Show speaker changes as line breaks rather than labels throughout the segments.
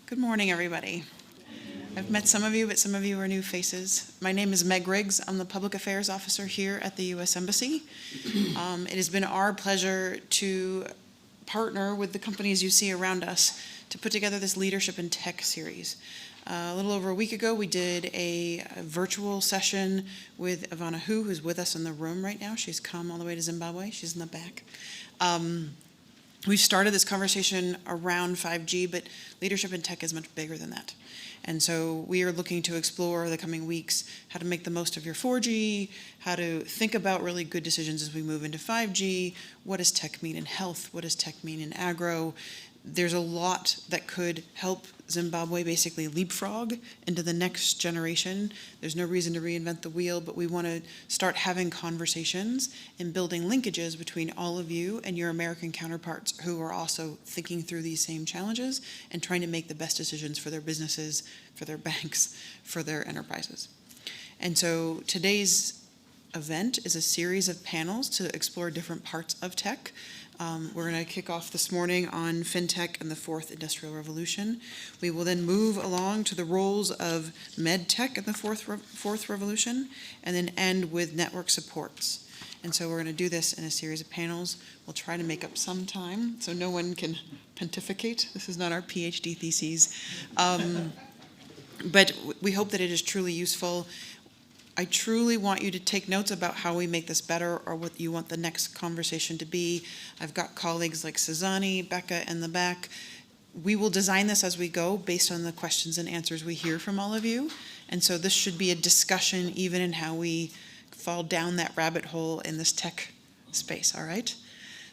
Good morning, everybody. I've met some of you, but some of you are new faces. My name is Meg Riggs. I'm the Public Affairs Officer here at the U.S. Embassy. It has been our pleasure to partner with the companies you see around us to put together this Leadership in Tech series. A little over a week ago, we did a virtual session with Evanna Hu, who's with us in the room right now. She's come all the way to Zimbabwe. She's in the back. We've started this conversation around 5G, but leadership in tech is much bigger than that. And so we are looking to explore the coming weeks how to make the most of your 4G, how to think about really good decisions as we move into 5G. What does tech mean in health? What does tech mean in agro? There's a lot that could help Zimbabwe basically leapfrog into the next generation. There's no reason to reinvent the wheel, but we want to start having conversations and building linkages between all of you and your American counterparts who are also thinking through these same challenges and trying to make the best decisions for their businesses, for their banks, for their enterprises. And so today's event is a series of panels to explore different parts of tech. We're going to kick off this morning on fintech and the fourth industrial revolution. We will then move along to the roles of med tech in the fourth revolution, and then end with network supports. And so we're going to do this in a series of panels. We'll try to make up some time so no one can pontificate. This is not our PhD theses. But we hope that it is truly useful. I truly want you to take notes about how we make this better or what you want the next conversation to be. I've got colleagues like Suzani, Becca in the back. We will design this as we go based on the questions and answers we hear from all of you. And so this should be a discussion even in how we fall down that rabbit hole in this tech space, all right?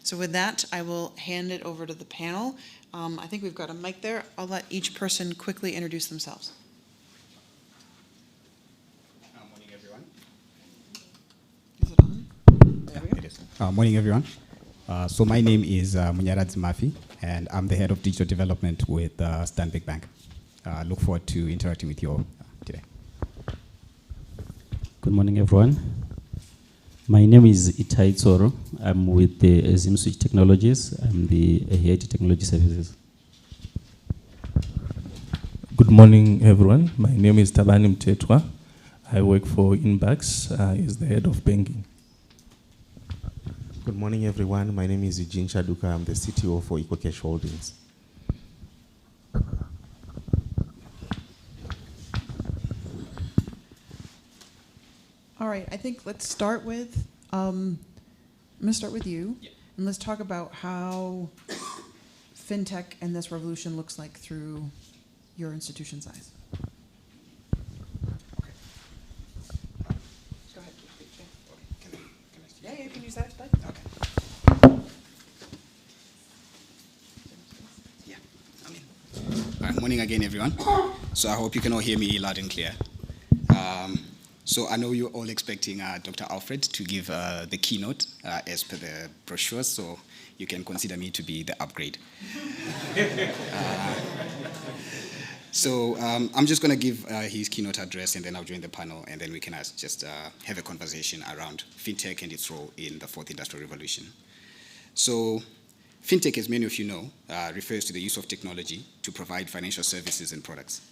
So with that, I will hand it over to the panel. I think we've got a mic there. I'll let each person quickly introduce themselves.
Morning, everyone. So my name is Munyaradzi Mafi, and I'm the head of digital development with Stanbic Bank. Look forward to interacting with you all today.
Good morning, everyone. My name is Itai Tsoro. I'm with the Zimswitch Technologies. I'm the Haiti Technology Services.
Good morning, everyone. My name is Tabani Mtetwa. I work for Inbax as the head of banking.
Good morning, everyone. My name is Eugene Shaduka. I'm the CTO for EcoCash Holdings.
All right, I think let's start with, I'm going to start with you, and let's talk about how fintech and this revolution looks like through your institution's eyes. Go ahead. Yeah, you can use that.
Okay. Yeah, I'm in. All right, morning again, everyone. So I hope you can all hear me loud and clear. So I know you're all expecting Dr. Alfred to give the keynote as per the brochure, so you can consider me to be the upgrade. So I'm just going to give his keynote address, and then I'll join the panel, and then we can just have a conversation around fintech and its role in the fourth industrial revolution. So fintech, as many of you know, refers to the use of technology to provide financial services and products.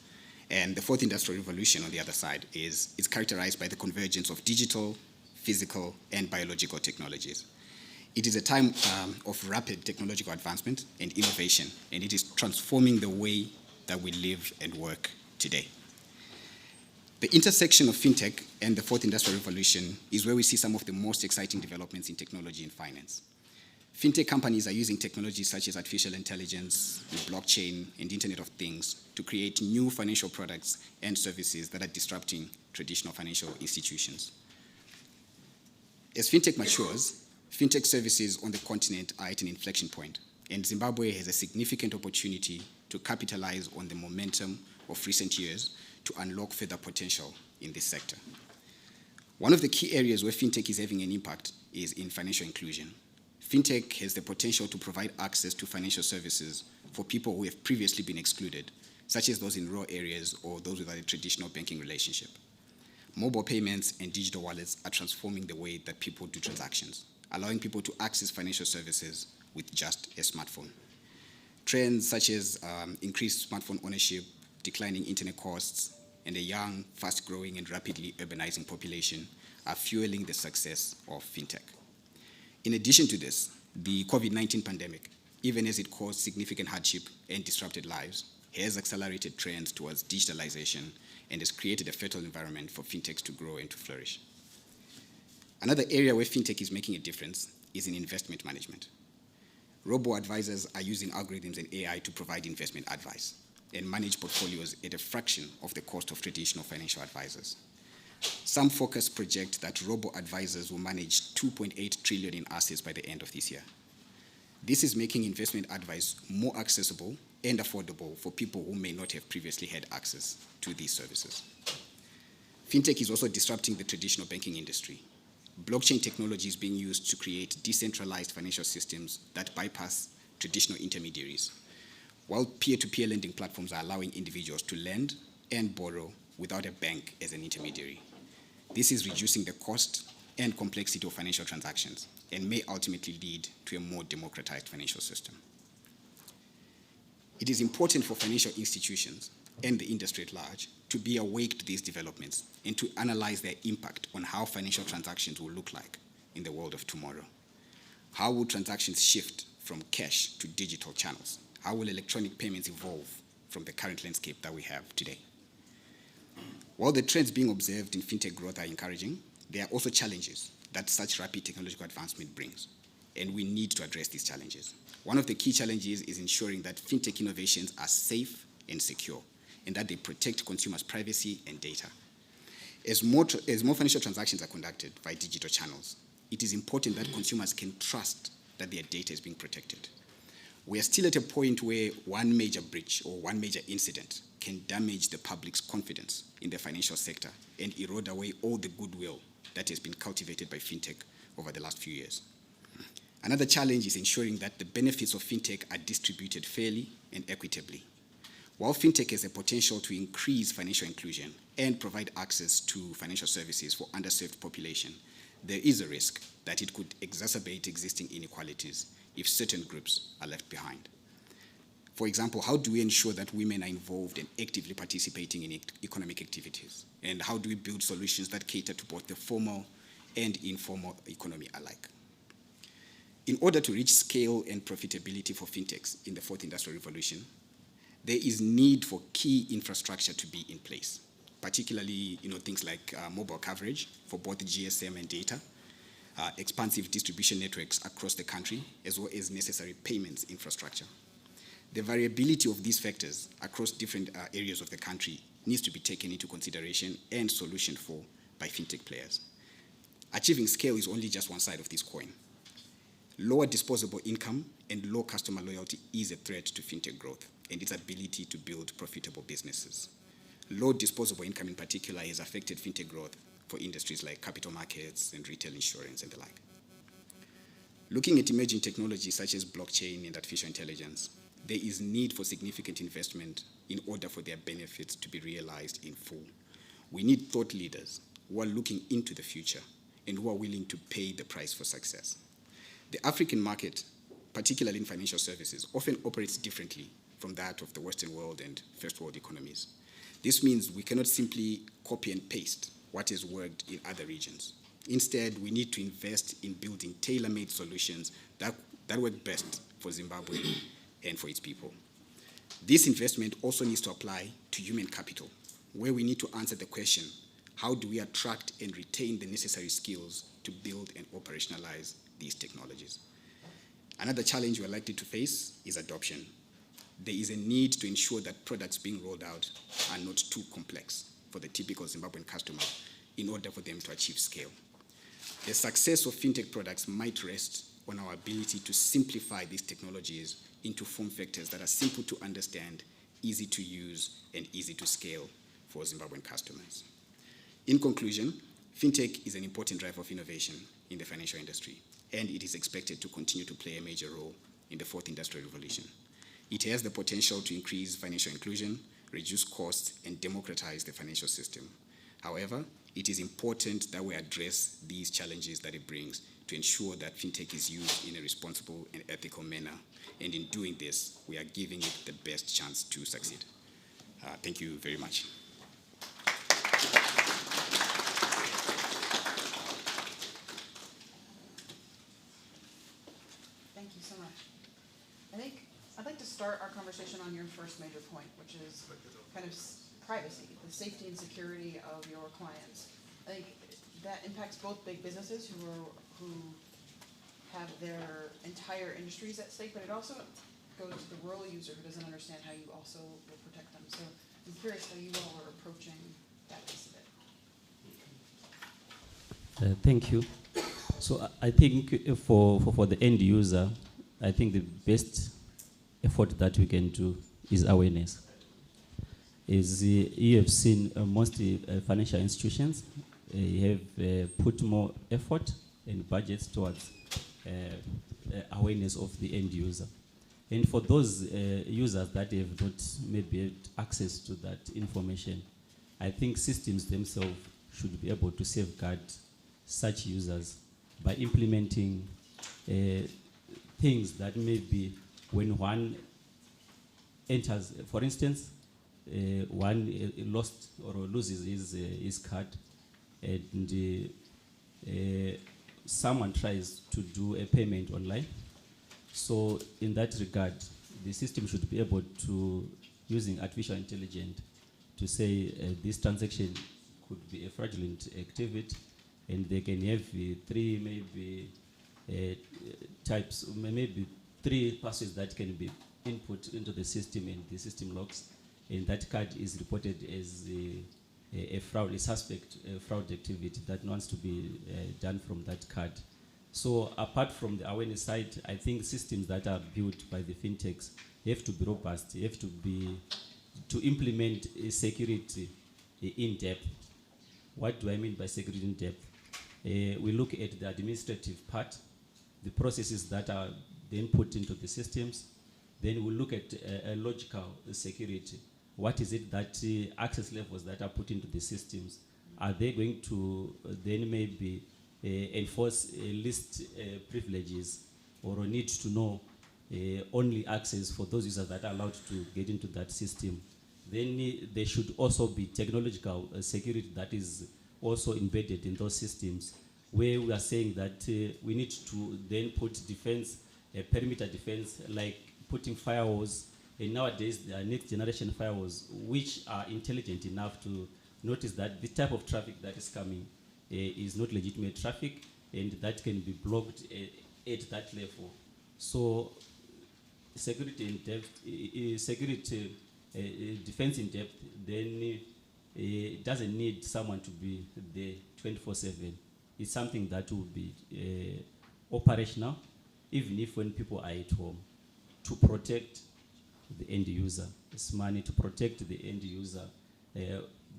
And the fourth industrial revolution, on the other side, is characterized by the convergence of digital, physical, and biological technologies. It is a time of rapid technological advancement and innovation, and it is transforming the way that we live and work today. The intersection of fintech and the fourth industrial revolution is where we see some of the most exciting developments in technology and finance. Fintech companies are using technologies such as artificial intelligence, blockchain, and Internet of Things to create new financial products and services that are disrupting traditional financial institutions. As fintech matures, fintech services on the continent are at an inflection point, and Zimbabwe has a significant opportunity to capitalize on the momentum of recent years to unlock further potential in this sector. One of the key areas where fintech is having an impact is in financial inclusion. Fintech has the potential to provide access to financial services for people who have previously been excluded, such as those in rural areas or those without a traditional banking relationship. Mobile payments and digital wallets are transforming the way that people do transactions, allowing people to access financial services with just a smartphone. Trends such as increased smartphone ownership, declining internet costs, and a young, fast-growing, and rapidly urbanizing population are fueling the success of fintech. In addition to this, the COVID-19 pandemic, even as it caused significant hardship and disrupted lives, has accelerated trends towards digitalization and has created a fertile environment for fintechs to grow and to flourish. Another area where fintech is making a difference is in investment management. Robo-advisors are using algorithms and AI to provide investment advice and manage portfolios at a fraction of the cost of traditional financial advisors. Some forecasts project that robo-advisors will manage 2.8 trillion in assets by the end of this year. This is making investment advice more accessible and affordable for people who may not have previously had access to these services. Fintech is also disrupting the traditional banking industry. Blockchain technology is being used to create decentralized financial systems that bypass traditional intermediaries, while peer-to-peer lending platforms are allowing individuals to lend and borrow without a bank as an intermediary. This is reducing the cost and complexity of financial transactions and may ultimately lead to a more democratized financial system. It is important for financial institutions and the industry at large to be awake to these developments and to analyze their impact on how financial transactions will look like in the world of tomorrow. How will transactions shift from cash to digital channels? How will electronic payments evolve from the current landscape that we have today? While the trends being observed in fintech growth are encouraging, there are also challenges that such rapid technological advancement brings, and we need to address these challenges. One of the key challenges is ensuring that fintech innovations are safe and secure, and that they protect consumers' privacy and data. As more financial transactions are conducted by digital channels, it is important that consumers can trust that their data is being protected. We are still at a point where one major breach or one major incident can damage the public's confidence in the financial sector and erode away all the goodwill that has been cultivated by fintech over the last few years. Another challenge is ensuring that the benefits of fintech are distributed fairly and equitably. While fintech has a potential to increase financial inclusion and provide access to financial services for underserved population, there is a risk that it could exacerbate existing inequalities if certain groups are left behind. For example, how do we ensure that women are involved and actively participating in economic activities? And how do we build solutions that cater to both the formal and informal economy alike? In order to reach scale and profitability for fintechs in the fourth industrial revolution, there is need for key infrastructure to be in place, particularly things like mobile coverage for both GSM and data, expansive distribution networks across the country, as well as necessary payments infrastructure. The variability of these factors across different areas of the country needs to be taken into consideration and solutioned for by fintech players. Achieving scale is only just one side of this coin. Lower disposable income and low customer loyalty is a threat to fintech growth and its ability to build profitable businesses. Low disposable income in particular has affected fintech growth for industries like capital markets and retail insurance and the like. Looking at emerging technologies such as blockchain and artificial intelligence, there is need for significant investment in order for their benefits to be realized in full. We need thought leaders who are looking into the future and who are willing to pay the price for success. The African market, particularly in financial services, often operates differently from that of the Western world and first world economies. This means we cannot simply copy and paste what has worked in other regions. Instead, we need to invest in building tailor-made solutions that work best for Zimbabwe and for its people. This investment also needs to apply to human capital, where we need to answer the question, how do we attract and retain the necessary skills to build and operationalize these technologies? Another challenge we're likely to face is adoption. There is a need to ensure that products being rolled out are not too complex for the typical Zimbabwean customer in order for them to achieve scale. The success of fintech products might rest on our ability to simplify these technologies into form factors that are simple to understand, easy to use, and easy to scale for Zimbabwean customers. In conclusion, fintech is an important driver of innovation in the financial industry, and it is expected to continue to play a major role in the fourth industrial revolution. It has the potential to increase financial inclusion, reduce costs, and democratize the financial system. However, it is important that we address these challenges that it brings to ensure that fintech is used in a responsible and ethical manner. And in doing this, we are giving it the best chance to succeed. Thank you very much.
Thank you so much. I think I'd like to start our conversation on your first major point, which is kind of privacy, the safety and security of your clients. I think that impacts both big businesses who have their entire industries at stake, but it also goes to the rural user who doesn't understand how you also will protect them. So I'm curious how you all are approaching that piece of it.
Thank you. So I think for the end user, I think the best effort that we can do is awareness. As you have seen, most financial institutions have put more effort and budgets towards awareness of the end user. And for those users that have not maybe had access to that information, I think systems themselves should be able to safeguard such users by implementing things that maybe when one enters, for instance, one lost or loses his card, and someone tries to do a payment online. So in that regard, the system should be able to, using artificial intelligence, to say this transaction could be a fraudulent activity, and they can have three maybe types, maybe three passes that can be input into the system, and the system locks, and that card is reported as a fraud, a suspect fraud activity that wants to be done from that card. So apart from the awareness side, I think systems that are built by the fintechs have to be robust, have to implement security in depth. What do I mean by security in depth? We look at the administrative part, the processes that are then put into the systems. Then we look at a logical security. What is it that access levels that are put into the systems? Are they going to then maybe enforce least privileges, or need to know only access for those users that are allowed to get into that system? Then there should also be technological security that is also embedded in those systems, where we are saying that we need to then put defense, perimeter defense, like putting firewalls. And nowadays, there are next generation firewalls which are intelligent enough to notice that the type of traffic that is coming is not legitimate traffic, and that can be blocked at that level. So security in depth, security defense in depth, then it doesn't need someone to be there 24/7. It's something that will be operational, even if when people are at home, to protect the end user. It's money to protect the end user,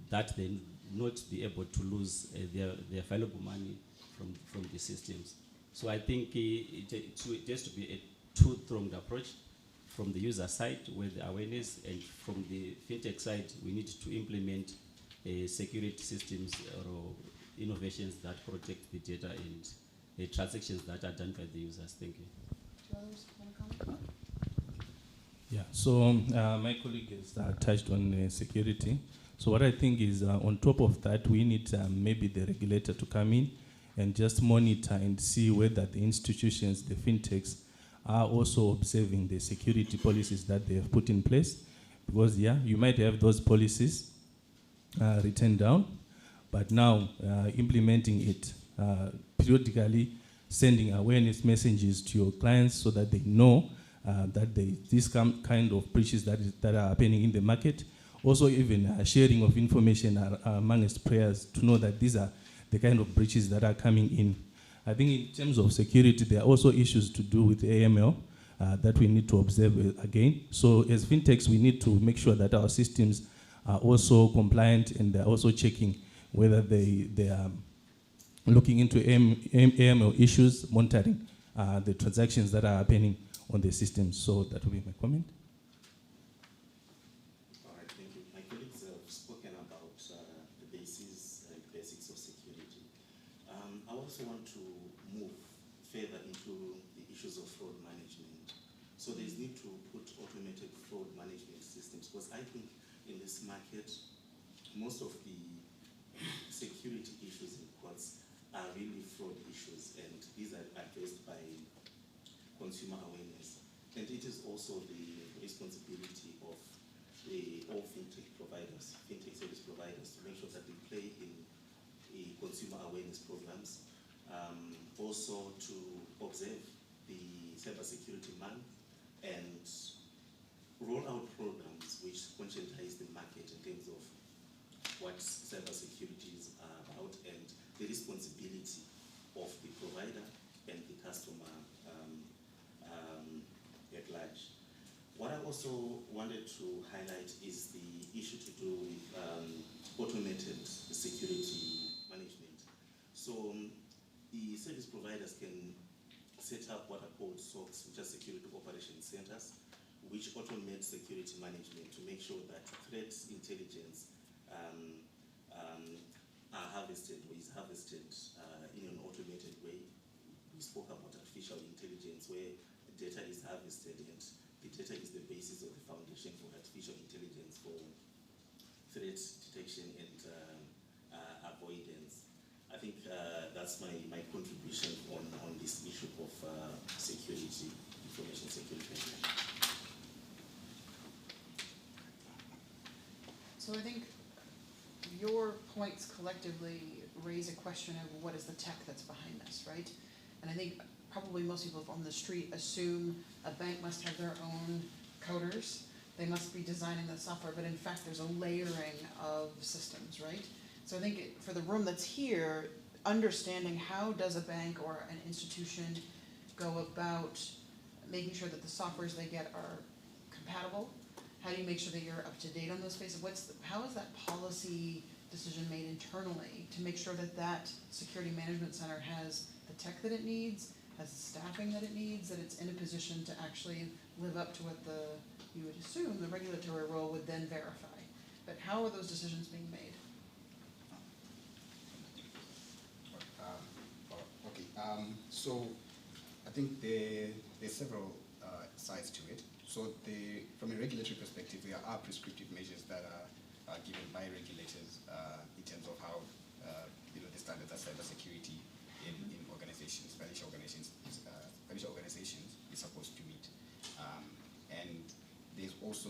that they not be able to lose their valuable money from the systems. So I think it has to be a two-pronged approach from the user side with the awareness, and from the fintech side, we need to implement security systems or innovations that protect the data and the transactions that are done by the users. Thank you.
Do others want to comment?
Yeah, so my colleague has touched on security. So what I think is on top of that, we need maybe the regulator to come in and just monitor and see whether the institutions, the fintechs, are also observing the security policies that they have put in place. Because yeah, you might have those policies written down, but now implementing it periodically, sending awareness messages to your clients so that they know that these kind of breaches that are happening in the market. Also, even sharing of information amongst players to know that these are the kind of breaches that are coming in. I think in terms of security, there are also issues to do with AML that we need to observe again. So as fintechs, we need to make sure that our systems are also compliant, and they're also checking whether they are looking into AML issues, monitoring the transactions that are happening on the system. So that will be my comment.
All right, thank you. My colleagues have spoken about the basics of security. I also want to move
further into the issues of fraud management. So there's need to put automated fraud management systems, because I think in this market, most of the security issues in courts are really fraud issues, and these are addressed by consumer awareness. And it is also the responsibility of all fintech providers, fintech service providers, to make sure that they play in consumer awareness programs. Also to observe the cybersecurity month and roll out programs which conscientize the market in terms of what cybersecurity is about and the responsibility of the provider and the customer at large. What I also wanted to highlight is the issue to do with automated security management. So the service providers can set up what are called SOCs, which are security operation centers, which automate security management to make sure that threat intelligence are harvested or is harvested in an automated way. We spoke about artificial intelligence, where the data is harvested, and the data is the basis of the foundation for artificial intelligence for threat detection and avoidance. I think that's my contribution on this issue of security, information security.
So I think your points collectively raise a question of what is the tech that's behind this, right? And I think probably most people on the street assume a bank must have their own coders. They must be designing the software, but in fact there's a layering of systems, right? So I think for the room that's here, understanding how does a bank or an institution go about making sure that the softwares they get are compatible? How do you make sure that you're up to date on those spaces? How is that policy decision made internally to make sure that that security management center has the tech that it needs, has the staffing that it needs, that it's in a position to actually live up to what you would assume the regulatory role would then verify? But how are those decisions being made?
So I think there's several sides to it. So from a regulatory perspective, there are prescriptive measures that are given by regulators in terms of how the standards of cybersecurity in organizations, financial organizations is supposed to meet. And there's also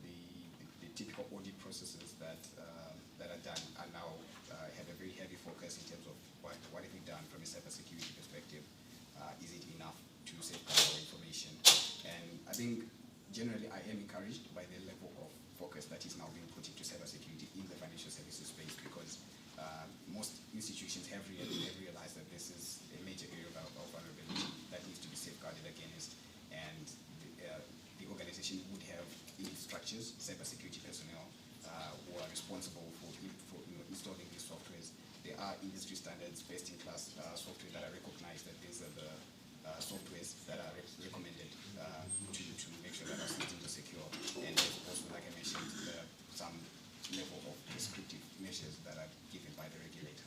the typical audit processes that are done and now have a very heavy focus in terms of what have we done from a cybersecurity perspective. Is it enough to safeguard our information? And I think generally I am encouraged by the level of focus that is now being put into cybersecurity in the financial services space, because most institutions have realized that this is a major area of vulnerability that needs to be safeguarded against, and the organization would have in its structures cybersecurity personnel who are responsible for installing these softwares. There are industry standards, best-in-class software that are recognized that these are the softwares that are recommended to make sure that our systems are secure. And there's also, like I mentioned, some level of prescriptive measures that are given by the regulator.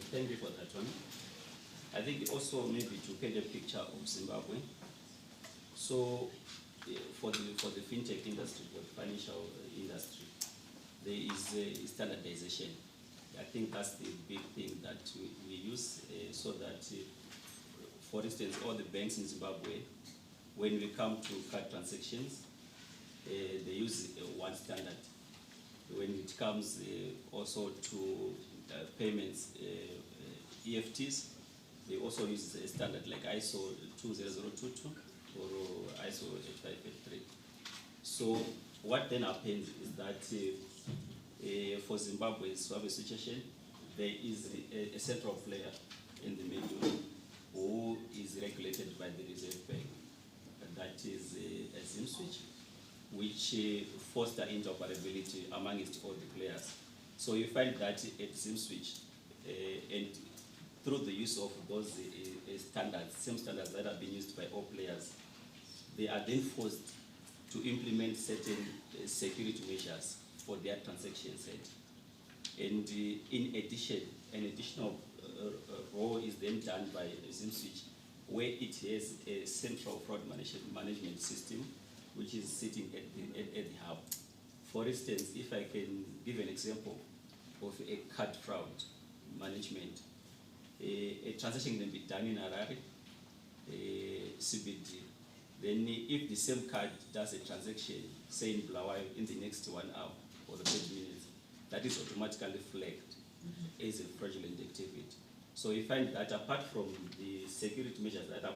Thank you for that one. I think also maybe to paint a picture of Zimbabwe. So for the fintech industry, for the financial industry, there is a standardization. I think that's the big thing that we use so that, for instance, all the banks in Zimbabwe, when we come to card transactions, they use one standard. When it comes also to payments, EFTs, they also use a standard like ISO 20022 or ISO 8583. So what then happens is that for Zimbabwe's situation, there is a central player in the middle who is regulated by the Reserve Bank. That is a SIM switch, which foster interoperability amongst all the players. So you find that at SIM switch, and through the use of those standards, same standards that have been used by all players, they are then forced to implement certain security measures for their transaction set. And in addition, an additional role is then done by ZimSwitch, where it has a central fraud management system, which is sitting at the hub. For instance, if I can give an example of a card fraud management, a transaction can be done in Harare, CBD. Then if the same card does a transaction, say in Bulawayo, in the next 1 hour or the 30 minutes, that is automatically flagged as a fraudulent activity. So we find that apart from the security measures that are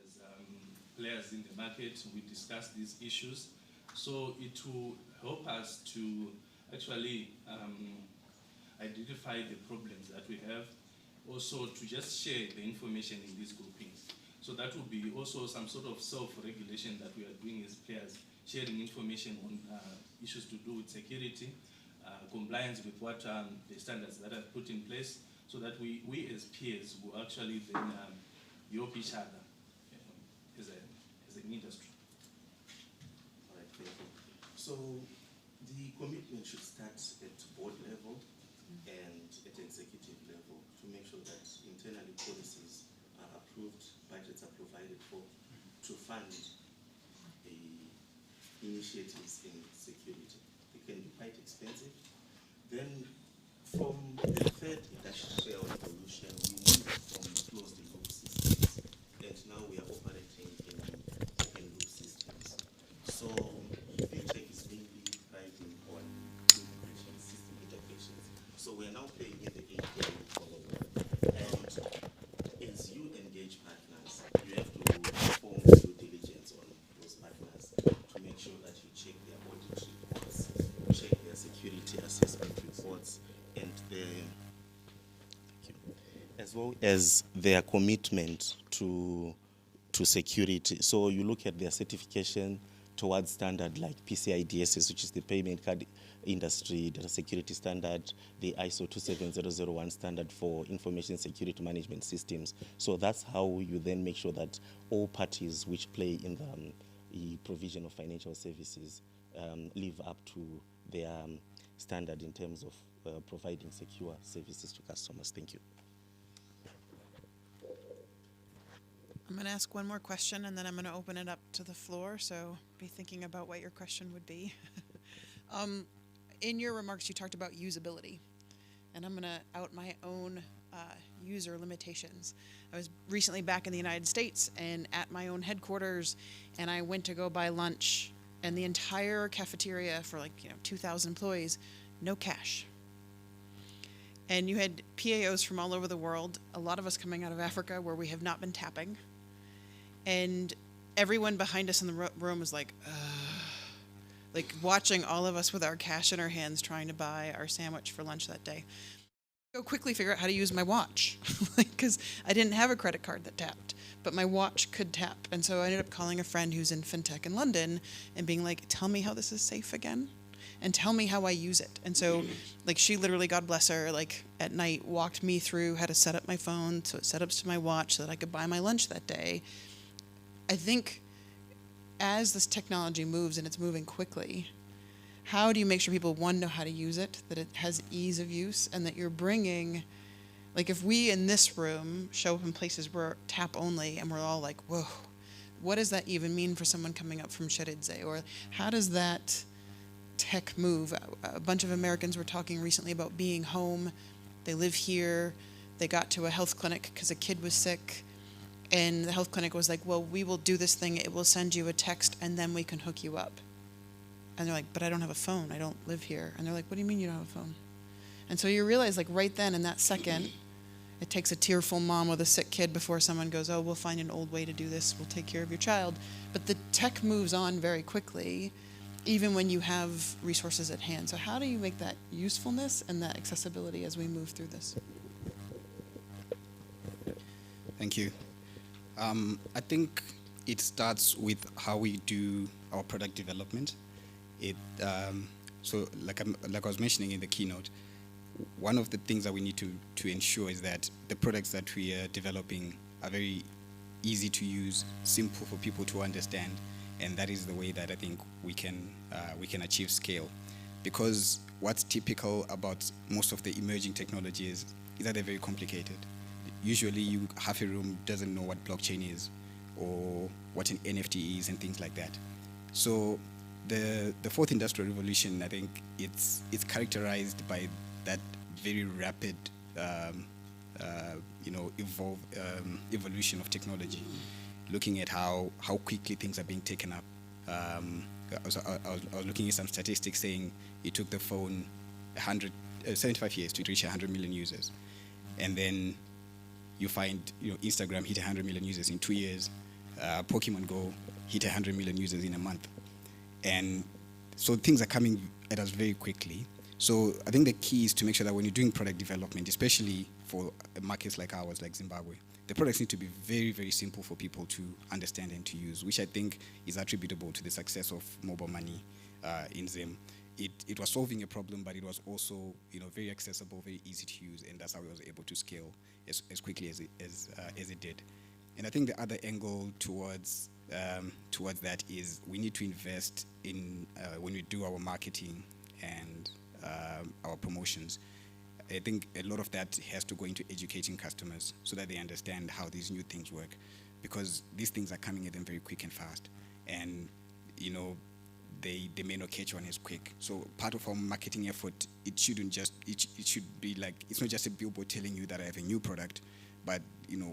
as players in the market, we discuss these issues. So it will help us to actually identify the problems that we have, also to just share the information in these groupings. So that will be also some sort of self-regulation that we are doing as players, sharing information on issues to do with security, compliance with what the standards that are put in place, so that we as peers will actually then help each other as an industry.
All right, thank you. So the commitment should start at board level and at executive level to make sure that internally policies are approved, budgets are provided for to fund the initiatives in security. They can be quite expensive. Then from the third industrial revolution, we moved from closed loop systems, and now we are operating in open loop systems. So fintech is mainly thriving on integration, system integrations. So we are now playing in the API follow. And as you engage partners, you have to perform due diligence on those partners to make sure that you check their audit reports, check their security assessment reports, and as well as their commitment to security. So you look at their certification towards standard like PCI DSS, which is the payment card industry data security standard, the ISO 27001 standard for information security management systems. So that's how you then make sure that all parties which play in the provision of financial services live up to their standard in terms of providing secure services to customers. Thank you.
I'm going to ask one more question, and then I'm going to open it up to the floor, so be thinking about what your question would be. In your remarks, you talked about usability, and I'm going to out my own user limitations. I was recently back in the United States and at my own headquarters, and I went to go buy lunch, and the entire cafeteria for 2,000 employees, no cash. And you had PAOs from all over the world, a lot of us coming out of Africa where we have not been tapping. And everyone behind us in the room was like watching all of us with our cash in our hands trying to buy our sandwich for lunch that day. Go quickly figure out how to use my watch because I didn't have a credit card that tapped, but my watch could tap. And so I ended up calling a friend who's in fintech in London and being like, tell me how this is safe again and tell me how I use it. And so she literally, God bless her, at night walked me through how to set up my phone so it set up to my watch so that I could buy my lunch that day. I think as this technology moves and it's moving quickly, how do you make sure people, one, know how to use it, that it has ease of use, and that you're bringing, if we in this room show up in places where tap only and we're all like, whoa, what does that even mean for someone coming up from Sheridze? Or how does that tech move? A bunch of Americans were talking recently about being home. They live here. They got to a health clinic because a kid was sick. And the health clinic was like, well, we will do this thing. It will send you a text, and then we can hook you up. And they're like, but I don't have a phone. I don't live here. And they're like, what do you mean you don't have a phone? And so you realize, right then in that second, it takes a tearful mom with a sick kid before someone goes, oh, we'll find an old way to do this. We'll take care of your child. But the tech moves on very quickly. even when you have resources at hand. So how do you make that usefulness and that accessibility as we move through this?
Thank you. I think it starts with how we do our product development. So like I was mentioning in the keynote, one of the things that we need to ensure is that the products that we are developing are very easy to use, simple for people to understand, and that is the way that I think we can achieve scale. Because what's typical about most of the emerging technologies is that they're very complicated. Usually, half a room doesn't know what blockchain is, or what an NFT is, and things like that. So, the fourth industrial revolution, I think, it's characterized by that very rapid, evolution of technology. Looking at how quickly things are being taken up. I was looking at some statistics saying it took the phone 75 years to reach 100 million users, and then you find Instagram hit 100 million users in 2 years, Pokemon Go hit 100 million users in a month, and so things are coming at us very quickly. So I think the key is to make sure that when you're doing product development, especially for markets like ours, like Zimbabwe, the products need to be very, very simple for people to understand and to use, which I think is attributable to the success of mobile money in Zim. It was solving a problem, but it was also very accessible, very easy to use, and that's how we was able to scale as quickly as it did. And I think the other angle towards that is we need to invest in when we do our marketing and our promotions. I think a lot of that has to go into educating customers so that they understand how these new things work, because these things are coming at them very quick and fast, and they may not catch on as quick. So part of our marketing effort, it should be like, it's not just a billboard telling you that I have a new product, but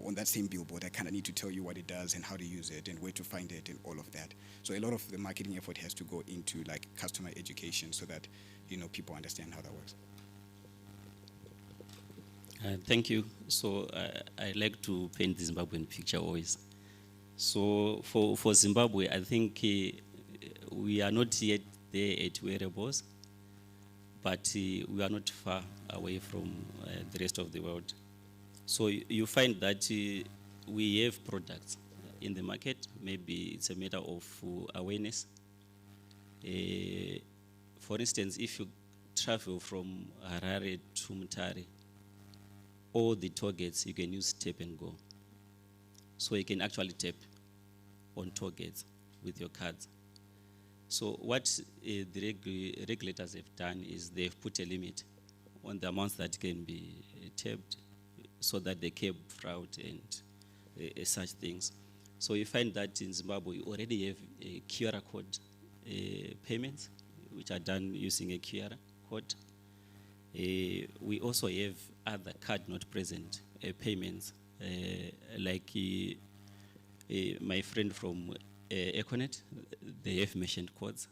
on that same billboard I kind of need to tell you what it does and how to use it and where to find it and all of that. So a lot of the marketing effort has to go into like customer education so that people understand how that works.
Thank you. So I like to paint the Zimbabwean picture always. So for Zimbabwe, I think we are not yet there at wearables, but we are not far away from the rest of the world. So you find that we have products in the market. Maybe it's a matter of awareness. For instance, if you travel from Harare to Mutare, all the toll gates, you can use tap and go. So you can actually tap on toll gates with your cards. So what the regulators have done is they've put a limit on the amounts that can be tapped so that they curb fraud and such things. So you find that in Zimbabwe, you already have a QR code payments, which are done using a QR code. We also have other card not present payments, like my friend from Econet, they have merchant codes.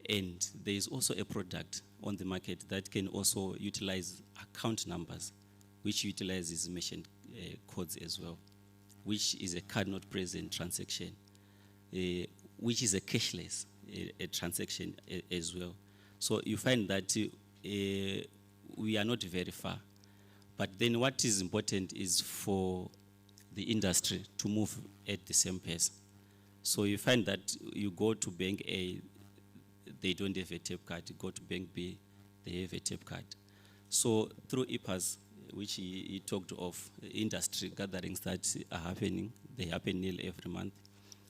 And there is also a product on the market that can also utilize account numbers, which utilizes merchant codes as well, which is a card not present transaction, which is a cashless a transaction as well. So you find that we are not very far. But then what is important is for the industry to move at the same pace. So you find that you go to bank A, they don't have a tap card. You go to bank B, they have a tap card. So through IPAS, which he talked of, industry gatherings that are happening, they happen nearly every month.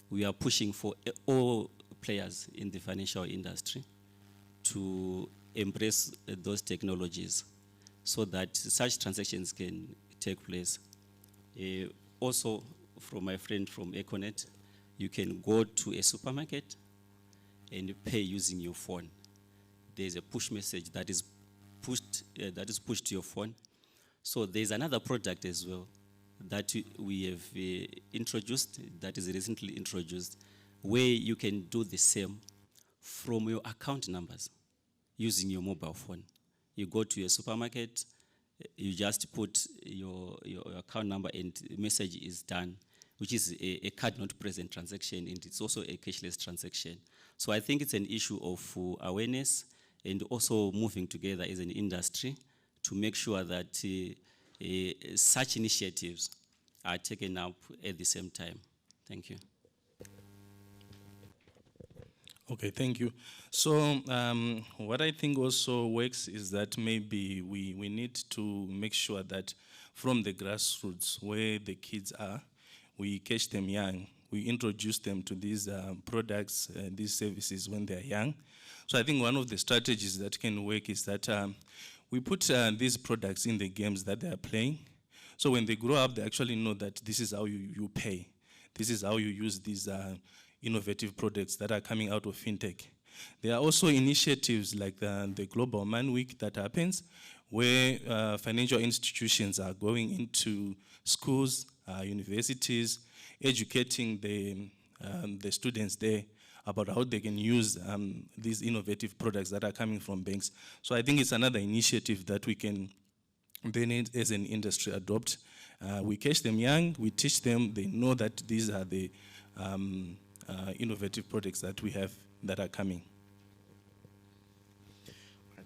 We are pushing for all players in the financial industry to embrace those technologies so that such transactions can take place. Also, from my friend from Econet, you can go to a supermarket and pay using your phone. There's a push message that is pushed to your phone. So there's another product as well that we have introduced, that is recently introduced, where you can do the same from your account numbers using your mobile phone. You go to a supermarket, you just put your account number and the message is done. which is a card not present transaction, and it's also a cashless transaction. So I think it's an issue of awareness and also moving together as an industry to make sure that such initiatives are taken up at the same time. Thank you.
Okay, thank you. So what I think also works is that maybe we need to make sure that from the grassroots where the kids are, we catch them young. We introduce them to these products, these services when they're young. So I think one of the strategies that can work is that we put these products in the games that they are playing. So when they grow up, they actually know that this is how you pay. This is how you use these innovative products that are coming out of fintech. There are also initiatives like the Global Man Week that happens, where financial institutions are going into schools, universities, educating the students there about how they can use these innovative products that are coming from banks. So I think it's another initiative that we can then as an industry adopt. We catch them young, we teach them, they know that these are the innovative products that we have that are coming.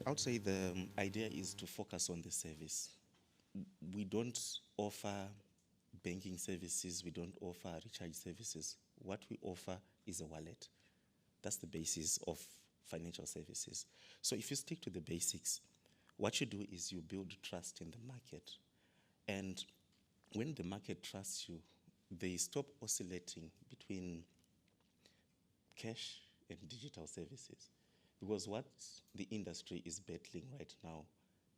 I would say the idea is to focus on the service. We don't offer banking services, we don't offer recharge services. What we offer is a wallet. That's the basis of financial services. So if you stick to the basics, what you do is you build trust in the market. And when the market trusts you, they stop oscillating between cash and digital services. Because what the industry is battling right now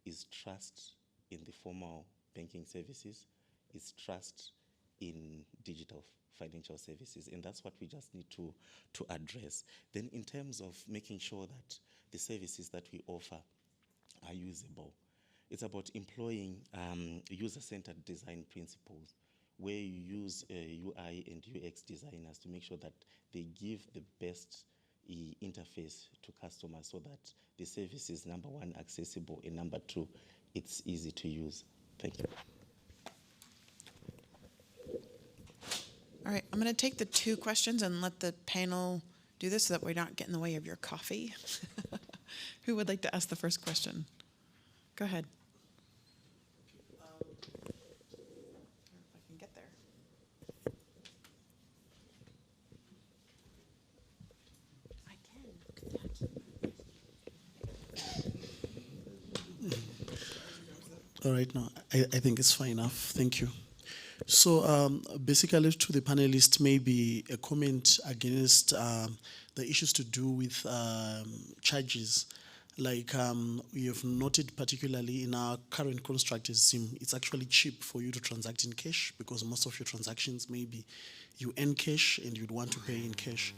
is trust in the formal banking services, is trust in digital financial services, and that's what we just need to address. Then in terms of making sure that the services that we offer are usable, it's about employing user-centered design principles, where you use UI and UX designers to make sure that they give the best interface to customers so that the service is, number one, accessible, and number two, it's easy to use. Thank you.
All right, I'm going to take the two questions and let the panel do this so that we're not getting in the way of your coffee. Who would like to ask the first question? Go ahead. If I can get there. I can.
All right, no, I think it's fine enough. Thank you. So basically to the panelists, maybe a comment against the issues to do with charges. Like we have noted particularly in our current construct as Zim, it's actually cheap for you to transact in cash because most of your transactions maybe you earn cash and you'd want to pay in cash.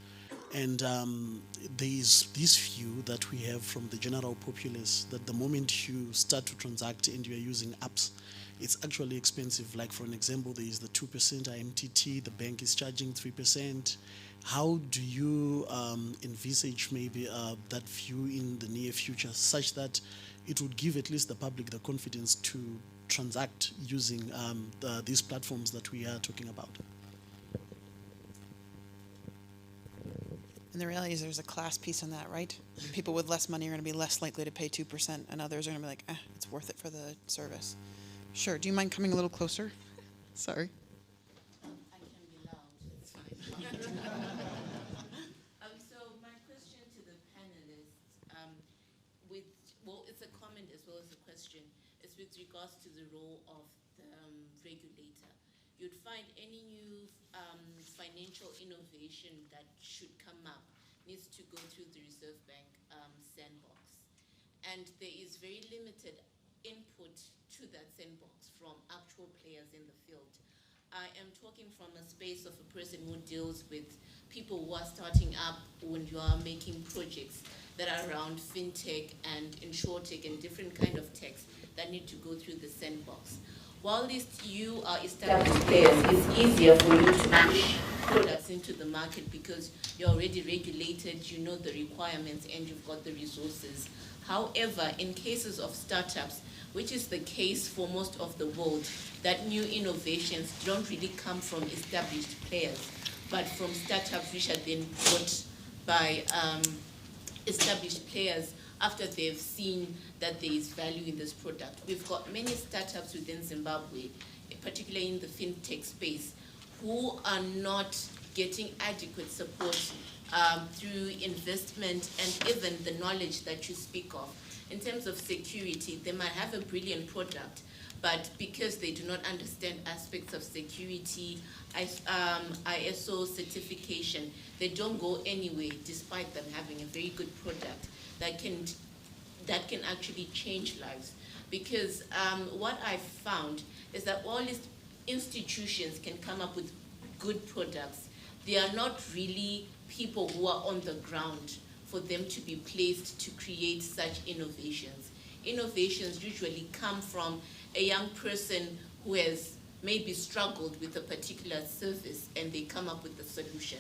And there is this view that we have from the general populace that the moment you start to transact and you are using apps, it's actually expensive. Like for an example, there is the 2% IMTT, the bank is charging 3%. How do you envisage maybe that view in the near future such that it would give at least the public the confidence to transact using these platforms that we are talking about?
And the reality is there's a class piece in that, right? People with less money are going to be less likely to pay 2%, and others are going to be like, it's worth it for the service. Sure. Do you mind coming a little closer? Sorry.
I can be loud. It's fine. So my question to the panelists, it's a comment as well as a question, is with regards to the role of the regulator. You'd find any new financial innovation that should come up needs to go through the Reserve Bank sandbox. And there is very limited input to that sandbox from actual players in the field. I am talking from a space of a person who deals with people who are starting up when you are making projects that are around fintech and insurtech and different kind of techs that need to go through the sandbox. While you are established players, it's easier for you to push products into the market because you're already regulated, you know the requirements, and you've got the resources. However, in cases of startups, which is the case for most of the world, that new innovations don't really come from established players, but from startups which are then bought by established players after they've seen that there is value in this product. We've got many startups within Zimbabwe, particularly in the fintech space, who are not getting adequate support through investment and even the knowledge that you speak of. In terms of security, they might have a brilliant product, but because they do not understand aspects of security, ISO certification, they don't go anywhere despite them having a very good product that can actually change lives. Because what I've found is that all these institutions can come up with good products. They are not really people who are on the ground for them to be placed to create such innovations. Innovations usually come from a young person who has maybe struggled with a particular service and they come up with a solution.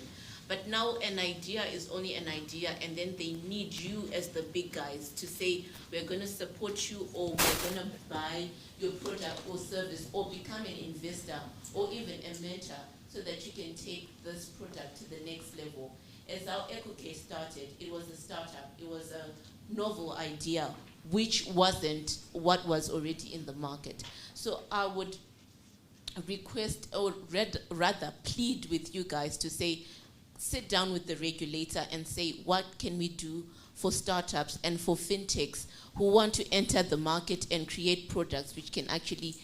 But now an idea is only an idea, and then they need you as the big guys to say, we're going to support you, or we're going to buy your product or service, or become an investor, or even a mentor, so that you can take this product to the next level. As our EcoCase started, it was a startup. It was a novel idea, which wasn't what was already in the market. So I would request, or rather plead with you guys to say, sit down with the regulator and say, what can we do for startups and for fintechs who want to enter the market and create products which can actually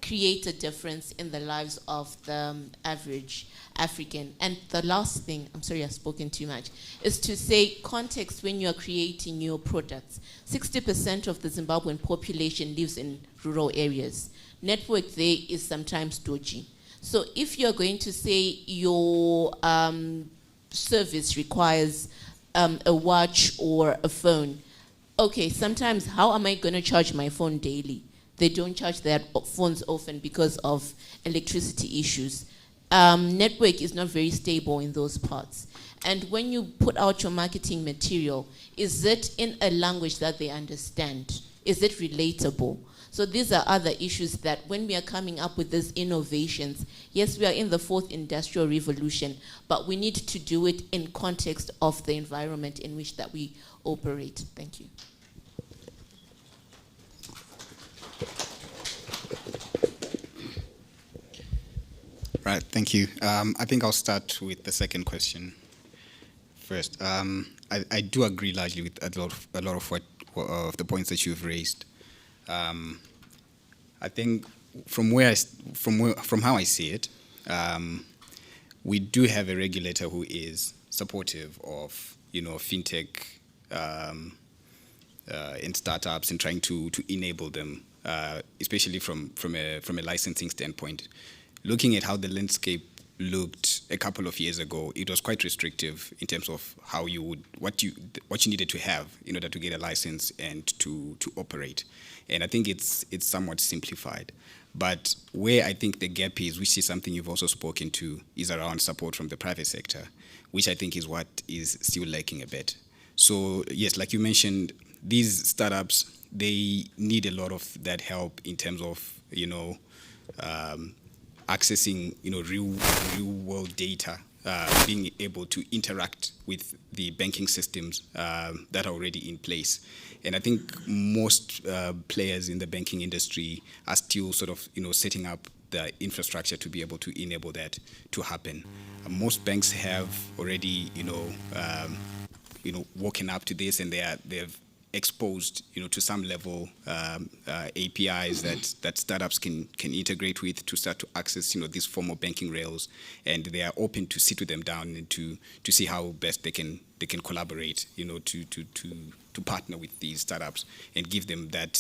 create a difference in the lives of the average African. And the last thing, I'm sorry I've spoken too much, is to say context when you're creating your products. 60% of the Zimbabwean population lives in rural areas. Network there is sometimes dodgy. So if you're going to say your service requires a watch or a phone, okay, sometimes how am I going to charge my phone daily? They don't charge their phones often because of electricity issues. Network is not very stable in those parts. And when you put out your marketing material, is it in a language that they understand? Is it relatable? So these are other issues that when we are coming up with these innovations, yes, we are in the 4th industrial revolution, but we need to do it in context of the environment in which that we operate. Thank you.
Right, thank you. I think I'll start with the second question first. I do agree largely with a lot of the points that you've raised. I think from how I see it, we do have a regulator who is supportive of fintech and startups and trying to enable them, especially from a licensing standpoint. Looking at how the landscape looked a couple of years ago, it was quite restrictive in terms of how what you needed to have in order to get a license and to operate. And I think it's somewhat simplified. But where I think the gap is, which is something you've also spoken to, is around support from the private sector, which I think is what is still lacking a bit. So yes, like you mentioned, these startups, they need a lot of that help in terms of accessing real world data, being able to interact with the banking systems that are already in place. And I think most players in the banking industry are still sort of setting up the infrastructure to be able to enable that to happen. Most banks have already woken up to this, and they've exposed to some level APIs that startups can integrate with to start to access these formal banking rails, and they are open to sit with them down and to see how best they can collaborate to partner with these startups and give them that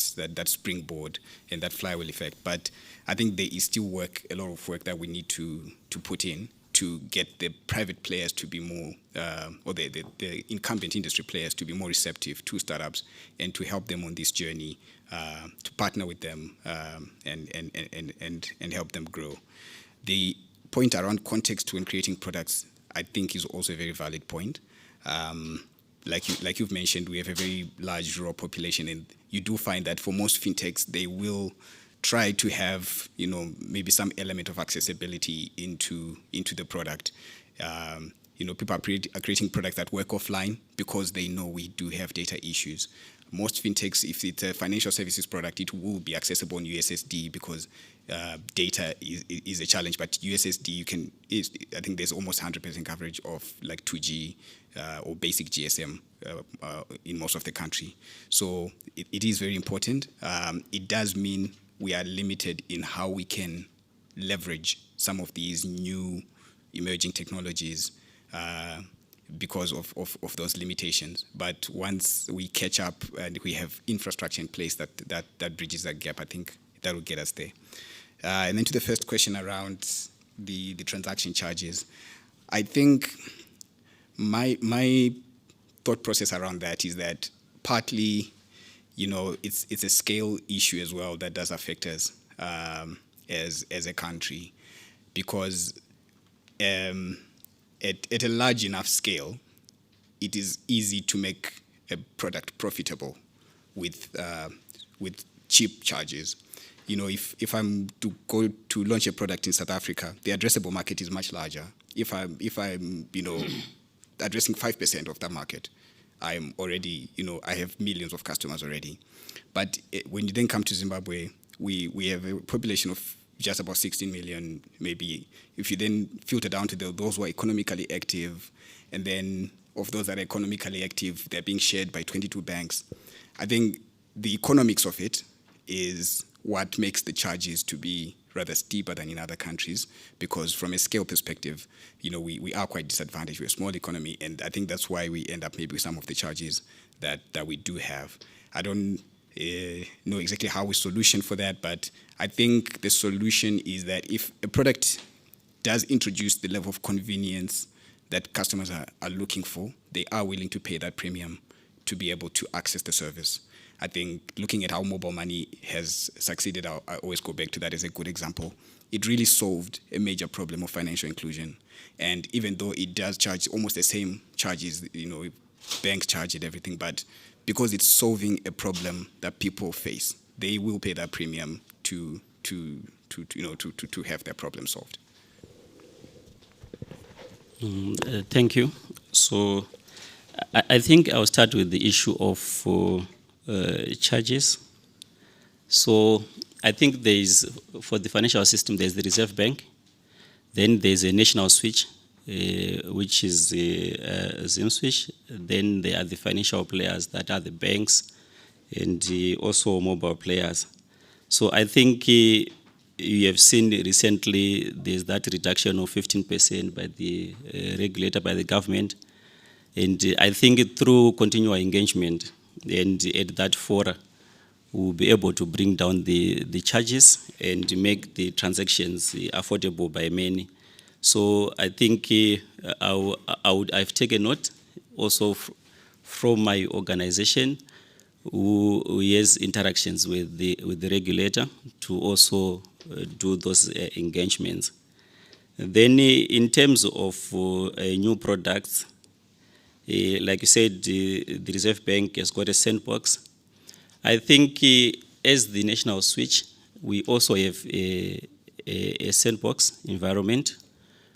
springboard and that flywheel effect. But I think there is still a lot of work that we need to put in to get the private players to be more, or the incumbent industry players to be more receptive to startups and to help them on this journey, to partner with them and help them grow. The point around context when creating products, I think, is also a very valid point. Like you've mentioned, we have a very large rural population, and you do find that for most fintechs, they will try to have, maybe some element of accessibility into the product. People are creating products that work offline because they know we do have data issues. Most fintechs, if it's a financial services product, it will be accessible on USSD because data is a challenge. But USSD, I think there's almost 100% coverage of like 2G or basic GSM in most of the country. So it is very important. It does mean we are limited in how we can leverage some of these new emerging technologies because of those limitations. But once we catch up and we have infrastructure in place that bridges that gap, I think that will get us there. And then to the first question around the transaction charges, I think my thought process around that is that partly, it's a scale issue as well that does affect us as a country, because at a large enough scale, it is easy to make a product profitable with cheap charges. If I'm to go to launch a product in South Africa, the addressable market is much larger. If I'm addressing 5% of that market, I'm already, I have millions of customers already. But when you then come to Zimbabwe, we have a population of just about 16 million, maybe. If you then filter down to those who are economically active, and then of those that are economically active, they're being shared by 22 banks. I think the economics of it is what makes the charges to be rather steeper than in other countries, because from a scale perspective, we are quite disadvantaged. We're a small economy, and I think that's why we end up maybe with some of the charges that we do have. I don't know exactly how we solution for that, but I think the solution is that if a product does introduce the level of convenience that customers are looking for, they are willing to pay that premium to be able to access the service. I think looking at how mobile money has succeeded, I always go back to that as a good example. It really solved a major problem of financial inclusion. And even though it does charge almost the same charges, banks charge it, everything, but because it's solving a problem that people face, they will pay that premium to have their problem solved.
Thank you. So I think I'll start with the issue of charges. So I think for the financial system, there's the Reserve Bank, then there's a national switch, which is ZimSwitch. Then there are the financial players that are the banks, and also mobile players. So I think you have seen recently there's that reduction of 15% by the regulator, by the government. And I think through continual engagement and at that fora, we'll be able to bring down the charges and make the transactions affordable by many. So I think I've taken note also from my organization, who has interactions with the regulator to also do those engagements. Then in terms of new products, like you said, the Reserve Bank has got a sandbox. I think as the national switch, we also have a sandbox environment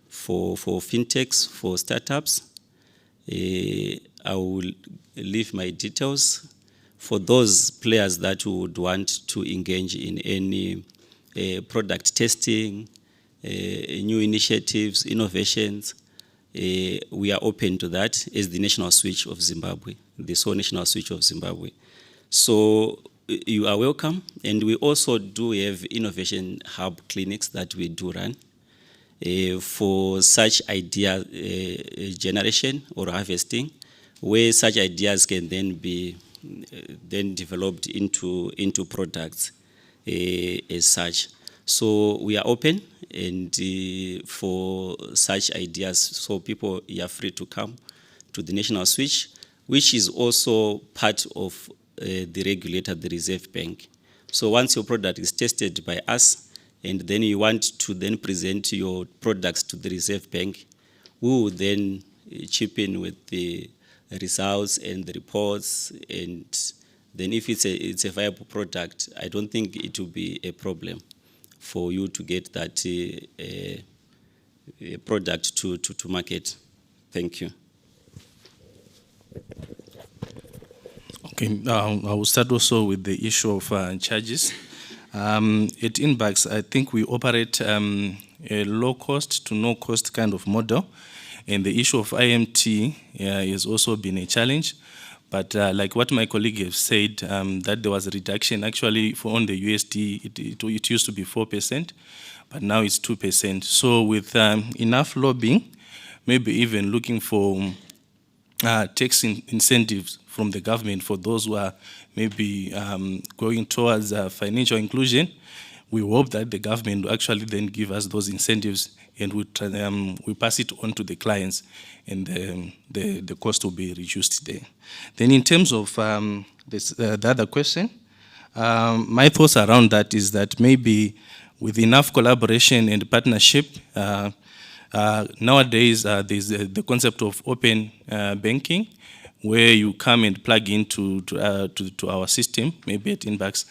for fintechs, for startups. I will leave my details for those players that would want to engage in any product testing, new initiatives, innovations. We are open to that as the national switch of Zimbabwe, the sole national switch of Zimbabwe. So you are welcome. And we also do have innovation hub clinics that we do run for such idea generation or harvesting, where such ideas can then be developed into products as such. So we are open and for such ideas, so people are free to come to the national switch, which is also part of the regulator, the Reserve Bank. So once your product is tested by us, and then you want to then present your products to the Reserve Bank, we will then chip in with the results and the reports, and then if it's a viable product, I don't think it will be a problem for you to get that product to market. Thank you.
Okay, I will start also with the issue of charges. At Inbucks, I think we operate a low cost to no cost kind of model, and the issue of IMT has also been a challenge. But like what my colleague has said, that there was a reduction actually on the USD, it used to be 4%, but now it's 2%. So with enough lobbying, maybe even looking for tax incentives from the government for those who are maybe going towards financial inclusion, we hope that the government will actually then give us those incentives, and we pass it on to the clients, and the cost will be reduced there. Then in terms of the other question, my thoughts around that is that maybe with enough collaboration and partnership, nowadays there's the concept of open banking, where you come and plug into to our system, maybe at Inbucks,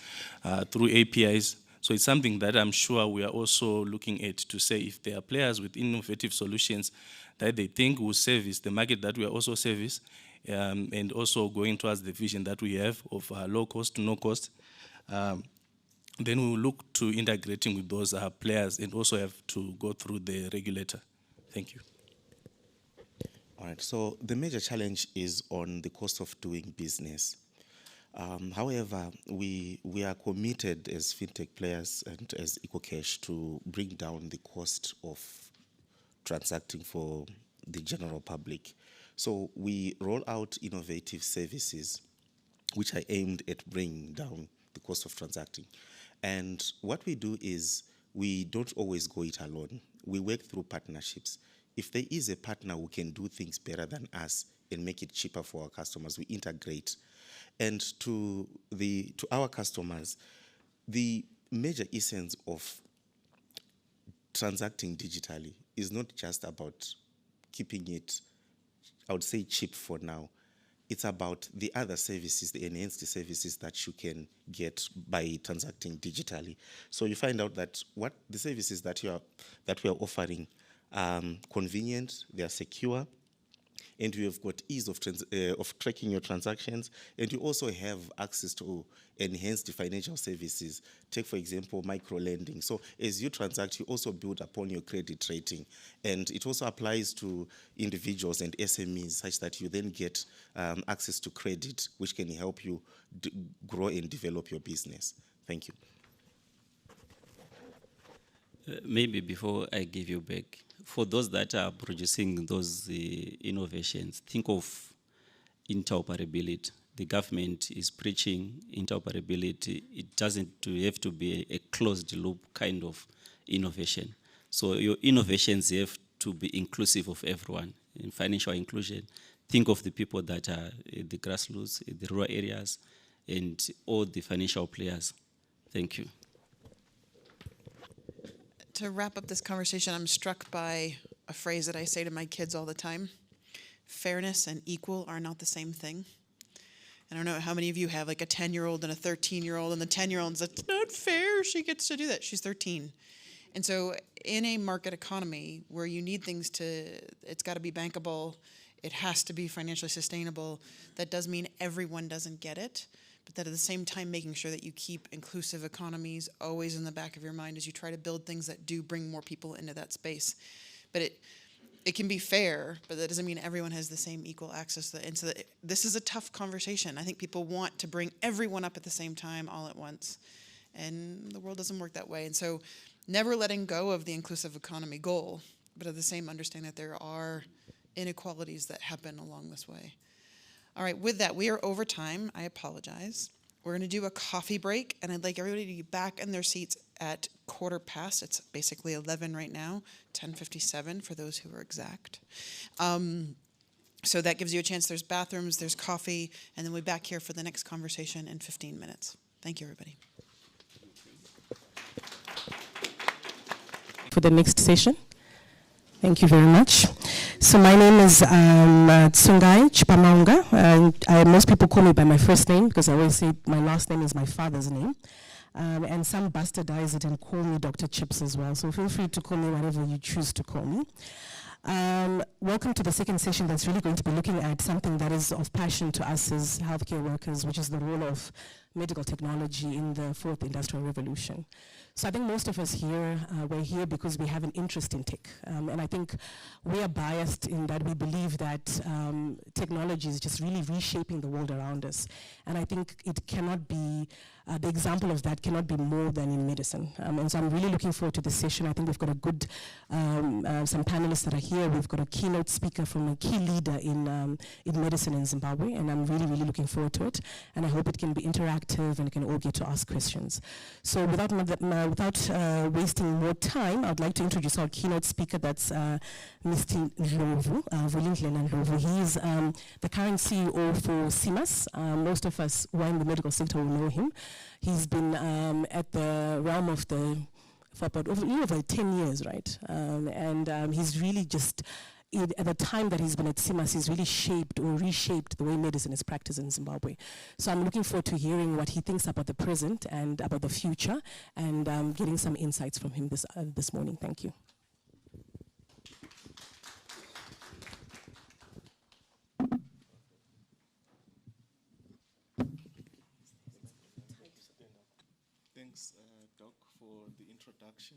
through APIs. So it's something that I'm sure we are also looking at to say if there are players with innovative solutions that they think will service the market that we are also service, and also going towards the vision that we have of low cost to no cost, then we will look to integrating with those players and also have to go through the regulator. Thank you.
All right, so the major challenge is on the cost of doing business. However, we are committed as fintech players and as EcoCash to bring down the cost of transacting for the general public. So we roll out innovative services which are aimed at bringing down the cost of transacting. And what we do is we don't always go it alone. We work through partnerships. If there is a partner who can do things better than us and make it cheaper for our customers, we integrate. And to our customers, the major essence of transacting digitally is not just about keeping it, I would say, cheap for now. It's about the other services, the enhanced services that you can get by transacting digitally. So you find out that what the services that we are offering are convenient, they are secure, and you have got ease of tracking your transactions, and you also have access to enhanced financial services. Take, for example, micro-lending. So as you transact, you also build upon your credit rating, and it also applies to individuals and SMEs, such that you then get access to credit, which can help you grow and develop your business. Thank you.
Maybe before I give you back, for those that are producing those innovations, think of interoperability. The government is preaching interoperability. It doesn't have to be a closed loop kind of innovation. So your innovations have to be inclusive of everyone. In financial inclusion, think of the people that are in the grassroots, in the rural areas, and all the financial players. Thank you.
To wrap up this conversation, I'm struck by a phrase that I say to my kids all the time. Fairness and equal are not the same thing. I don't know how many of you have like a 10-year-old and a 13-year-old, and the 10-year-old's like, it's not fair, she gets to do that. She's 13. And so in a market economy where you need things it's got to be bankable, it has to be financially sustainable, that does mean everyone doesn't get it. But that at the same time, making sure that you keep inclusive economies always in the back of your mind as you try to build things that do bring more people into that space. But it can be fair, but that doesn't mean everyone has the same equal access. And so this is a tough conversation. I think people want to bring everyone up at the same time all at once. And the world doesn't work that way. And so never letting go of the inclusive economy goal, but at the same understanding that there are inequalities that happen along this way. All right, with that, we are over time. I apologize. We're going to do a coffee break, and I'd like everybody to be back in their seats at 11:15. It's basically 11 right now, 10:57 for those who are exact. So that gives you a chance. There's bathrooms, there's coffee, and then we'll be back here for the next conversation in 15 minutes. Thank you, everybody.
For the next session. Thank you very much. So my name is Tsungai Chipamaunga, and most people call me by my first name because I always say my last name is my father's name. And some bastardize it and call me Dr. Chips as well. So feel free to call me whatever you choose to call me. Welcome to the second session that's really going to be looking at something that is of passion to us as healthcare workers, which is the role of medical technology in the fourth industrial revolution. So I think most of us here, we're here because we have an interest in tech. And I think we are biased in that we believe that technology is just really reshaping the world around us. And I think it cannot be, the example of that cannot be more than in medicine. And so I'm really looking forward to this session. I think we've got a good, some panelists that are here. We've got a keynote speaker from a key leader in medicine in Zimbabwe. And I'm really, really looking forward to it. And I hope it can be interactive and can all get to ask questions. So without wasting more time, I'd like to introduce our keynote speaker. That's Mr. Ndlovu, Vulindlela Ndlovu. He is the current CEO for CIMAS. Most of us who are in the medical sector will know him. He's been at the realm of for about over 10 years, right? And he's really just, at the time that he's been at CIMAS, he's really shaped or reshaped the way medicine is practiced in Zimbabwe. So I'm looking forward to hearing what he thinks about the present and about the future, and getting some insights from him this morning. Thank you.
Thanks, Doc, for the introduction.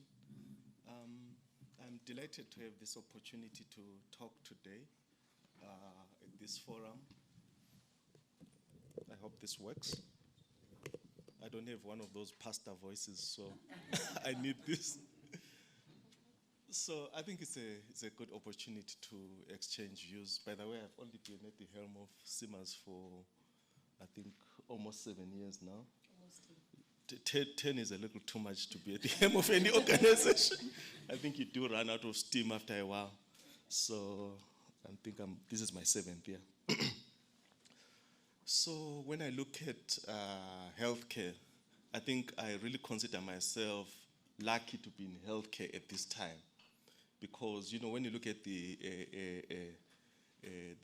I'm delighted to have this opportunity to talk today at this forum. I hope this works. I don't have one of those pastor voices, so I need this. So I think it's a good opportunity to exchange views. By the way, I've only been at the helm of CIMAS for, I think, almost 7 years now. 10 is a little too much to be at the helm of any organization. I think you do run out of steam after a while. So I think this is my 7th year. So when I look at healthcare, I think I really consider myself lucky to be in healthcare at this time. Because, when you look at the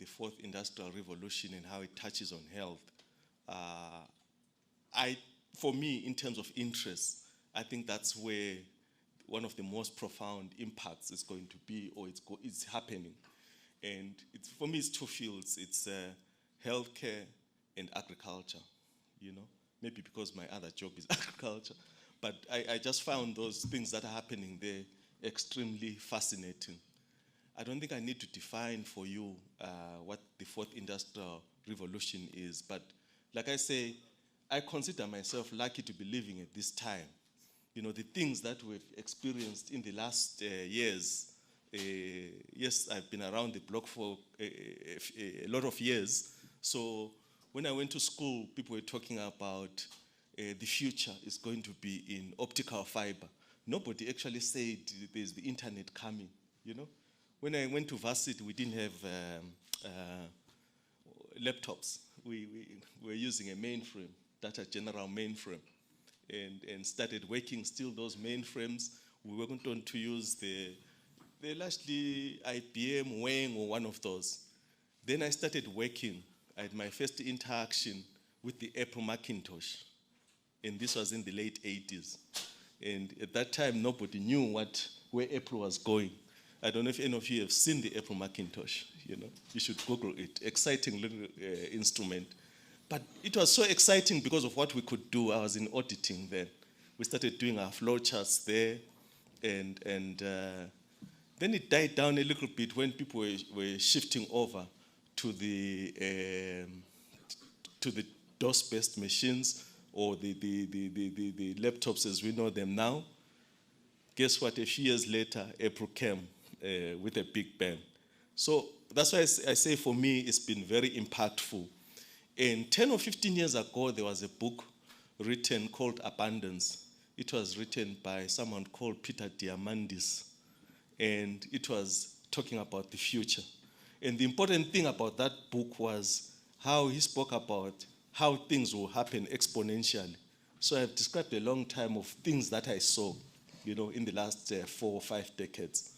fourth industrial revolution and how it touches on health, for me, in terms of interest, I think that's where one of the most profound impacts is going to be, or it's happening. And for me, it's two fields. It's healthcare and agriculture, Maybe because my other job is agriculture. But I just found those things that are happening there extremely fascinating. I don't think I need to define for you what the fourth industrial revolution is. But like I say, I consider myself lucky to be living at this time. The things that we've experienced in the last years. Yes, I've been around the block for a lot of years. So when I went to school, people were talking about the future is going to be in optical fiber. Nobody actually said there's the internet coming, When I went to varsity, we didn't have laptops. We were using a mainframe. Data general mainframe, and started working still those mainframes. We went on to use the largely IBM, Wang, or one of those. Then I started working. I had my first interaction with the Apple Macintosh, and this was in the late 80s. And at that time, nobody knew where Apple was going. I don't know if any of you have seen the Apple Macintosh. You should Google it. Exciting little instrument. But it was so exciting because of what we could do. I was in auditing then. We started doing our flowcharts there, and then it died down a little bit when people were shifting over to the DOS-based machines, or the laptops as we know them now. Guess what? A few years later, Apple came with a big bang. So that's why I say for me it's been very impactful. And 10 or 15 years ago, there was a book written called Abundance.
It was written by someone called Peter Diamandis, and it was talking about the future. And the important thing about that book was how he spoke about how things will happen exponentially. So I've described a long time of things that I saw, in the last 4 or 5 decades.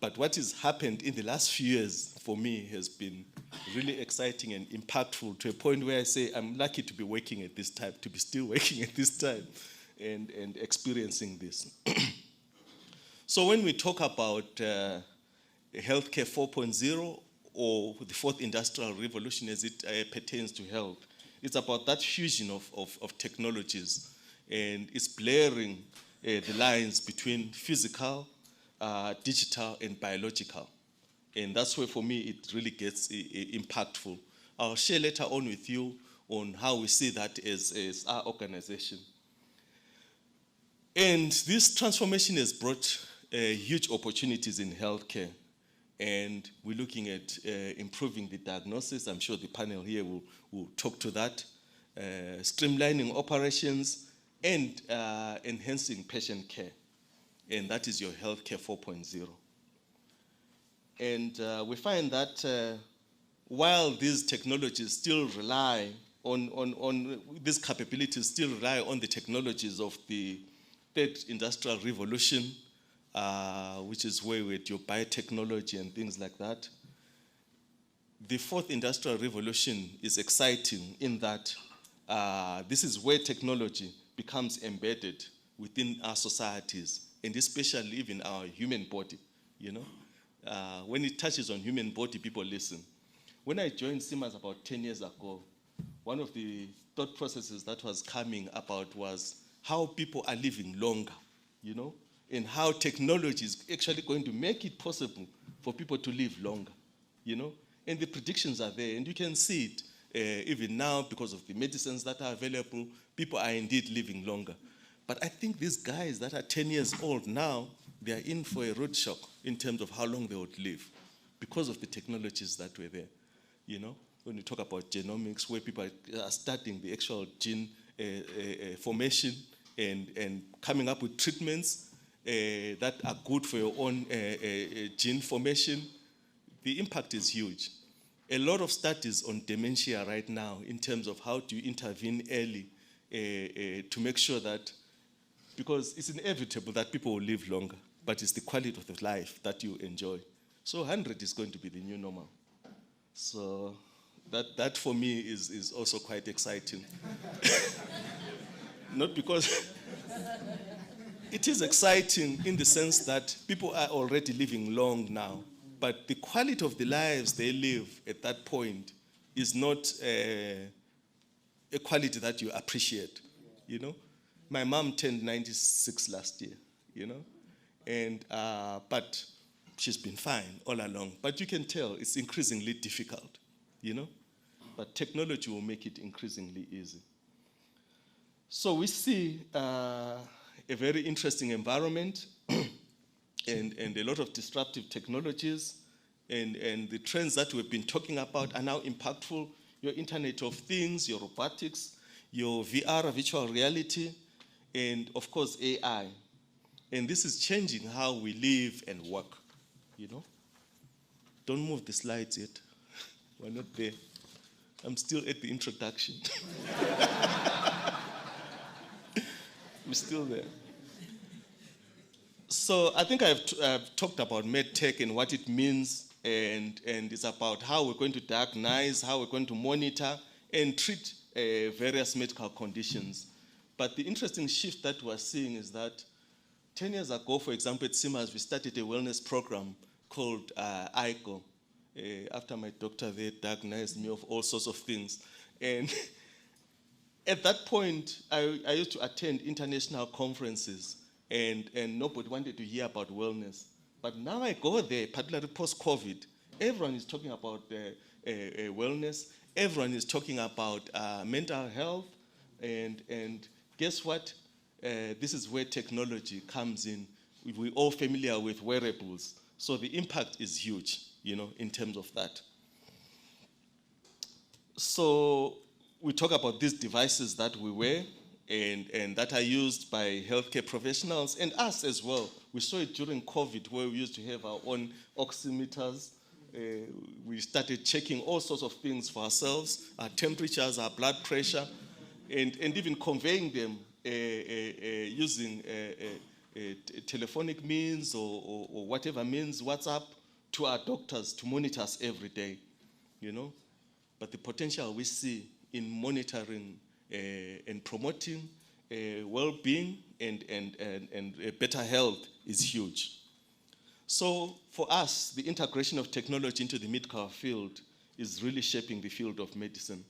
But what has happened in the last few years for me has been really exciting and impactful to a point where I say I'm lucky to be working at this time, to be still working at this time and experiencing this. So when we talk about healthcare 4.0 or the fourth industrial revolution as it pertains to health, it's about that fusion of technologies, and it's blurring the lines between physical, digital, and biological. And that's where, for me, it really gets impactful. I'll share later on with you on how we see that as our organization. And this transformation has brought huge opportunities in healthcare. And we're looking at improving the diagnosis. I'm sure the panel here will talk to that. Streamlining operations and enhancing patient care. And that is your healthcare 4.0. And we find that while these technologies still rely on these capabilities still rely on the technologies of the third industrial revolution, which is where we had your biotechnology and things like that. The fourth industrial revolution is exciting in that this is where technology becomes embedded within our societies, and especially even our human body, When it touches on human body, people listen. When I joined Siemens about 10 years ago, one of the thought processes that was coming about was how people are living longer, and how technology is actually going to make it possible for people to live longer, And the predictions are there, and you can see it even now because of the medicines that are available. People are indeed living longer. But I think these guys that are 10 years old now, they are in for a road shock in terms of how long they would live because of the technologies that were there, When you talk about genomics, where people are studying the actual gene formation and coming up with treatments that are good for your own gene formation, the impact is huge. A lot of studies on dementia right now in terms of how to intervene early to make sure that, because it's inevitable that people will live longer, but it's the quality of the life that you enjoy. So 100 is going to be the new normal. So that for me is also quite exciting. Not because it is exciting in the sense that people are already living long now, but the quality of the lives they live at that point is not a quality that you appreciate, My mom turned 96 last year, and but she's been fine all along. But you can tell it's increasingly difficult, But technology will make it increasingly easy. So we see a very interesting environment and a lot of disruptive technologies, and the trends that we've been talking about are now impactful. Your Internet of Things, your robotics, your VR, virtual reality, and of course AI. And this is changing how we live and work, Don't move the slides yet. We're not there. I'm still at the introduction. I'm still there. So I think I've talked about medtech and what it means, and it's about how we're going to diagnose, how we're going to monitor and treat various medical conditions. But the interesting shift that we're seeing is that 10 years ago, for example, at Siemens, we started a wellness program called ICO. After my doctor, they diagnosed me of all sorts of things. And at that point, I used to attend international conferences, and nobody wanted to hear about wellness. But now I go there, particularly post-COVID, everyone is talking about wellness. Everyone is talking about mental health. And guess what? This is where technology comes in. We're all familiar with wearables. So the impact is huge, in terms of that. So we talk about these devices that we wear, and that are used by healthcare professionals and us as well. We saw it during COVID, where we used to have our own oximeters. We started checking all sorts of things for ourselves, our temperatures, our blood pressure, and even conveying them using telephonic means or whatever means, WhatsApp, to our doctors to monitor us every day, you know. But the potential we see in monitoring and promoting well-being and better health is huge. So for us, the integration of technology into the medical field is really shaping the field of medicine.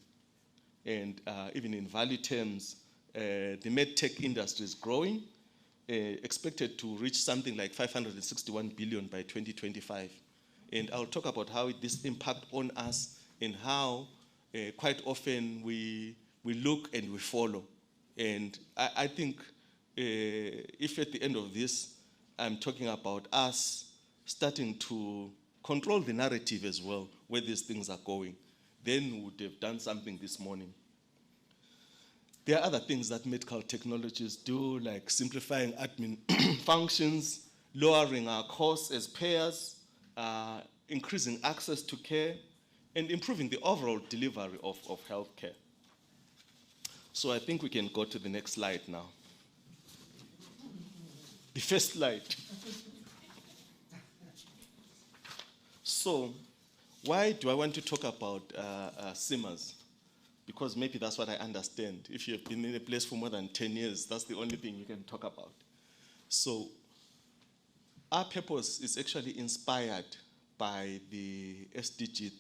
And even in value terms, the medtech industry is growing, expected to reach something like 561 billion by 2025. And I'll talk about how this impact on us and how quite often we look and we follow. And I think if at the end of this, I'm talking about us starting to control the narrative as well, where these things are going, then we would have done something this morning. There are other things that medical technologies do, like simplifying admin functions, lowering our costs as payers, increasing access to care, and improving the overall delivery of healthcare. So I think we can go to the next slide now. The first slide. So why do I want to talk about SIMAs? Because maybe that's what I understand. If you have been in a place for more than 10 years, that's the only thing you can talk about. So our purpose is actually inspired by the SDG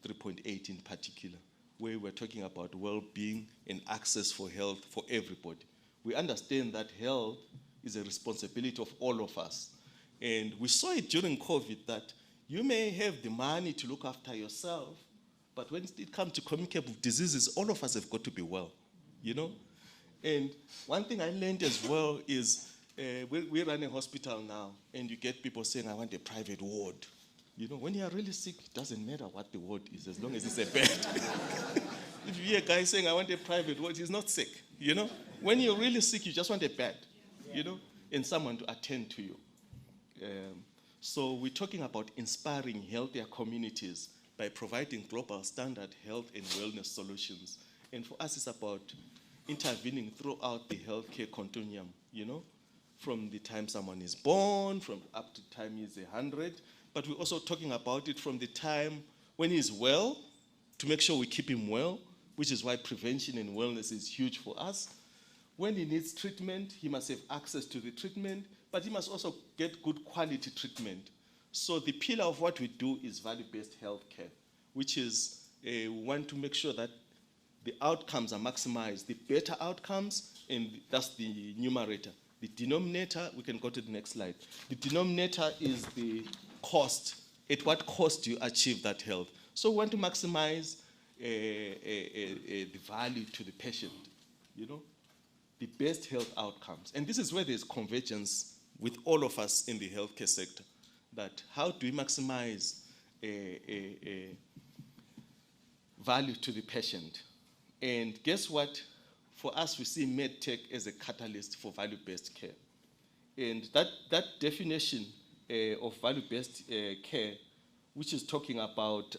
3.8 in particular, where we're talking about well-being and access for health for everybody. We understand that health is a responsibility of all of us. And we saw it during COVID that you may have the money to look after yourself, but when it comes to communicable diseases, all of us have got to be well, you know? And one thing I learned as well is we run a hospital now, and you get people saying, I want a private ward. You know, when you are really sick, it doesn't matter what the ward is, as long as it's a bed. If you hear a guy saying, I want a private ward, he's not sick, you know? When you're really sick, you just want a bed, you know, and someone to attend to you. So we're talking about inspiring healthier communities by providing global standard health and wellness solutions. And for us, it's about intervening throughout the healthcare continuum, you know, from the time someone is born, from up to time he's 100, but we're also talking about it from the time when he's well, to make sure we keep him well, which is why prevention and wellness is huge for us. When he needs treatment, he must have access to the treatment, but he must also get good quality treatment. So the pillar of what we do is value-based healthcare, which is we want to make sure that the outcomes are maximized, the better outcomes, and that's the numerator. The denominator, we can go to the next slide. The denominator is the cost. At what cost do you achieve that health? So we want to maximize the value to the patient, you know, the best health outcomes. And this is where there's convergence with all of us in the healthcare sector, that how do we maximize value to the patient? And guess what? For us, we see medtech as a catalyst for value-based care. And that definition of value-based care, which is talking about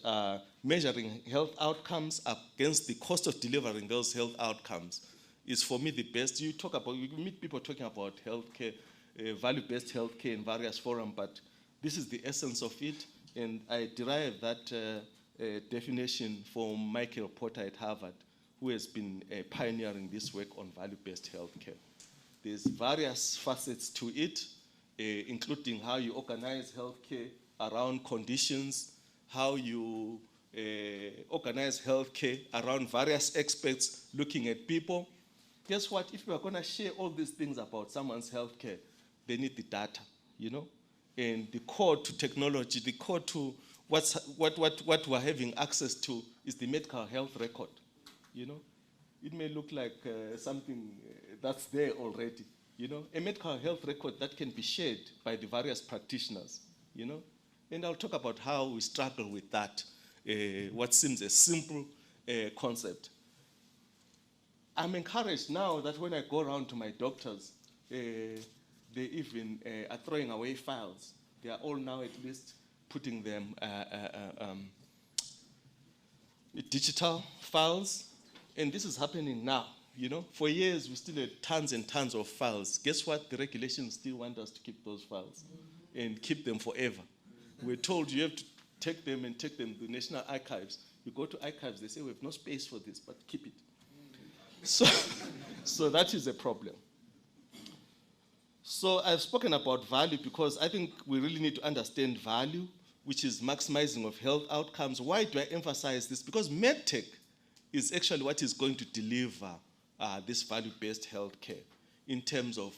measuring health outcomes against the cost of delivering those health outcomes, is for me the best. You meet people talking about healthcare, value-based healthcare in various forums, but this is the essence of it. And I derived that definition from Michael Porter at Harvard, who has been pioneering this work on value-based healthcare. There's various facets to it, including how you organize healthcare around conditions, how you organize healthcare around various experts looking at people. Guess what? If you are going to share all these things about someone's healthcare, they need the data, you know? And the core to technology, the core to what we're having access to is the medical health record, you know? It may look like something that's there already, you know? A medical health record that can be shared by the various practitioners, you know? And I'll talk about how we struggle with that, what seems a simple concept. I'm encouraged now that when I go around to my doctors, they even are throwing away files. They are all now at least putting them digital files, and this is happening now. You know, for years we still had tons and tons of files. Guess what? The regulations still want us to keep those files and keep them forever. We're told you have to take them to the National Archives. You go to archives, they say we have no space for this, but keep it. So that is a problem. So I've spoken about value because I think we really need to understand value, which is maximizing of health outcomes. Why do I emphasize this? Because medtech is actually what is going to deliver this value-based healthcare in terms of,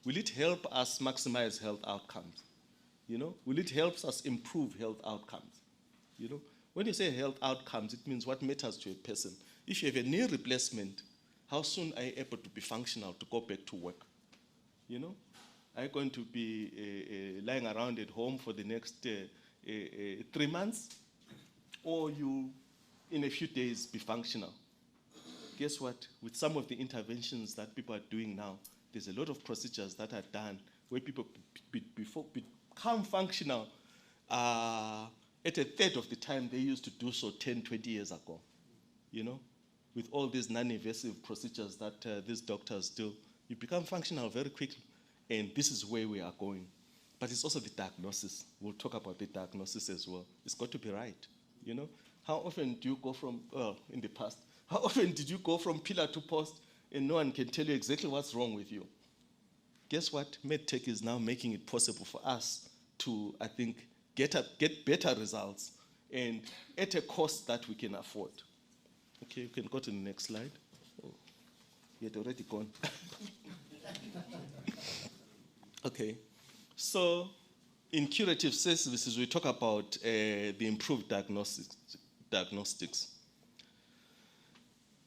will it help us maximize health outcomes? You know, will it help us improve health outcomes? You know, when you say health outcomes, it means what matters to a person. If you have a knee replacement, how soon are you able to be functional to go back to work? You know, are you going to be lying around at home for the next 3 months? Or you, in a few days, be functional? Guess what? With some of the interventions that people are doing now, there's a lot of procedures that are done where people become functional at a third of the time they used to do so 10, 20 years ago. You know, with all these non-invasive procedures that these doctors do, you become functional very quickly. And this is where we are going. But it's also the diagnosis. We'll talk about the diagnosis as well. It's got to be right. You know, how often do you go from, in the past, how often did you go from pillar to post and no one can tell you exactly what's wrong with you? Guess what? MedTech is now making it possible for us to, I think, get better results and at a cost that we can afford. Okay, you can go to the next slide. Oh, you had already gone. Okay, so in curative services, we talk about the improved diagnostics.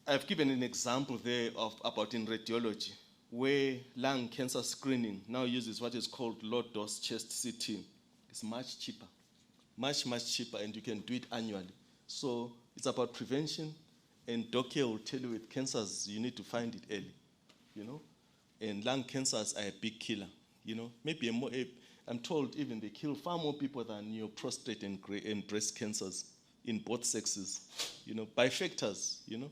I've given an example there about in radiology, where lung cancer screening now uses what is called low-dose chest CT. It's much cheaper, much cheaper, and you can do it annually. So it's about prevention, and doctor will tell you with cancers, you need to find it early, you know? And lung cancers are a big killer, you know? Maybe I'm told even they kill far more people than your prostate and breast cancers in both sexes, you know, by factors, you know?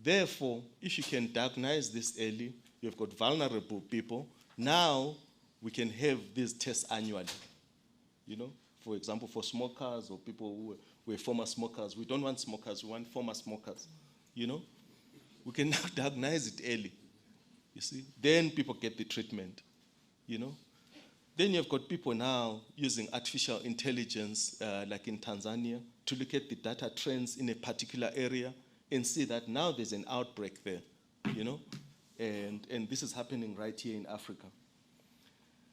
Therefore, if you can diagnose this early, you've got vulnerable people. Now, we can have these tests annually. You know, for example, for smokers or people who were former smokers, we don't want smokers, we want former smokers. You know, we can now diagnose it early. You see, then people get the treatment. You know, then you've got people now using artificial intelligence, like in Tanzania, to look at the data trends in a particular area and see that now there's an outbreak there, you know, and this is happening right here in Africa.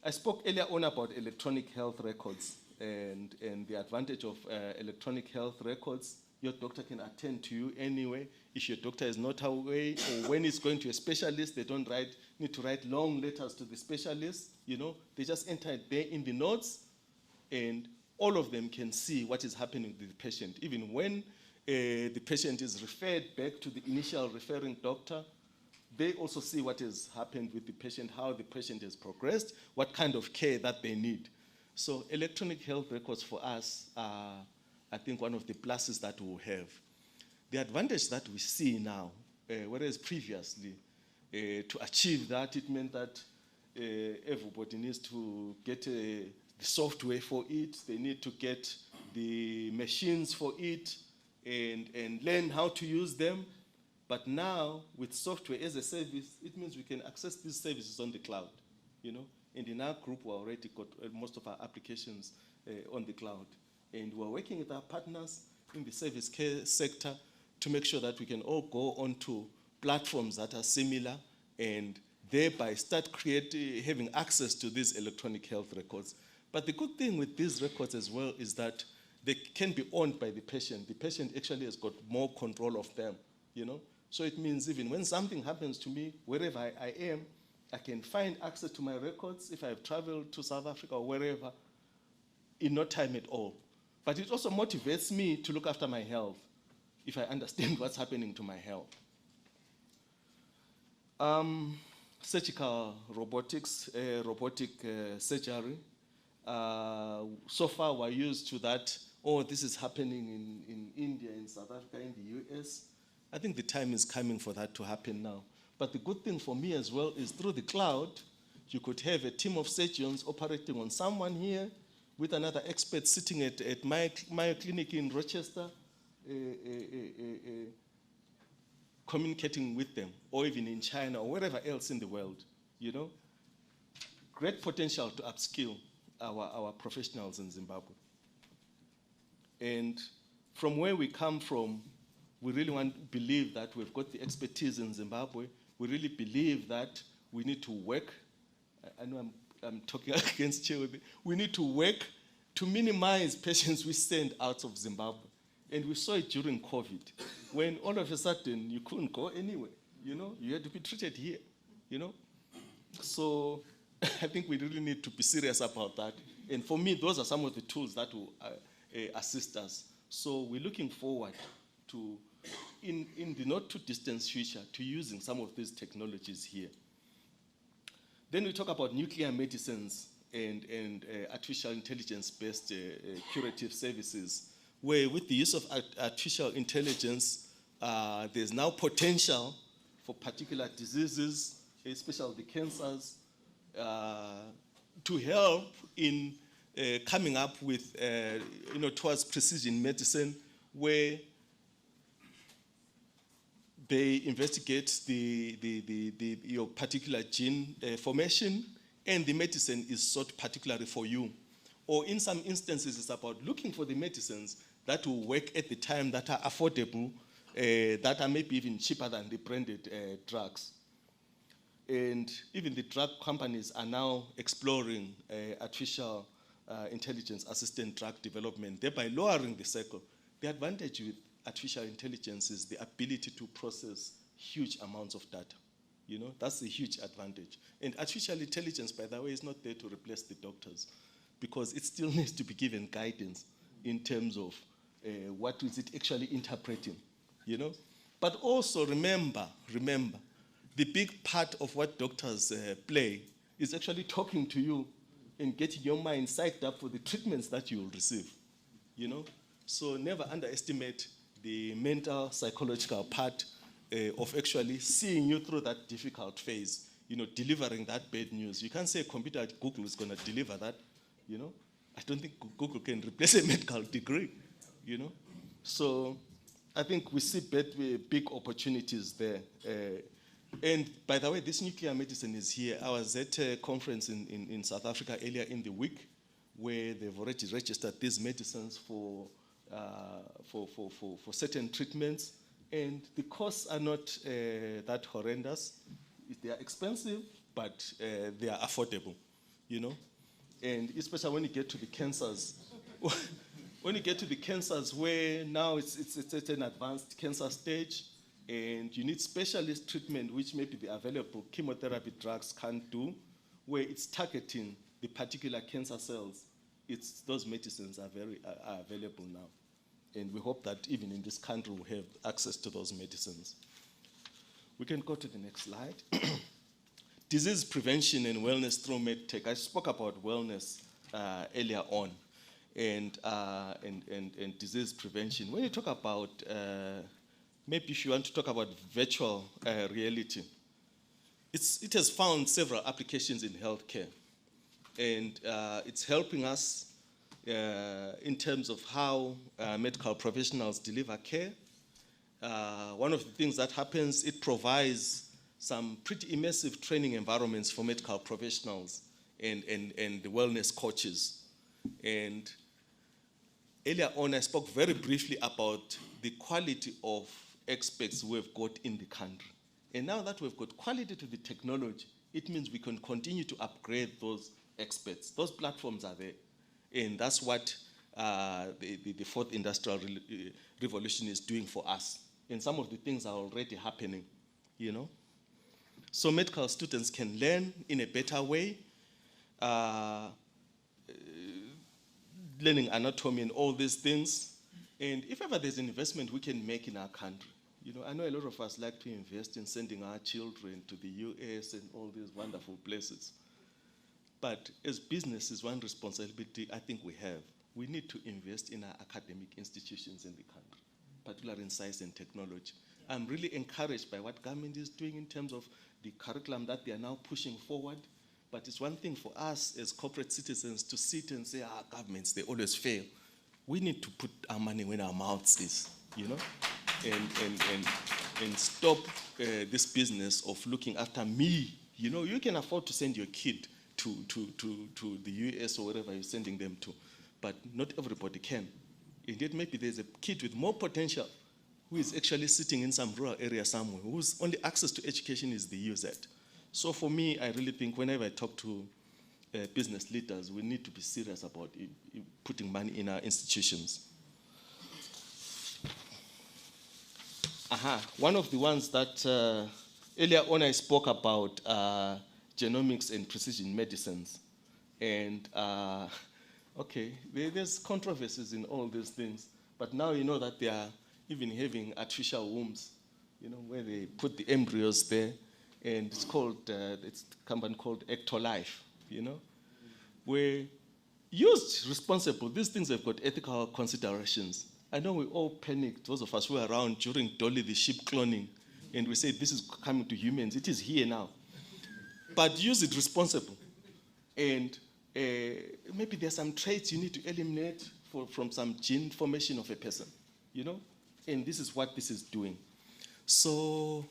I spoke earlier on about electronic health records and the advantage of electronic health records. Your doctor can attend to you anyway. If your doctor is not away, or when it's going to a specialist, they don't need to write long letters to the specialist, you know, they just enter it there in the notes, and all of them can see what is happening with the patient. Even when the patient is referred back to the initial referring doctor, they also see what has happened with the patient, how the patient has progressed, what kind of care that they need. So electronic health records for us are, I think, one of the pluses that we'll have. The advantage that we see now, whereas previously, to achieve that, it meant that everybody needs to get the software for it, they need to get the machines for it, and learn how to use them. But now, with software as a service, it means we can access these services on the cloud, you know. And in our group, we already got most of our applications on the cloud. And we're working with our partners in the service care sector to make sure that we can all go onto platforms that are similar and thereby start having access to these electronic health records. But the good thing with these records as well is that they can be owned by the patient. The patient actually has got more control of them, you know. So it means even when something happens to me, wherever I am, I can find access to my records if I've traveled to South Africa or wherever in no time at all. But it also motivates me to look after my health if I understand what's happening to my health. Surgical robotics, robotic surgery. So far we're used to that, oh, this is happening in India, in South Africa, in the US. I think the time is coming for that to happen now. But the good thing for me as well is through the cloud, you could have a team of surgeons operating on someone here with another expert sitting at Mayo Clinic in Rochester, communicating with them, or even in China or wherever else in the world, you know. Great potential to upskill our professionals in Zimbabwe. And from where we come from, we really believe that we've got the expertise in Zimbabwe. We really believe that we need to work. I know I'm talking against Chair. We need to work to minimize patients we send out of Zimbabwe. And we saw it during COVID, when all of a sudden you couldn't go anywhere, you know, you had to be treated here, you know. So I think we really need to be serious about that. And for me, those are some of the tools that will assist us. So we're looking forward to, in the not too distant future, to using some of these technologies here. Then we talk about nuclear medicines and artificial intelligence-based curative services, where with the use of artificial intelligence, there's now potential for particular diseases, especially the cancers, to help in coming up with, towards precision medicine, where they investigate your particular gene formation, and the medicine is sought particularly for you. Or in some instances, it's about looking for the medicines that will work at the time, that are affordable, that are maybe even cheaper than the branded drugs. And even the drug companies are now exploring artificial intelligence-assisted drug development, thereby lowering the cycle. The advantage with artificial intelligence is the ability to process huge amounts of data. You know, that's a huge advantage. And artificial intelligence, by the way, is not there to replace the doctors, because it still needs to be given guidance in terms of what is it actually interpreting, you know? But also remember, the big part of what doctors play is actually talking to you and getting your mind psyched up for the treatments that you will receive, you know? So never underestimate the mental, psychological part of actually seeing you through that difficult phase, you know, delivering that bad news. You can't say a computer at Google is going to deliver that, you know? I don't think Google can replace a medical degree, you know? So I think we see big opportunities there. And by the way, this nuclear medicine is here. I was at a conference in South Africa earlier in the week, where they've already registered these medicines for certain treatments. And the costs are not that horrendous. They are expensive, but they are affordable, you know? And especially when you get to the cancers, when you get to the cancers where now it's at an advanced cancer stage, and you need specialist treatment, which maybe the available chemotherapy drugs can't do, where it's targeting the particular cancer cells, those medicines are available now. And we hope that even in this country we'll have access to those medicines. We can go to the next slide. Disease prevention and wellness through medtech. I spoke about wellness earlier on, and disease prevention. When you talk about, maybe if you want to talk about virtual reality, it has found several applications in healthcare, and it's helping us in terms of how medical professionals deliver care. One of the things that happens, it provides some pretty immersive training environments for medical professionals and the wellness coaches. And earlier on, I spoke very briefly about the quality of experts we've got in the country. And now that we've got quality to the technology, it means we can continue to upgrade those experts. Those platforms are there. And that's what the fourth industrial revolution is doing for us. And some of the things are already happening, you know? So medical students can learn in a better way, learning anatomy and all these things. And if ever there's an investment we can make in our country, You know, I know a lot of us like to invest in sending our children to the US and all these wonderful places. But as businesses, one responsibility I think we have, we need to invest in our academic institutions in the country, particularly in science and technology. I'm really encouraged by what government is doing in terms of the curriculum that they are now pushing forward. But it's one thing for us as corporate citizens to sit and say, governments, they always fail. We need to put our money where our mouths is, you know, and stop this business of looking after me. You know, you can afford to send your kid to the US or wherever you're sending them to, but not everybody can. Indeed, maybe there's a kid with more potential who is actually sitting in some rural area somewhere, whose only access to education is the UZ. So for me, I really think whenever I talk to business leaders, we need to be serious about putting money in our institutions. One of the ones that earlier on I spoke about genomics and precision medicines. And okay, there's controversies in all these things, but now you know that they are even having artificial wombs, you know, where they put the embryos there, and it's called, it's a company called Ectolife, you know, where used responsible, these things have got ethical considerations. I know we all panicked, those of us who were around during Dolly the sheep cloning, and we said, this is coming to humans, it is here now. But use it responsible. And maybe there's some traits you need to eliminate from some gene formation of a person, you know? And this is what this is doing. So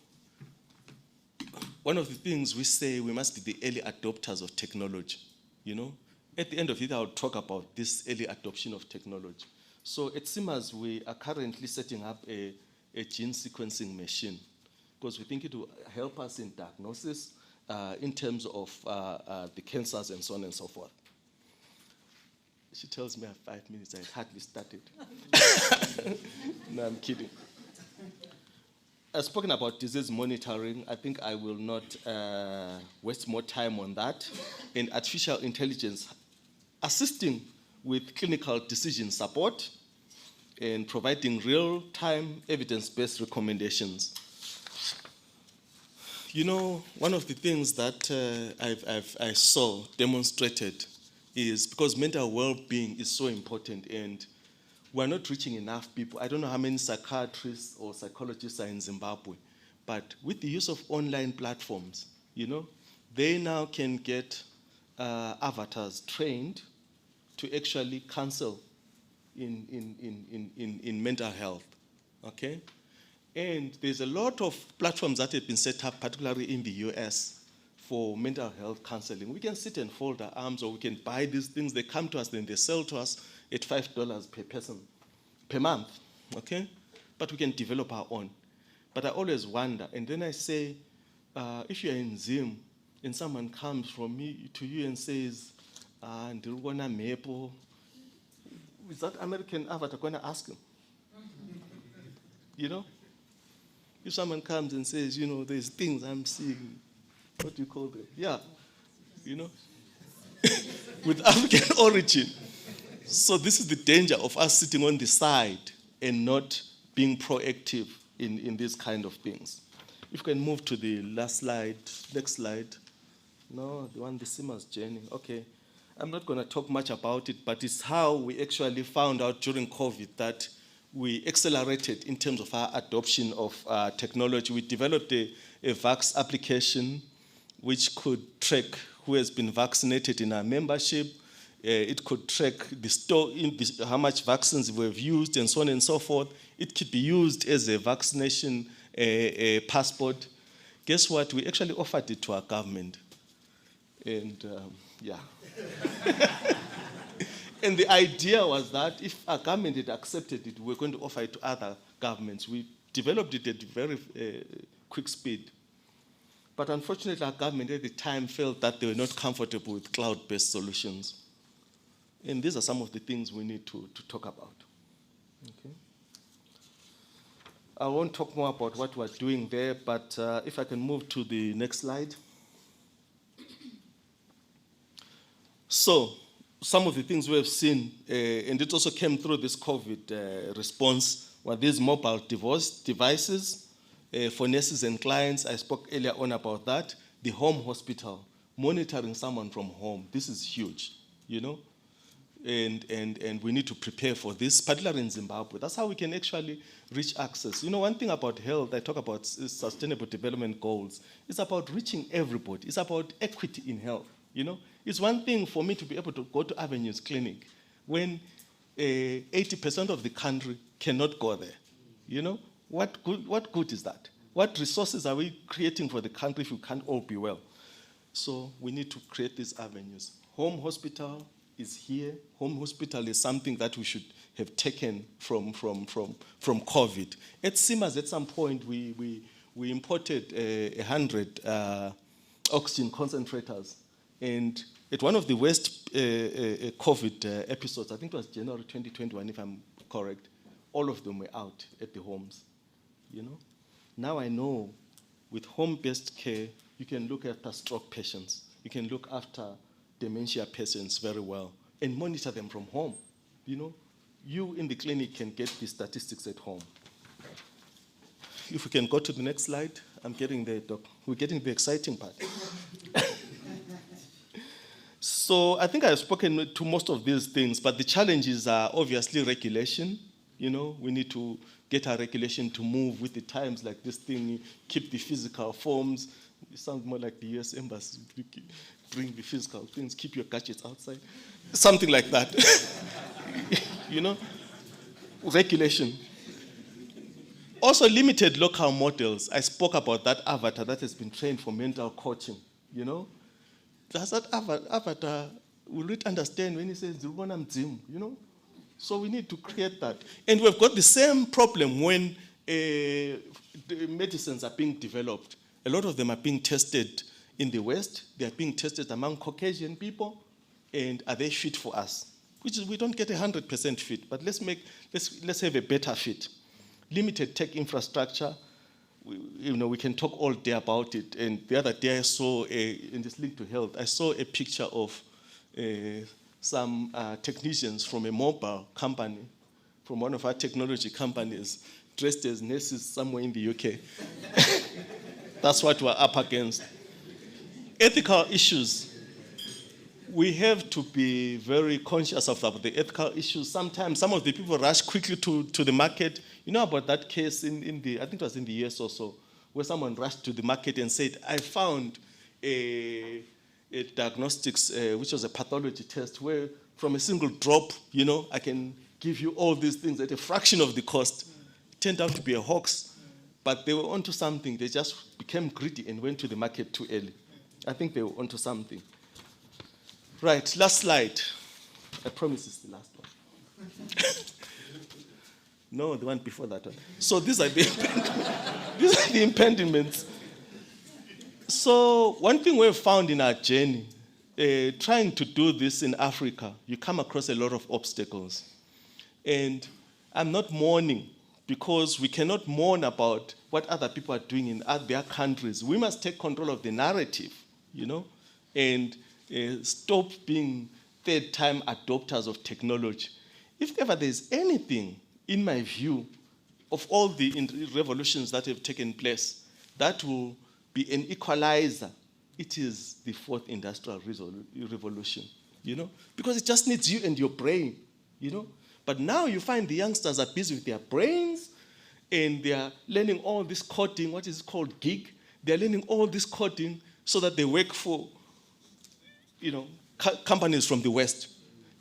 one of the things we say, we must be the early adopters of technology, you know? At the end of it, I'll talk about this early adoption of technology. So at CIMAS, we are currently setting up a gene sequencing machine because we think it will help us in diagnosis in terms of the cancers and so on and so forth. She tells me I have 5 minutes, I hardly started. No, I'm kidding. I've spoken about disease monitoring. I think I will not waste more time on that. And artificial intelligence, assisting with clinical decision support and providing real-time evidence-based recommendations. You know, one of the things that I saw demonstrated is because mental well-being is so important and we're not reaching enough people. I don't know how many psychiatrists or psychologists are in Zimbabwe, but with the use of online platforms, you know, they now can get avatars trained to actually counsel in mental health, okay? And there's a lot of platforms that have been set up, particularly in the US, for mental health counseling. We can sit and fold our arms, or we can buy these things. They come to us, then they sell to us at $5 per person per month, okay? But we can develop our own. But I always wonder, and then I say, if you're in Zim, and someone comes from me to you and says, Ndirugona Mepo, is that American avatar going to ask him? You know? If someone comes and says, you know, there's things I'm seeing, what do you call them? Yeah, you know, with African origin. So this is the danger of us sitting on the side and not being proactive in these kind of things. If you can move to the last slide, next slide. No, the one, the CIMAS journey. Okay, I'm not going to talk much about it, but it's how we actually found out during COVID that we accelerated in terms of our adoption of technology. We developed a Vax application which could track who has been vaccinated in our membership. It could track how much vaccines we've used and so on and so forth. It could be used as a vaccination passport. Guess what? We actually offered it to our government. And yeah. And the idea was that if our government had accepted it, we were going to offer it to other governments. We developed it at very quick speed. But unfortunately, our government at the time felt that they were not comfortable with cloud-based solutions. And these are some of the things we need to talk about. Okay. I won't talk more about what we're doing there, but if I can move to the next slide. So, some of the things we have seen, and it also came through this COVID response, were these mobile devices. for nurses and clients. I spoke earlier on about that. The home hospital, monitoring someone from home. This is huge, you know. And we need to prepare for this, particularly in Zimbabwe. That's how we can actually reach access. You know, one thing about health, I talk about sustainable development goals. It's about reaching everybody. It's about equity in health, you know. It's one thing for me to be able to go to Avenues Clinic when 80% of the country cannot go there, you know. What good is that? What resources are we creating for the country if we can't all be well? So we need to create these avenues. Home hospital is here. Home hospital is something that we should have taken from COVID. At Siemens, at some point, we imported 100 oxygen concentrators. And at one of the worst COVID episodes, I think it was January 2021, if I'm correct, all of them were out at the homes, you know. Now I know with home-based care, you can look after stroke patients. You can look after dementia patients very well and monitor them from home. You know, you in the clinic can get the statistics at home. If we can go to the next slide, I'm getting there, Doc. We're getting the exciting part. So I think I've spoken to most of these things, but the challenges are obviously regulation. You know, we need to get our regulation to move with the times, like this thing, keep the physical forms. It sounds more like the US Embassy. Bring the physical things, keep your gadgets outside. Something like that. You know? Regulation. Also, limited local models. I spoke about that avatar that has been trained for mental coaching. You know? Does that avatar, will it understand when he says, you know? So we need to create that. And we've got the same problem when the medicines are being developed. A lot of them are being tested in the West. They are being tested among Caucasian people. And are they fit for us? Which is, we don't get 100% fit, but let's have a better fit. Limited tech infrastructure. We can talk all day about it. And the other day I saw, in this link to health, I saw a picture of some technicians from a mobile company, from one of our technology companies, dressed as nurses somewhere in the UK. That's what we're up against. Ethical issues. We have to be very conscious of the ethical issues. Sometimes some of the people rush quickly to the market. You know about that case I think it was in the US or so, where someone rushed to the market and said, I found a diagnostics, which was a pathology test, where from a single drop, you know, I can give you all these things at a fraction of the cost. It turned out to be a hoax, but they were onto something. They just became greedy and went to the market too early. I think they were onto something. Right, last slide. I promise it's the last one. No, the one before that one. So these are the impediments. So one thing we've found in our journey, trying to do this in Africa, you come across a lot of obstacles. And I'm not mourning, because we cannot mourn about what other people are doing in their countries. We must take control of the narrative, you know, and stop being third-time adopters of technology. If ever there's anything, in my view, of all the revolutions that have taken place, that will be an equalizer, it is the fourth industrial revolution, you know, because it just needs you and your brain, you know. But now you find the youngsters are busy with their brains, and they are learning all this coding, what is called gig. They're learning all this coding so that they work for, you know, companies from the West.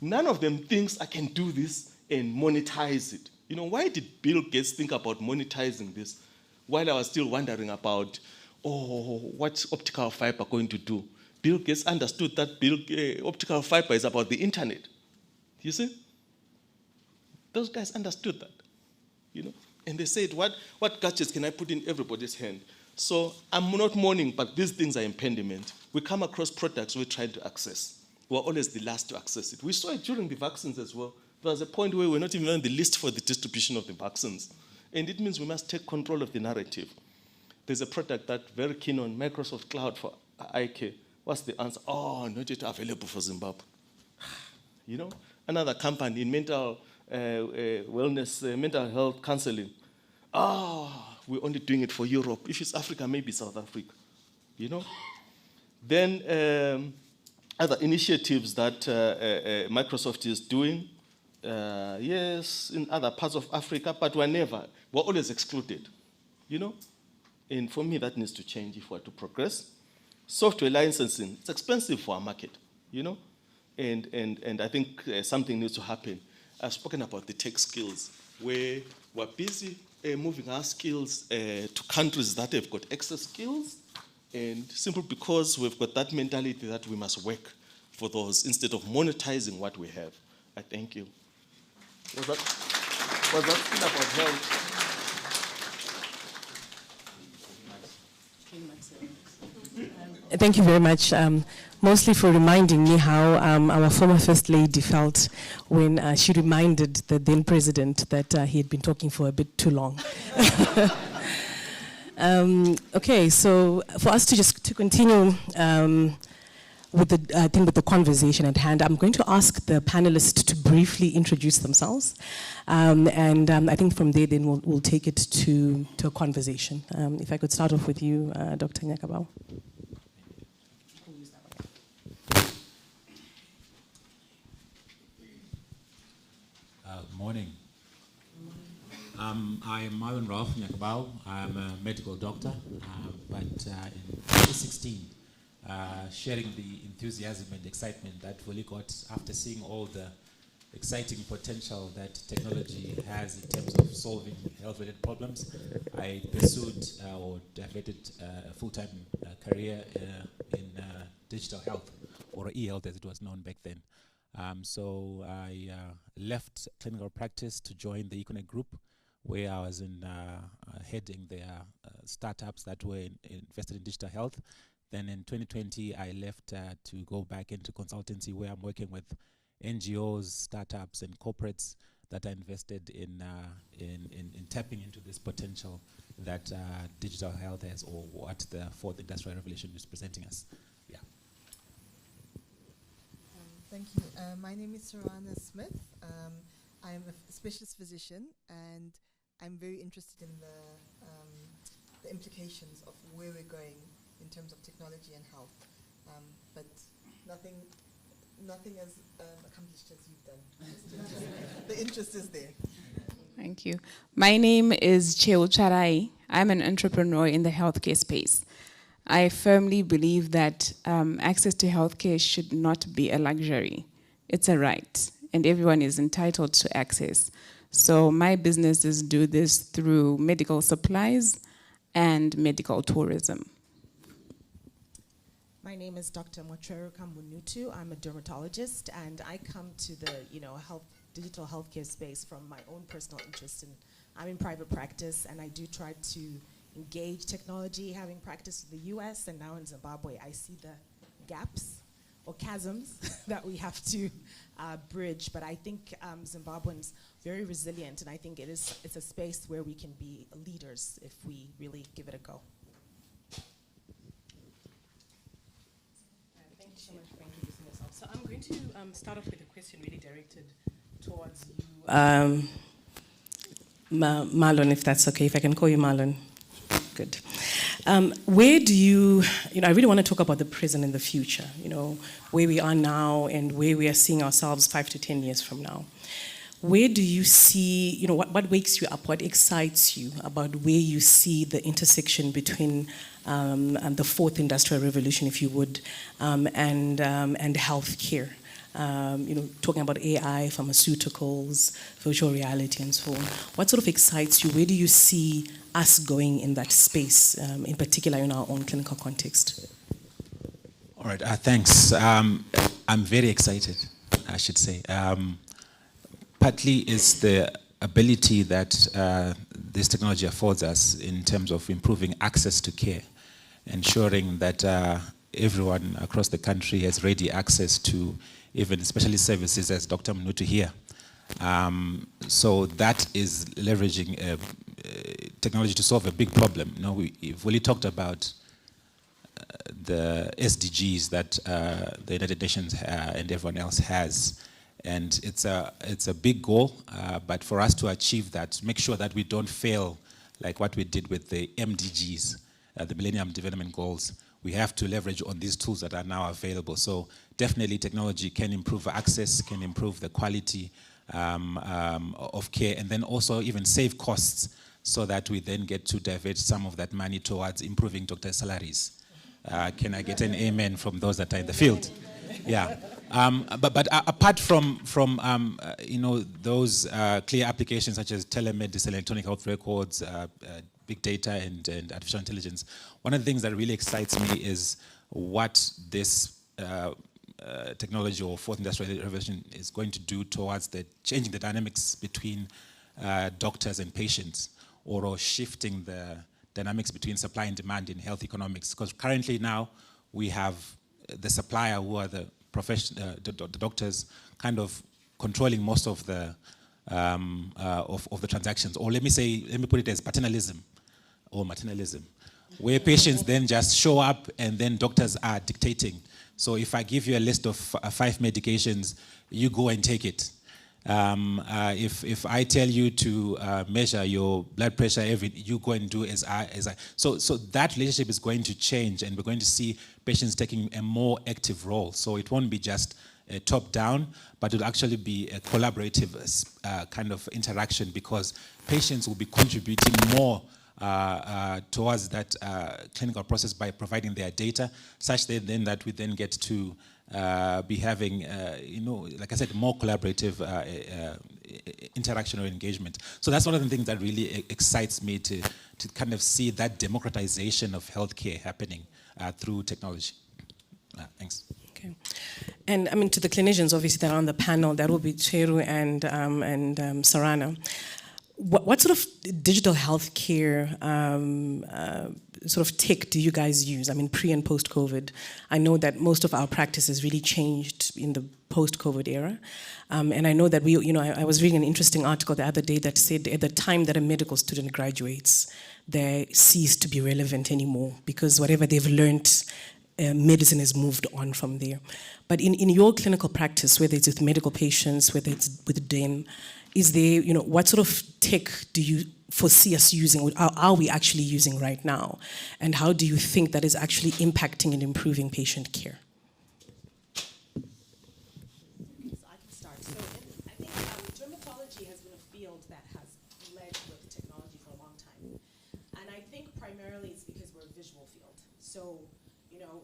None of them thinks I can do this and monetize it. You know, why did Bill Gates think about monetizing this while I was still wondering about, what's optical fiber going to do? Bill Gates understood that optical fiber is about the internet. You see? Those guys understood that, you know? And they said, what gadgets can I put in everybody's hand? So I'm not mourning, but these things are impediment. We come across products we're trying to access. We're always the last to access it. We saw it during the vaccines as well. There was a point where we're not even on the list for the distribution of the vaccines. And it means we must take control of the narrative. There's a product that very keen on Microsoft Cloud for IK. What's the answer? Oh, not yet available for Zimbabwe. You know, another company in mental wellness, mental health counseling. we're only doing it for Europe. If it's Africa, maybe South Africa, you know? Then other initiatives that Microsoft is doing, yes, in other parts of Africa, but we're always excluded, you know? And for me, that needs to change if we're to progress. Software licensing, it's expensive for our market, you know? And I think something needs to happen. I've spoken about the tech skills, where we're busy moving our skills to countries that have got excess skills, and simply because we've got that mentality that we must work for those instead of monetizing what we have. I thank you. Was that still about health?
Thank you very much, mostly for reminding me how our former First Lady felt when she reminded the then President that he had been talking for a bit too long. Okay, so for us to continue with the conversation at hand, I'm going to ask the panelists to briefly introduce themselves, and I think from there then we'll take it to a conversation. If I could start off with you, Dr. Nyakabao.
Morning. I'm Marlon Ralph Nyakabao. I'm a medical doctor, but in 2016, sharing the enthusiasm and excitement that Voli got after seeing all the exciting potential that technology has in terms of solving health-related problems, I pursued or diverted a full-time career in digital health, or e-health as it was known back then. So I left clinical practice to join the Econet Group, where I was heading their startups that were invested in digital health. Then in 2020, I left to go back into consultancy, where I'm working with NGOs, startups, and corporates that are invested in tapping into this potential that digital health has, or what the fourth industrial revolution is presenting us. Yeah.
Thank you. My name is Sarana Smith. I'm a specialist physician, and I'm very interested in the implications of where we're going in terms of technology and health. But nothing as accomplished as you've done. The interest is there.
Thank you. My name is Cheo Charai. I'm an entrepreneur in the healthcare space. I firmly believe that access to healthcare should not be a luxury. It's a right, and everyone is entitled to access. So my businesses do this through medical supplies and medical tourism.
My name is Dr. Mochero Kamunutu. I'm a dermatologist, and I come to the digital healthcare space from my own personal interest. I'm in private practice, and I do try to engage technology, having practiced in the US and now in Zimbabwe. I see the gaps or chasms that we have to bridge, but I think Zimbabweans very resilient, and I think it's a space where we can be leaders if we really give it a go.
Thank you so much for introducing yourself. So I'm going to start off with a question really directed towards you. Marlon, if that's okay, if I can call you Marlon. Good. Where do you, I really want to talk about the present and the future, where we are now and where we are seeing ourselves 5 to 10 years from now. Where do you see, what wakes you up, what excites you about where you see the intersection between the fourth industrial revolution, if you would, and healthcare? Talking about AI, pharmaceuticals, virtual reality, and so on. What sort of excites you? Where do you see us going in that space, in particular in our own clinical context?
All right, thanks. I'm very excited, I should say. Partly is the ability that this technology affords us in terms of improving access to care, ensuring that everyone across the country has ready access to even specialist services, as Dr. Mnutu here. So that is leveraging technology to solve a big problem. We've really talked about the SDGs that the United Nations and everyone else has. And it's a big goal, but for us to achieve that, make sure that we don't fail like what we did with the MDGs, the Millennium Development Goals. We have to leverage on these tools that are now available. So definitely technology can improve access, can improve the quality of care, and then also even save costs so that we then get to divert some of that money towards improving doctor salaries. Can I get an amen from those that are in the field? Yeah. But apart from those clear applications such as telemedicine, electronic health records, big data, and artificial intelligence, one of the things that really excites me is what this technology or fourth industrial revolution is going to do towards changing the dynamics between doctors and patients, or shifting the dynamics between supply and demand in health economics. Because currently now we have the supplier, who are the doctors, kind of controlling most of the transactions. Or let me put it as paternalism or maternalism, where patients then just show up and then doctors are dictating. So if I give you a list of 5 medications, you go and take it. If I tell you to measure your blood pressure, you go and do as I. So that relationship is going to change, and we're going to see patients taking a more active role. So it won't be just a top-down, but it'll actually be a collaborative kind of interaction, because patients will be contributing more towards that clinical process by providing their data, such that we then get to be having, like I said, more collaborative interaction or engagement. So that's one of the things that really excites me, to kind of see that democratization of healthcare happening through technology. Thanks.
Okay. And I mean, to the clinicians, obviously, that are on the panel, that will be Cheru and Sarana. What sort of digital healthcare sort of tech do you guys use? I mean, pre and post-COVID. I know that most of our practices really changed in the post-COVID era. And I know that I was reading an interesting article the other day that said at the time that a medical student graduates, they cease to be relevant anymore, because whatever they've learned, medicine has moved on from there. But in your clinical practice, whether it's with medical patients, whether it's with DEM, is there, what sort of tech do you foresee us using, or are we actually using right now? And how do you think that is actually impacting and improving patient care?
So I can start. So I think dermatology has been a field that has led with technology for a long time. And I think primarily it's because we're a visual field. So,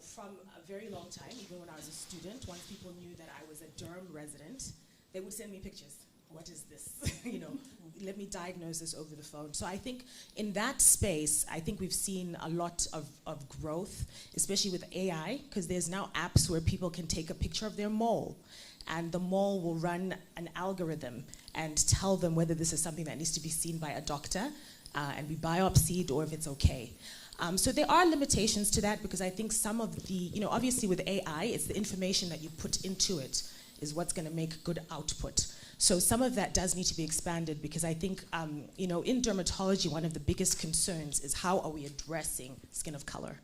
from a very long time, even when I was a student, once people knew that I was a derm resident, they would send me pictures. What is this? Let me diagnose this over the phone. So I think in that space, I think we've seen a lot of growth, especially with AI, because there's now apps where people can take a picture of their mole, and the mole will run an algorithm and tell them whether this is something that needs to be seen by a doctor and be biopsied, or if it's okay. So there are limitations to that, because I think some of the, obviously with AI, it's the information that you put into it is what's going to make good output. So some of that does need to be expanded, because I think, in dermatology, one of the biggest concerns is how are we addressing skin of color?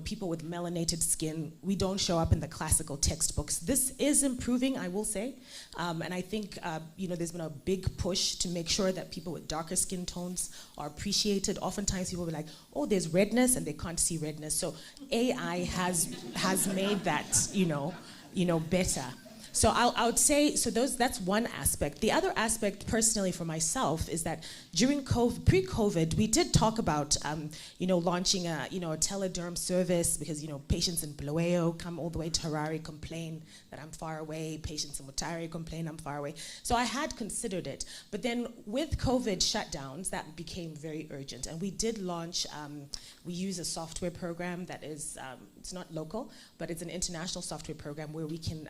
People with melanated skin, we don't show up in the classical textbooks. This is improving, I will say. And I think, there's been a big push to make sure that people with darker skin tones are appreciated. Oftentimes people will be like, oh, there's redness, and they can't see redness. So AI has made that, better. So I would say, that's one aspect. The other aspect, personally for myself, is that during pre-COVID, we did talk about, launching a telederm service, because, patients in Bulawayo come all the way to Harare, complain that I'm far away. Patients in Mutare complain I'm far away. So I had considered it. But then with COVID shutdowns, that became very urgent. And we did launch, we use a software program that is, it's not local, but it's an international software program where we can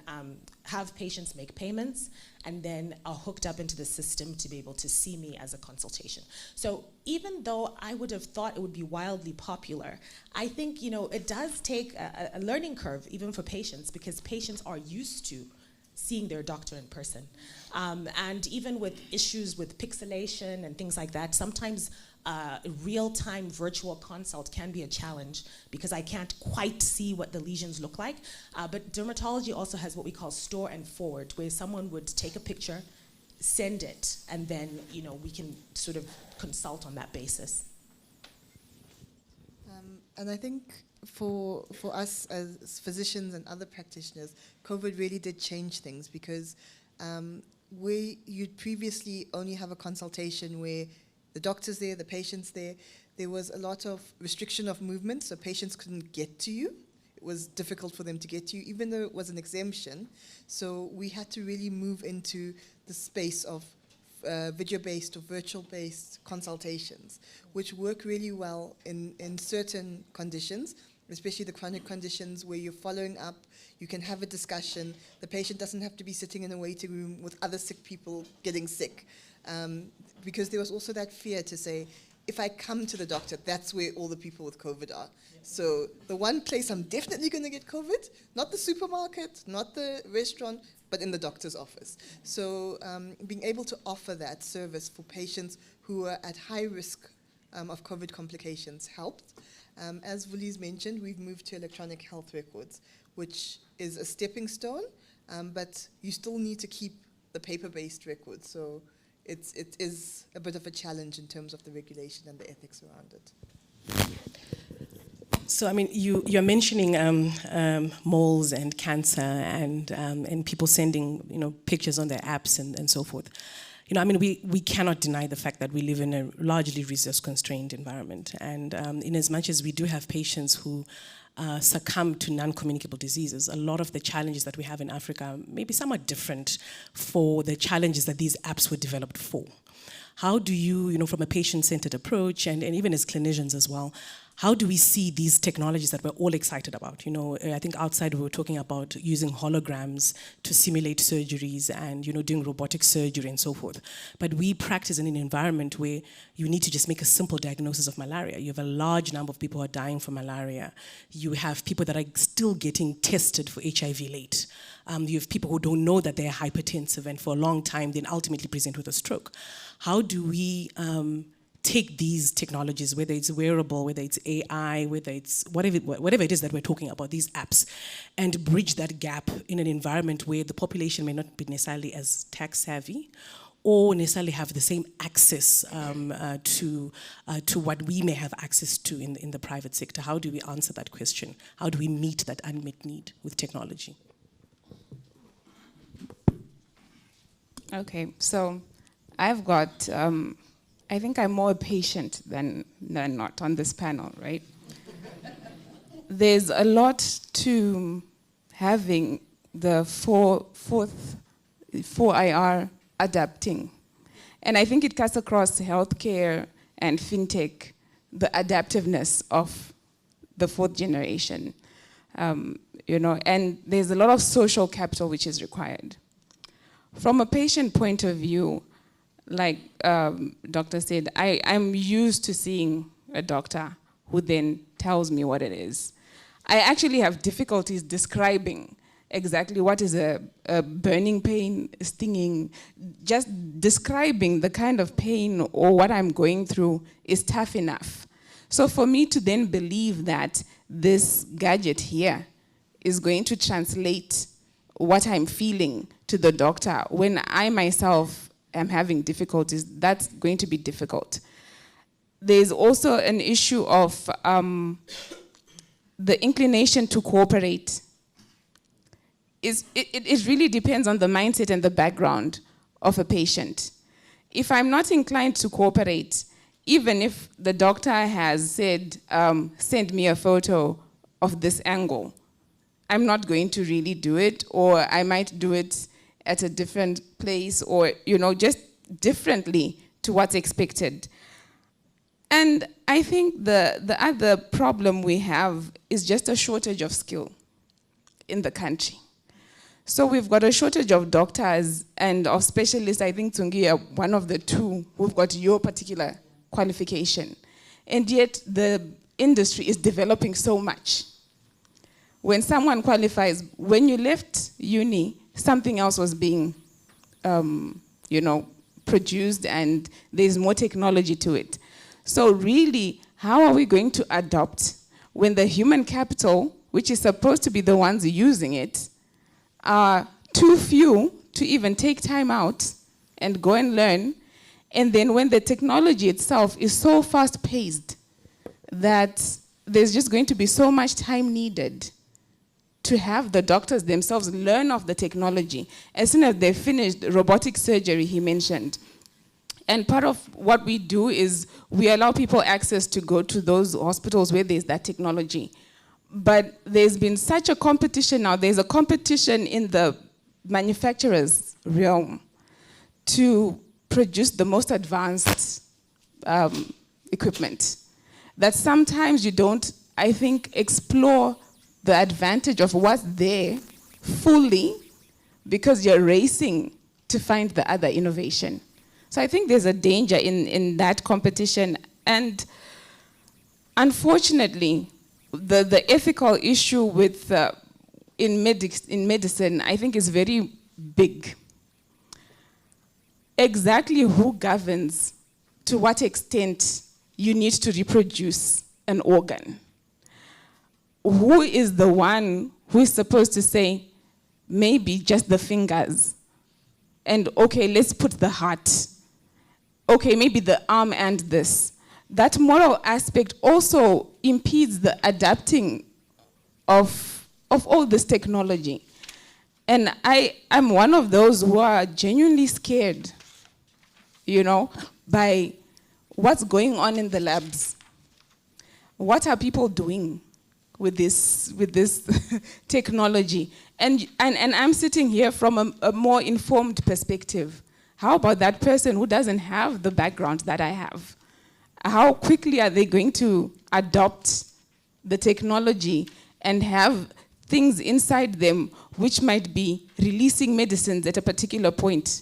have patients make payments and then are hooked up into the system to be able to see me as a consultation. So even though I would have thought it would be wildly popular, I think it does take a learning curve even for patients, because patients are used to seeing their doctor in person. And even with issues with pixelation and things like that, sometimes real-time virtual consult can be a challenge, because I can't quite see what the lesions look like. But dermatology also has what we call store and forward, where someone would take a picture, send it, and then we can sort of consult on that basis.
And I think for us as physicians and other practitioners, COVID really did change things, because you'd previously only have a consultation where the doctor's there, the patient's there. There was a lot of restriction of movement, so patients couldn't get to you. It was difficult for them to get to you, even though it was an exemption. So we had to really move into the space of video-based or virtual-based consultations, which work really well in certain conditions, especially the chronic conditions where you're following up, you can have a discussion, the patient doesn't have to be sitting in a waiting room with other sick people getting sick. Because there was also that fear to say, if I come to the doctor, that's where all the people with COVID are. Yeah. So the one place I'm definitely going to get COVID, not the supermarket, not the restaurant, but in the doctor's office. So being able to offer that service for patients who are at high risk of COVID complications helped. As Vuli's mentioned, we've moved to electronic health records, which is a stepping stone, but you still need to keep the paper-based records. So it is a bit of a challenge in terms of the regulation and the ethics around it.
So, I mean, you're mentioning moles and cancer and people sending, pictures on their apps and so forth. I mean, we cannot deny the fact that we live in a largely resource-constrained environment. And in as much as we do have patients who succumb to non-communicable diseases, a lot of the challenges that we have in Africa may be somewhat different for the challenges that these apps were developed for. How do you, from a patient-centered approach and even as clinicians as well, how do we see these technologies that we're all excited about? I think outside we were talking about using holograms to simulate surgeries and, doing robotic surgery and so forth. But we practice in an environment where you need to just make a simple diagnosis of malaria. You have a large number of people who are dying from malaria. You have people that are still getting tested for HIV late. You have people who don't know that they're hypertensive and for a long time then ultimately present with a stroke. How do we take these technologies, whether it's wearable, whether it's AI, whether it's whatever it is that we're talking about, these apps, and bridge that gap in an environment where the population may not be necessarily as tech savvy or necessarily have the same access to what we may have access to in the private sector? How do we answer that question? How do we meet that unmet need with technology?
Okay, so I've got, I think I'm more patient than not on this panel, right? There's a lot to having the 4IR adapting. And I think it cuts across healthcare and fintech, the adaptiveness of the fourth generation. And there's a lot of social capital which is required. From a patient point of view, like doctor said, I'm used to seeing a doctor who then tells me what it is. I actually have difficulties describing exactly what is a burning pain, stinging. Just describing the kind of pain or what I'm going through is tough enough. So for me to then believe that this gadget here is going to translate what I'm feeling to the doctor when I myself am having difficulties, that's going to be difficult. There's also an issue of the inclination to cooperate. It really depends on the mindset and the background of a patient. If I'm not inclined to cooperate, even if the doctor has said, send me a photo of this angle, I'm not going to really do it, or I might do it at a different place, or just differently to what's expected. And I think the other problem we have is just a shortage of skill in the country. So we've got a shortage of doctors and of specialists. I think Tsungi are one of the two who've got your particular qualification. And yet the industry is developing so much. When someone qualifies, when you left uni, something else was being, produced, and there's more technology to it. So really, how are we going to adopt when the human capital, which is supposed to be the ones using it, are too few to even take time out and go and learn. And then when the technology itself is so fast-paced that there's just going to be so much time needed to have the doctors themselves learn of the technology. As soon as they've finished robotic surgery, he mentioned. And part of what we do is we allow people access to go to those hospitals where there's that technology. But there's been such a competition now. There's a competition in the manufacturer's realm to produce the most advanced equipment that sometimes you don't, I think, explore the advantage of what's there fully because you're racing to find the other innovation. So I think there's a danger in that competition. And unfortunately, the ethical issue with in medicine, I think is very big. Exactly who governs to what extent you need to reproduce an organ? Who is the one who is supposed to say, maybe just the fingers, and okay, let's put the heart, okay, maybe the arm and this. That moral aspect also impedes the adapting of all this technology. And I'm one of those who are genuinely scared, by what's going on in the labs. What are people doing with this technology? And I'm sitting here from a more informed perspective. How about that person who doesn't have the background that I have? How quickly are they going to adopt the technology and have things inside them which might be releasing medicines at a particular point?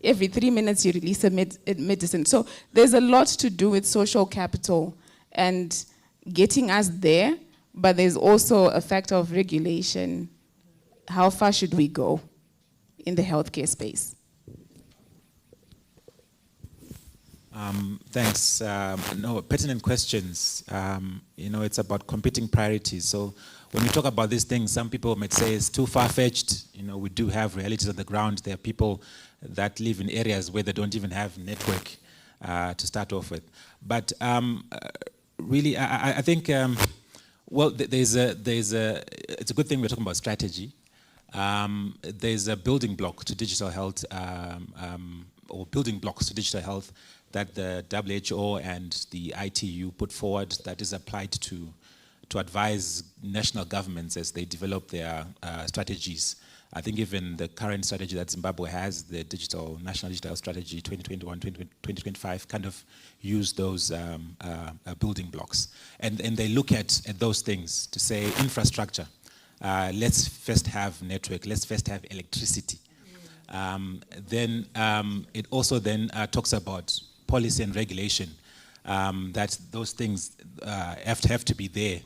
Every 3 minutes you release a medicine. So there's a lot to do with social capital and getting us there, but there's also a factor of regulation. How far should we go in the healthcare space?
Thanks. No, pertinent questions. It's about competing priorities. So when we talk about these things, some people might say it's too far-fetched. We do have realities on the ground. There are people that live in areas where they don't even have network to start off with. But really, I think, it's a good thing we're talking about strategy. There's a building block to digital health, or building blocks to digital health that the WHO and the ITU put forward that is applied to advise national governments as they develop their strategies. I think even the current strategy that Zimbabwe has, the National Digital Health Strategy 2021-2025, kind of use those building blocks. And they look at those things to say infrastructure. Let's first have network, let's first have electricity. Then it also then talks about policy and regulation, that those things have to be there.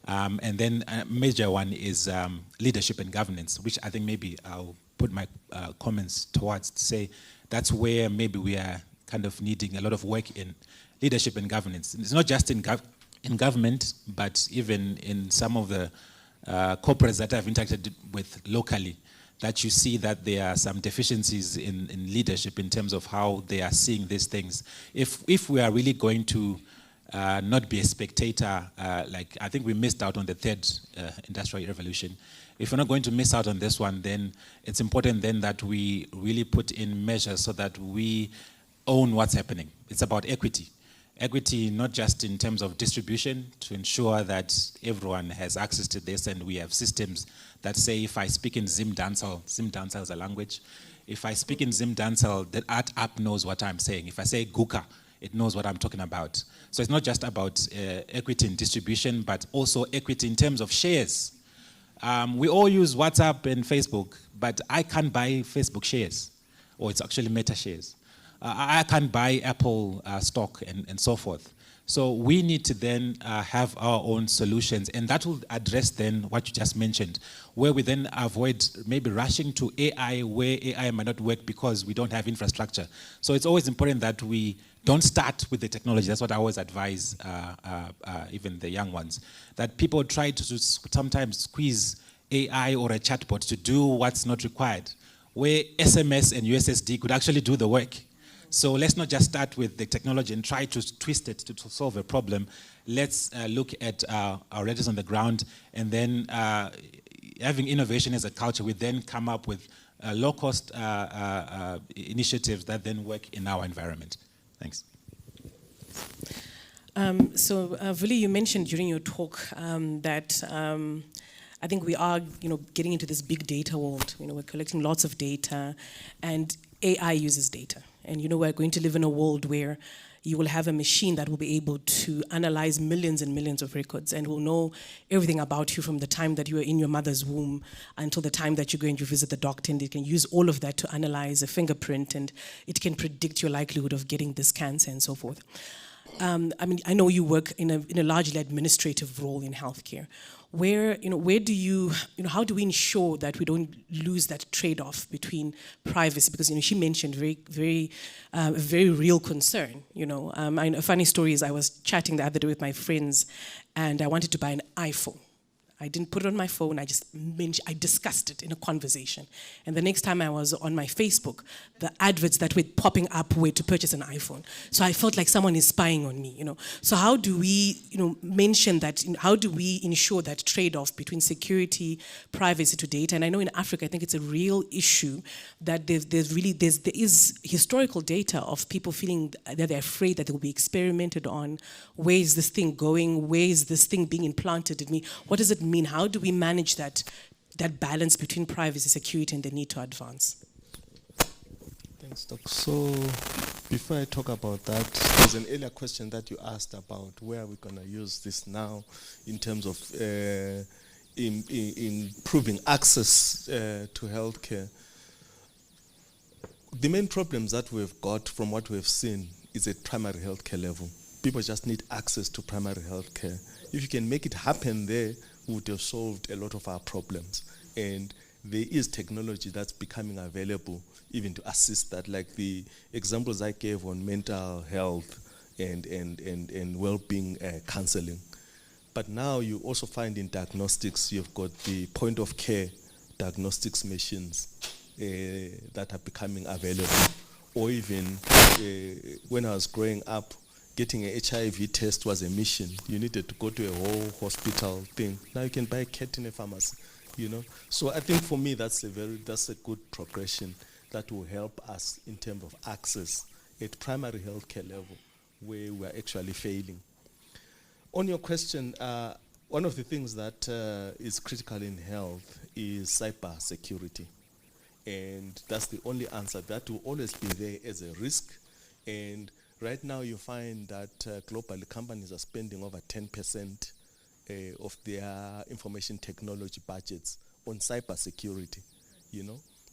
And then a major one is leadership and governance, which I think maybe I'll put my comments towards to say that's where maybe we are kind of needing a lot of work in leadership and governance. It's not just in government, but even in some of the corporates that I've interacted with locally, that you see that there are some deficiencies in leadership in terms of how they are seeing these things. If we are really going to not be a spectator, like I think we missed out on the third industrial revolution. If we're not going to miss out on this one, then it's important then that we really put in measures so that we own what's happening. It's about equity. Equity not just in terms of distribution, to ensure that everyone has access to this, and we have systems that say if I speak in Zim Dancehall is a language. If I speak in Zim Dancehall, the art app knows what I'm saying. If I say Guka, it knows what I'm talking about. So it's not just about equity in distribution, but also equity in terms of shares. We all use WhatsApp and Facebook, but I can't buy Facebook shares, or it's actually Meta shares. I can't buy Apple stock and so forth. So we need to then have our own solutions, and that will address then what you just mentioned, where we then avoid maybe rushing to AI where AI might not work because we don't have infrastructure. So it's always important that we don't start with the technology. That's what I always advise even the young ones, that people try to sometimes squeeze AI or a chatbot to do what's not required. where SMS and USSD could actually do the work. So let's not just start with the technology and try to twist it to solve a problem. Let's look at our realities on the ground, and then having innovation as a culture, we then come up with low-cost initiatives that then work in our environment. Thanks.
Vuli, you mentioned during your talk that I think we are, getting into this big data world. We're collecting lots of data, and AI uses data. And we're going to live in a world where you will have a machine that will be able to analyze millions and millions of records and will know everything about you from the time that you were in your mother's womb until the time that you're going to visit the doctor, and it can use all of that to analyze a fingerprint, and it can predict your likelihood of getting this cancer and so forth. I know you work in a largely administrative role in healthcare. Where do you, how do we ensure that we don't lose that trade-off between privacy? Because she mentioned very real concern. A funny story is I was chatting the other day with my friends, and I wanted to buy an iPhone. I didn't put it on my phone, I discussed it in a conversation. And the next time I was on my Facebook, the adverts that were popping up were to purchase an iPhone. So I felt like someone is spying on me, So how do we, mention that, how do we ensure that trade-off between security, privacy to data? And I know in Africa, I think it's a real issue that there is historical data of people feeling that they're afraid that they will be experimented on. Where is this thing going? Where is this thing being implanted in me? What does it mean? How do we manage that balance between privacy, security, and the need to advance?
Thanks, Doc. So before I talk about that, there's an earlier question that you asked about where are we going to use this now in terms of improving access to healthcare. The main problems that we've got from what we've seen is at primary healthcare level. People just need access to primary healthcare. If you can make it happen there, we would have solved a lot of our problems. And there is technology that's becoming available even to assist that, like the examples I gave on mental health and well-being counseling. But now you also find in diagnostics, you've got the point-of-care diagnostics machines that are becoming available. Or even when I was growing up, getting an HIV test was a mission. You needed to go to a whole hospital thing. Now you can buy a kit in a pharmacy, So I think for me that's a good progression that will help us in terms of access at primary healthcare level, where we are actually failing. On your question, one of the things that is critical in health is cyber security. And that's the only answer. That will always be there as a risk. And right now you find that globally companies are spending over 10% of their information technology budgets on cyber security,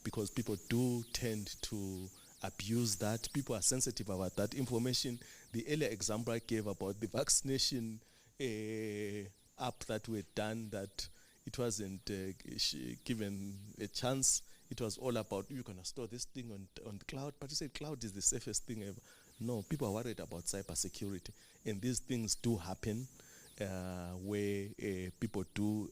because people do tend to abuse that. People are sensitive about that information. The earlier example I gave about the vaccination app that we had done, that it wasn't given a chance. It was all about, you're going to store this thing on the cloud, but you say cloud is the safest thing ever. No, people are worried about cybersecurity, and these things do happen where people do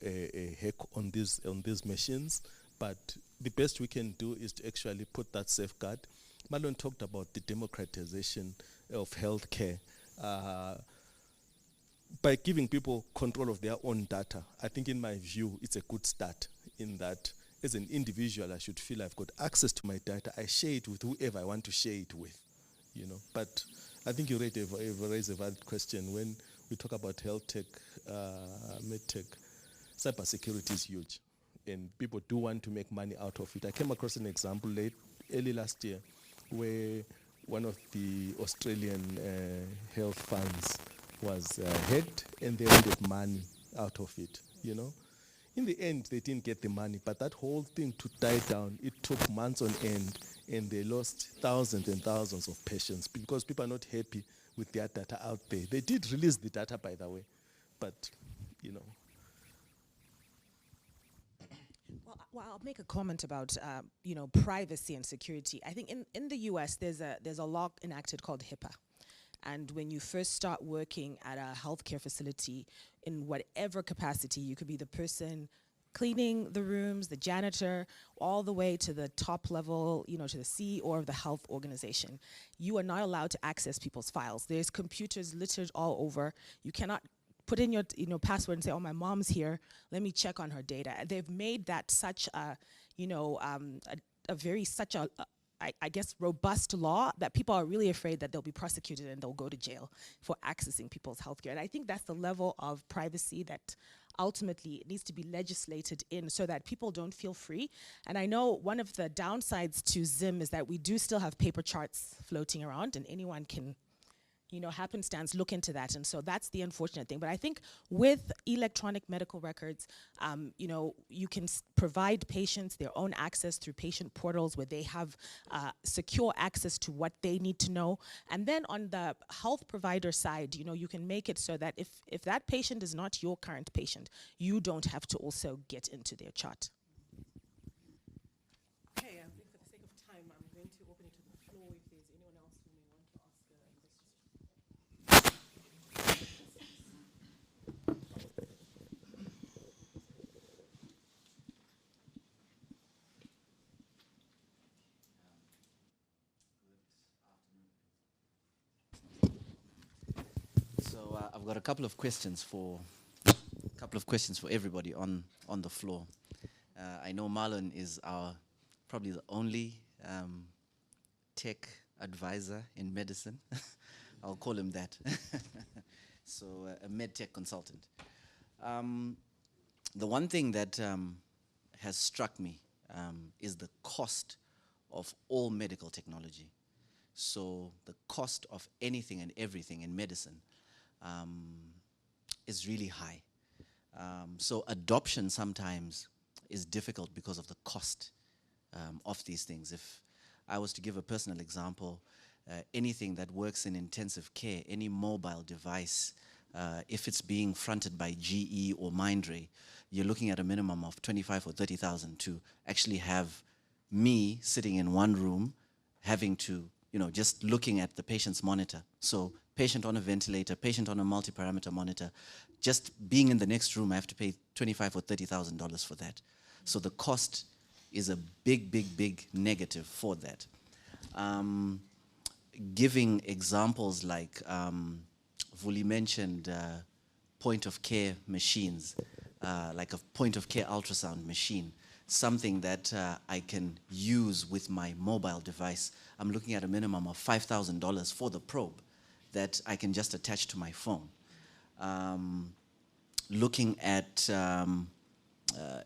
hack on these machines. But the best we can do is to actually put that safeguard. Marlon talked about the democratization of healthcare. By giving people control of their own data, I think in my view, it's a good start in that as an individual, I should feel I've got access to my data. I share it with whoever I want to share it with, But I think you raised a valid question. When we talk about health tech, med tech, cybersecurity is huge, and people do want to make money out of it. I came across an example early last year where one of the Australian health funds was hacked, and they wanted money out of it, In the end, they didn't get the money, but that whole thing to die down, it took months on end, and they lost thousands and thousands of patients because people are not happy with their data out there. They did release the data, by the way, but,
Well, I'll make a comment about privacy and security. I think in the U.S. there's a law enacted called HIPAA. And when you first start working at a healthcare facility, in whatever capacity, you could be the person cleaning the rooms, the janitor, all the way to the top level, to the CEO of the health organization. You are not allowed to access people's files. There's computers littered all over. You cannot put in your password and say, oh, my mom's here, let me check on her data. They've made that such a, I guess, robust law that people are really afraid that they'll be prosecuted and they'll go to jail for accessing people's healthcare. And I think that's the level of privacy that ultimately needs to be legislated in so that people don't feel free. And I know one of the downsides to Zim is that we do still have paper charts floating around, and anyone can happenstance look into that. And so that's the unfortunate thing. But I think with electronic medical records, you can provide patients their own access through patient portals where they have secure access to what they need to know. And then on the health provider side, you can make it so that if that patient is not your current patient, you don't have to also get into their chart.
Okay, I think for the sake of time, I'm going to open it to the floor if there's anyone else who may want to ask a question.
So I've got a couple of questions for everybody on the floor. I know Marlon is probably the only tech advisor in medicine. I'll call him that. So a med tech consultant. The one thing that has struck me is the cost of all medical technology. So the cost of anything and everything in medicine is really high. So adoption sometimes is difficult because of the cost of these things. If I was to give a personal example, anything that works in intensive care, any mobile device, if it's being fronted by GE or Mindray, you're looking at a minimum of 25 or 30,000 to actually have me sitting in one room having to, just looking at the patient's monitor. So patient on a ventilator, patient on a multi-parameter monitor, just being in the next room, I have to pay $25,000 or $30,000 for that. So the cost is a big, big, big negative for that. Giving examples like Vuli mentioned point-of-care machines, like a point-of-care ultrasound machine, something that I can use with my mobile device. I'm looking at a minimum of $5,000 for the probe that I can just attach to my phone. Looking at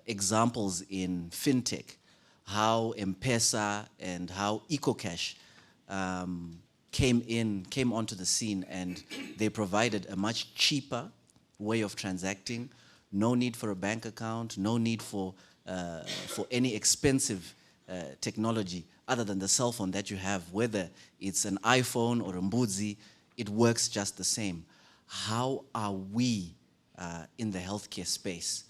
examples in fintech, how M-Pesa and how EcoCash came onto the scene, and they provided a much cheaper way of transacting. No need for a bank account, no need for any expensive technology other than the cell phone that you have, whether it's an iPhone or a Mbuzi, it works just the same. How are we in the healthcare space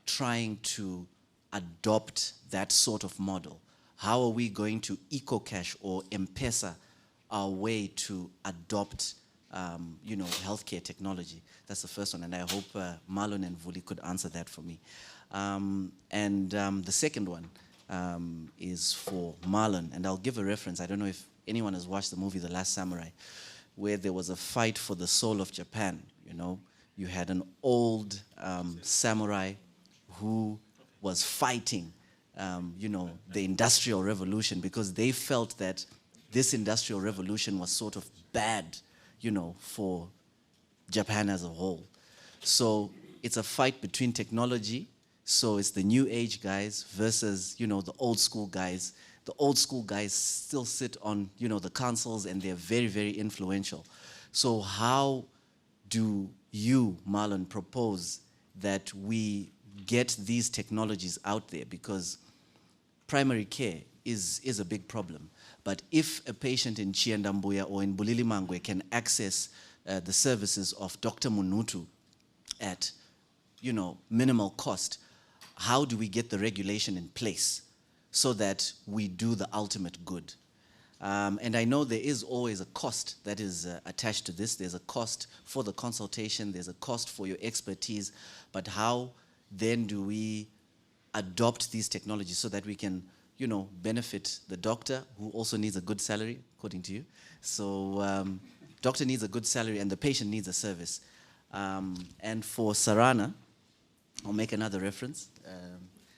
trying to adopt that sort of model? How are we going to EcoCash or M-Pesa our way to adopt healthcare technology? That's the first one, and I hope Marlon and Vuli could answer that for me. The second one is for Marlon, and I'll give a reference. I don't know if anyone has watched the movie The Last Samurai, where there was a fight for the soul of Japan. You had an old samurai who was fighting, the Industrial Revolution, because they felt that this Industrial Revolution was sort of bad, for Japan as a whole. So it's a fight between technology. So it's the new age guys versus, the old school guys. The old school guys still sit on, the councils, and they're very, very influential. So how do you, Marlon, propose that we get these technologies out there? Because primary care is a big problem. But if a patient in Chiandambuya or in Bulilimangwe can access the services of Dr. Munutu at, minimal cost, how do we get the regulation in place so that we do the ultimate good? And I know there is always a cost that is attached to this. There's a cost for the consultation. There's a cost for your expertise. But how then do we adopt these technologies so that we can, benefit the doctor, who also needs a good salary, according to you. So doctor needs a good salary and the patient needs a service. And for Sarana, I'll make another reference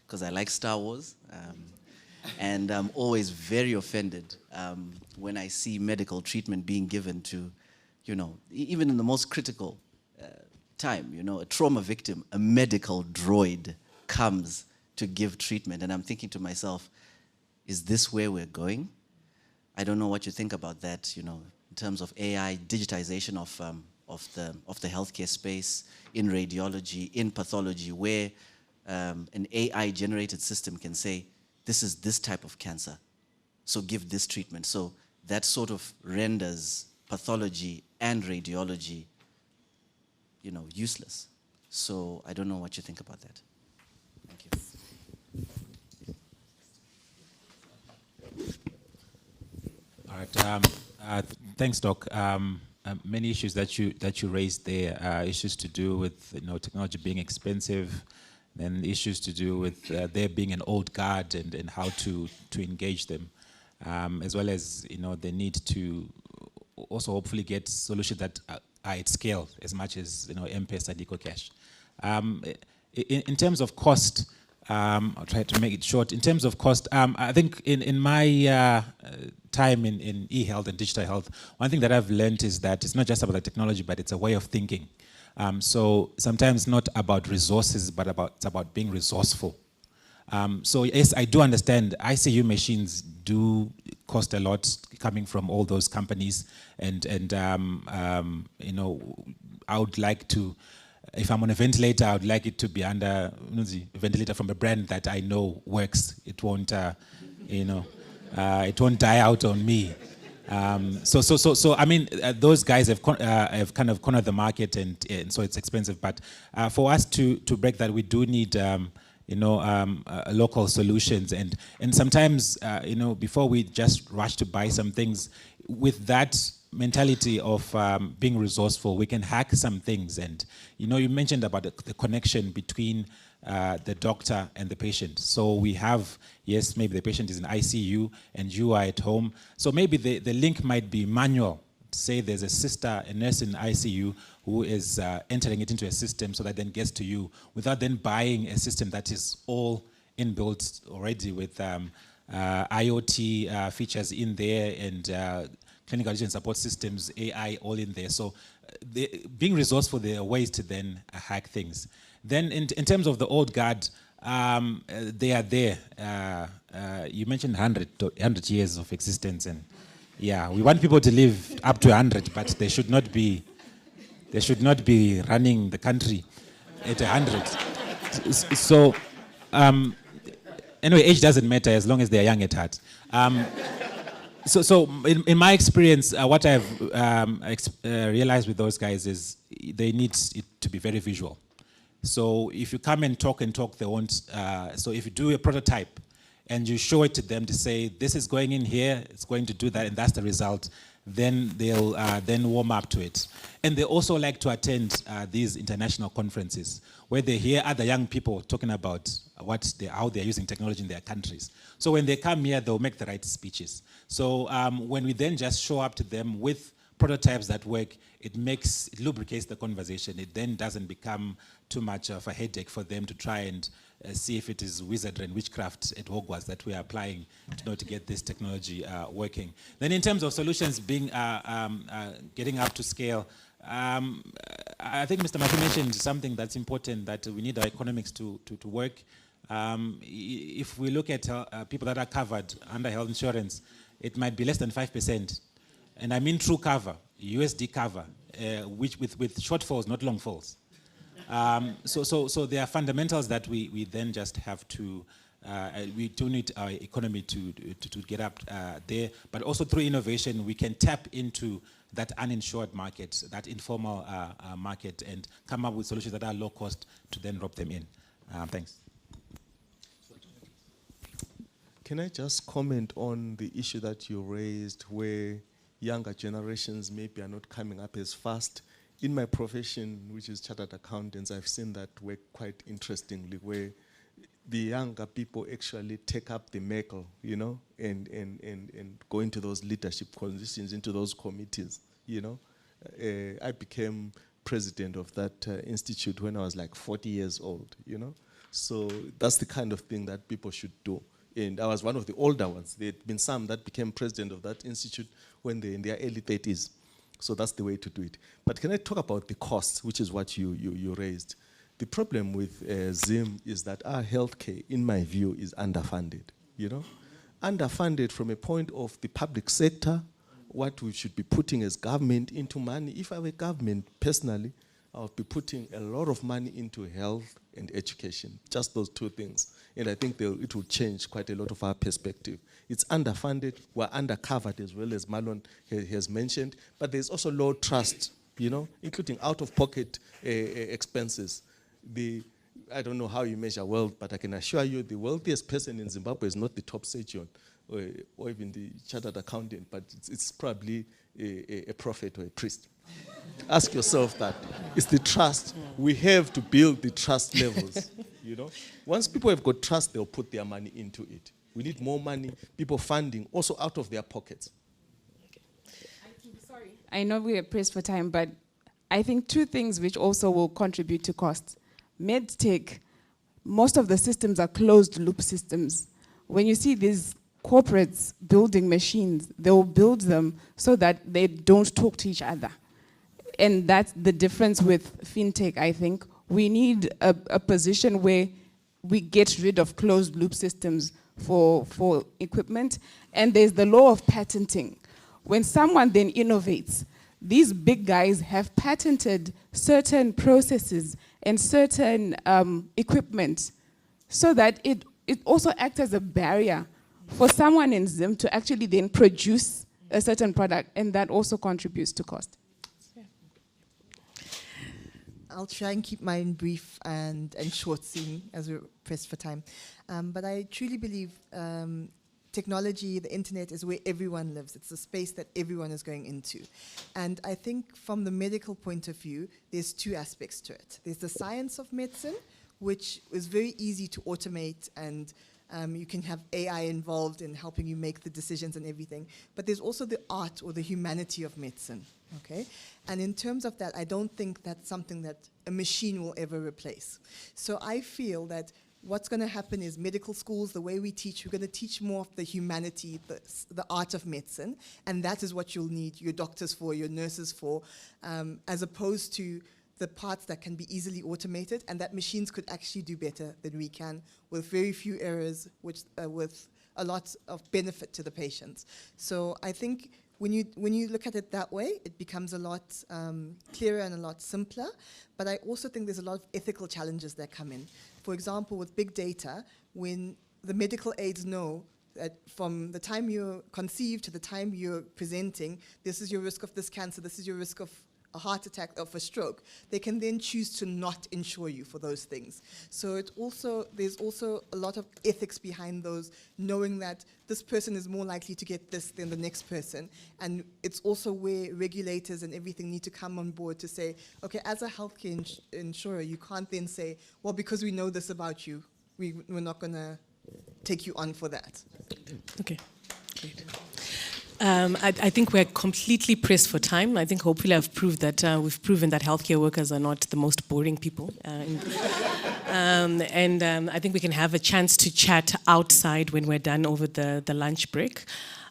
because I like Star Wars. And I'm always very offended when I see medical treatment being given to, even in the most critical time, a trauma victim, a medical droid comes to give treatment. And I'm thinking to myself, is this where we're going? I don't know what you think about that, in terms of AI, digitization of the healthcare space, in radiology, in pathology, where an AI-generated system can say, this is this type of cancer, so give this treatment. So that sort of renders pathology and radiology, useless. So I don't know what you think about that. Thank you.
All right. Thanks, Doc. Many issues that you raised there, issues to do with technology being expensive, then issues to do with there being an old guard and how to engage them, as well as the need to also hopefully get solutions that are at scale as much as M-Pesa and EcoCash. In terms of cost, I'll try to make it short. In terms of cost, I think in my time in e-health and digital health, one thing that I've learned is that it's not just about the technology, but it's a way of thinking. So sometimes not about resources, but it's about being resourceful. So yes, I do understand ICU machines do cost a lot coming from all those companies, and I would like to, if I'm on a ventilator, I would like it to be under a ventilator from a brand that I know works. It won't, it won't die out on me. So I mean, those guys have kind of cornered the market, and so it's expensive. But for us to break that, we do need local solutions, and sometimes before we just rush to buy some things, with that mentality of being resourceful, we can hack some things. And you mentioned about the connection between the doctor and the patient. So we have, yes, maybe the patient is in ICU and you are at home. So maybe the link might be manual. Say there's a nurse in ICU who is entering it into a system so that then gets to you without then buying a system that is all inbuilt already with IoT features in there and clinical decision support systems, AI all in there. So being resourceful, there are ways to then hack things. Then in terms of the old guard, they are there. You mentioned 100 years of existence, and yeah, we want people to live up to 100, but they should not be running the country at 100. So anyway, age doesn't matter as long as they're young at heart. So in my experience, what I've realized with those guys is they need it to be very visual. So if you come and talk, they won't. So if you do a prototype and you show it to them to say, this is going in here, it's going to do that, and that's the result, then they'll then warm up to it. And they also like to attend these international conferences where they hear other young people talking about how they're using technology in their countries. So when they come here, they'll make the right speeches. So when we then just show up to them with prototypes that work, it lubricates the conversation. It then doesn't become too much of a headache for them to try and see if it is wizardry and witchcraft at Hogwarts that we are applying to get this technology working. Then in terms of solutions being getting up to scale, I think Mr. Matthew mentioned something that's important, that we need our economics to work. If we look at people that are covered under health insurance, it might be less than 5%. And I mean true cover, USD cover, which with shortfalls, not long falls. So there are fundamentals that we then just have to, we do need our economy to get up there, but also through innovation, we can tap into that uninsured market, that informal market, and come up with solutions that are low cost to then rope them in. Thanks.
Can I just comment on the issue that you raised where younger generations maybe are not coming up as fast? In my profession, which is chartered accountants, I've seen that work quite interestingly, where the younger people actually take up the mantle, you know, and go into those leadership positions, into those committees, you know. I became president of that institute when I was like 40 years old, you know. So that's the kind of thing that people should do. And I was one of the older ones. There had been some that became president of that institute when they're in their early 30s. So that's the way to do it. But can I talk about the costs, which is what you raised? The problem with Zim is that our healthcare, in my view, is underfunded, you know? Underfunded from a point of the public sector, what we should be putting as government into money. If I were government, personally, I would be putting a lot of money into health and education, just those two things. And I think it will change quite a lot of our perspective. It's underfunded, we're undercovered as well, as Marlon has mentioned, but there's also low trust, you know, including out-of-pocket expenses. I don't know how you measure wealth, but I can assure you the wealthiest person in Zimbabwe is not the top surgeon or even the chartered accountant, but it's probably a prophet or a priest. Ask yourself that. It's the trust. We have to build the trust levels, you know. Once people have got trust, they'll put their money into it. We need more money, people funding, also out of their pockets.
Sorry, I know we are pressed for time, but I think two things which also will contribute to cost. MedTech, most of the systems are closed-loop systems. When you see these corporates building machines, they will build them so that they don't talk to each other. And that's the difference with fintech, I think. We need a position where we get rid of closed-loop systems for equipment. And there's the law of patenting. When someone then innovates, these big guys have patented certain processes and certain equipment so that it also acts as a barrier for someone in Zim to actually then produce a certain product, and that also contributes to cost.
I'll try and keep mine brief and short, seeing as we're pressed for time. But I truly believe technology, the internet, is where everyone lives. It's a space that everyone is going into. And I think from the medical point of view, there's two aspects to it. There's the science of medicine, which is very easy to automate, and you can have AI involved in helping you make the decisions and everything. But there's also the art or the humanity of medicine, okay? And in terms of that, I don't think that's something that a machine will ever replace. So I feel that what's going to happen is medical schools, the way we teach, we're going to teach more of the humanity, the art of medicine, and that is what you'll need your doctors for, your nurses for, as opposed to the parts that can be easily automated, and that machines could actually do better than we can with very few errors, which with a lot of benefit to the patients. So I think when you look at it that way, it becomes a lot clearer and a lot simpler. But I also think there's a lot of ethical challenges that come in. For example, with big data, when the medical aides know that from the time you're conceived to the time you're presenting, this is your risk of this cancer, this is your risk of a heart attack, of a stroke, they can then choose to not insure you for those things. So there's also a lot of ethics behind those, knowing that this person is more likely to get this than the next person. And it's also where regulators and everything need to come on board to say, okay, as a healthcare insurer, you can't then say, well, because we know this about you, we're not going to take you on for that.
Okay, great. I think we're completely pressed for time. I think hopefully we've proven that healthcare workers are not the most boring people. I think we can have a chance to chat outside when we're done over the lunch break.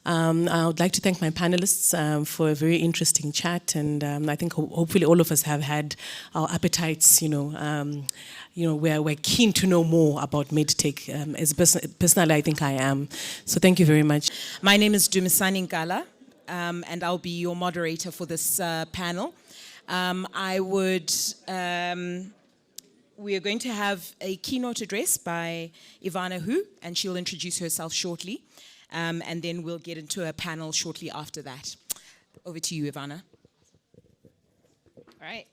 I would like to thank my panelists for a very interesting chat, and I think hopefully all of us have had our appetites, we're keen to know more about MedTech. Personally, I think I am. So thank you very much.
My name is Dumisani Nkala, and I'll be your moderator for this panel. We are going to have a keynote address by Evanna Hu, and she'll introduce herself shortly. And then we'll get into a panel shortly after that. Over to you, Evanna.
All right.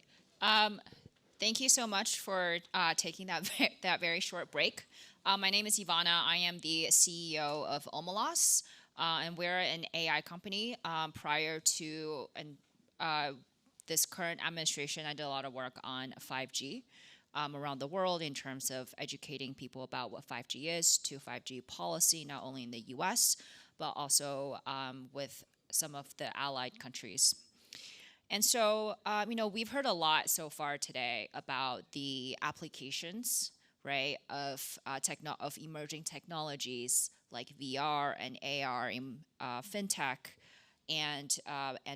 Thank you so much for taking that very short break. My name is Evanna. I am the CEO of Omelas, and we're an AI company. Prior to this current administration, I did a lot of work on 5G. around the world in terms of educating people about what 5G is, to 5G policy, not only in the US, but also with some of the allied countries. And so, we've heard a lot so far today about the applications, right, of emerging technologies like VR and AR in fintech and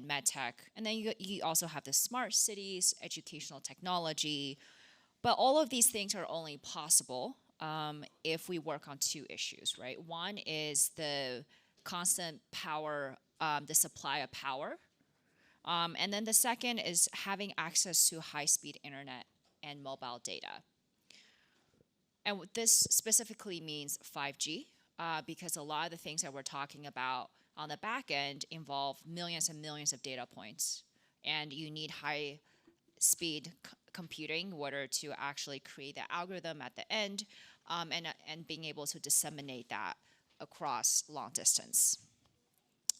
medtech. And then you also have the smart cities, educational technology. But all of these things are only possible if we work on two issues, right? One is the constant power, the supply of power. And then the second is having access to high-speed internet and mobile data. And what this specifically means 5G, because a lot of the things that we're talking about on the back end involve millions and millions of data points. And you need high-speed computing in order to actually create the algorithm at the end and being able to disseminate that across long distance.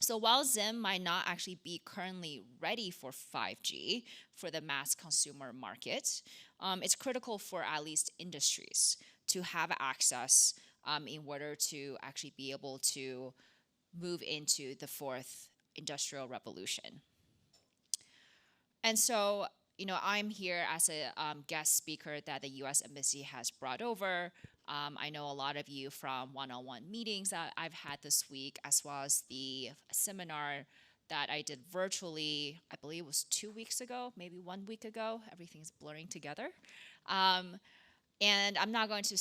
So while Zim might not actually be currently ready for 5G for the mass consumer market, it's critical for at least industries to have access in order to actually be able to move into the fourth industrial revolution. And so, I'm here as a guest speaker that the US Embassy has brought over. I know a lot of you from one-on-one meetings that I've had this week, as well as the seminar that I did virtually, I believe it was 2 weeks ago, maybe 1 week ago. Everything's blurring together. And I'm not going to,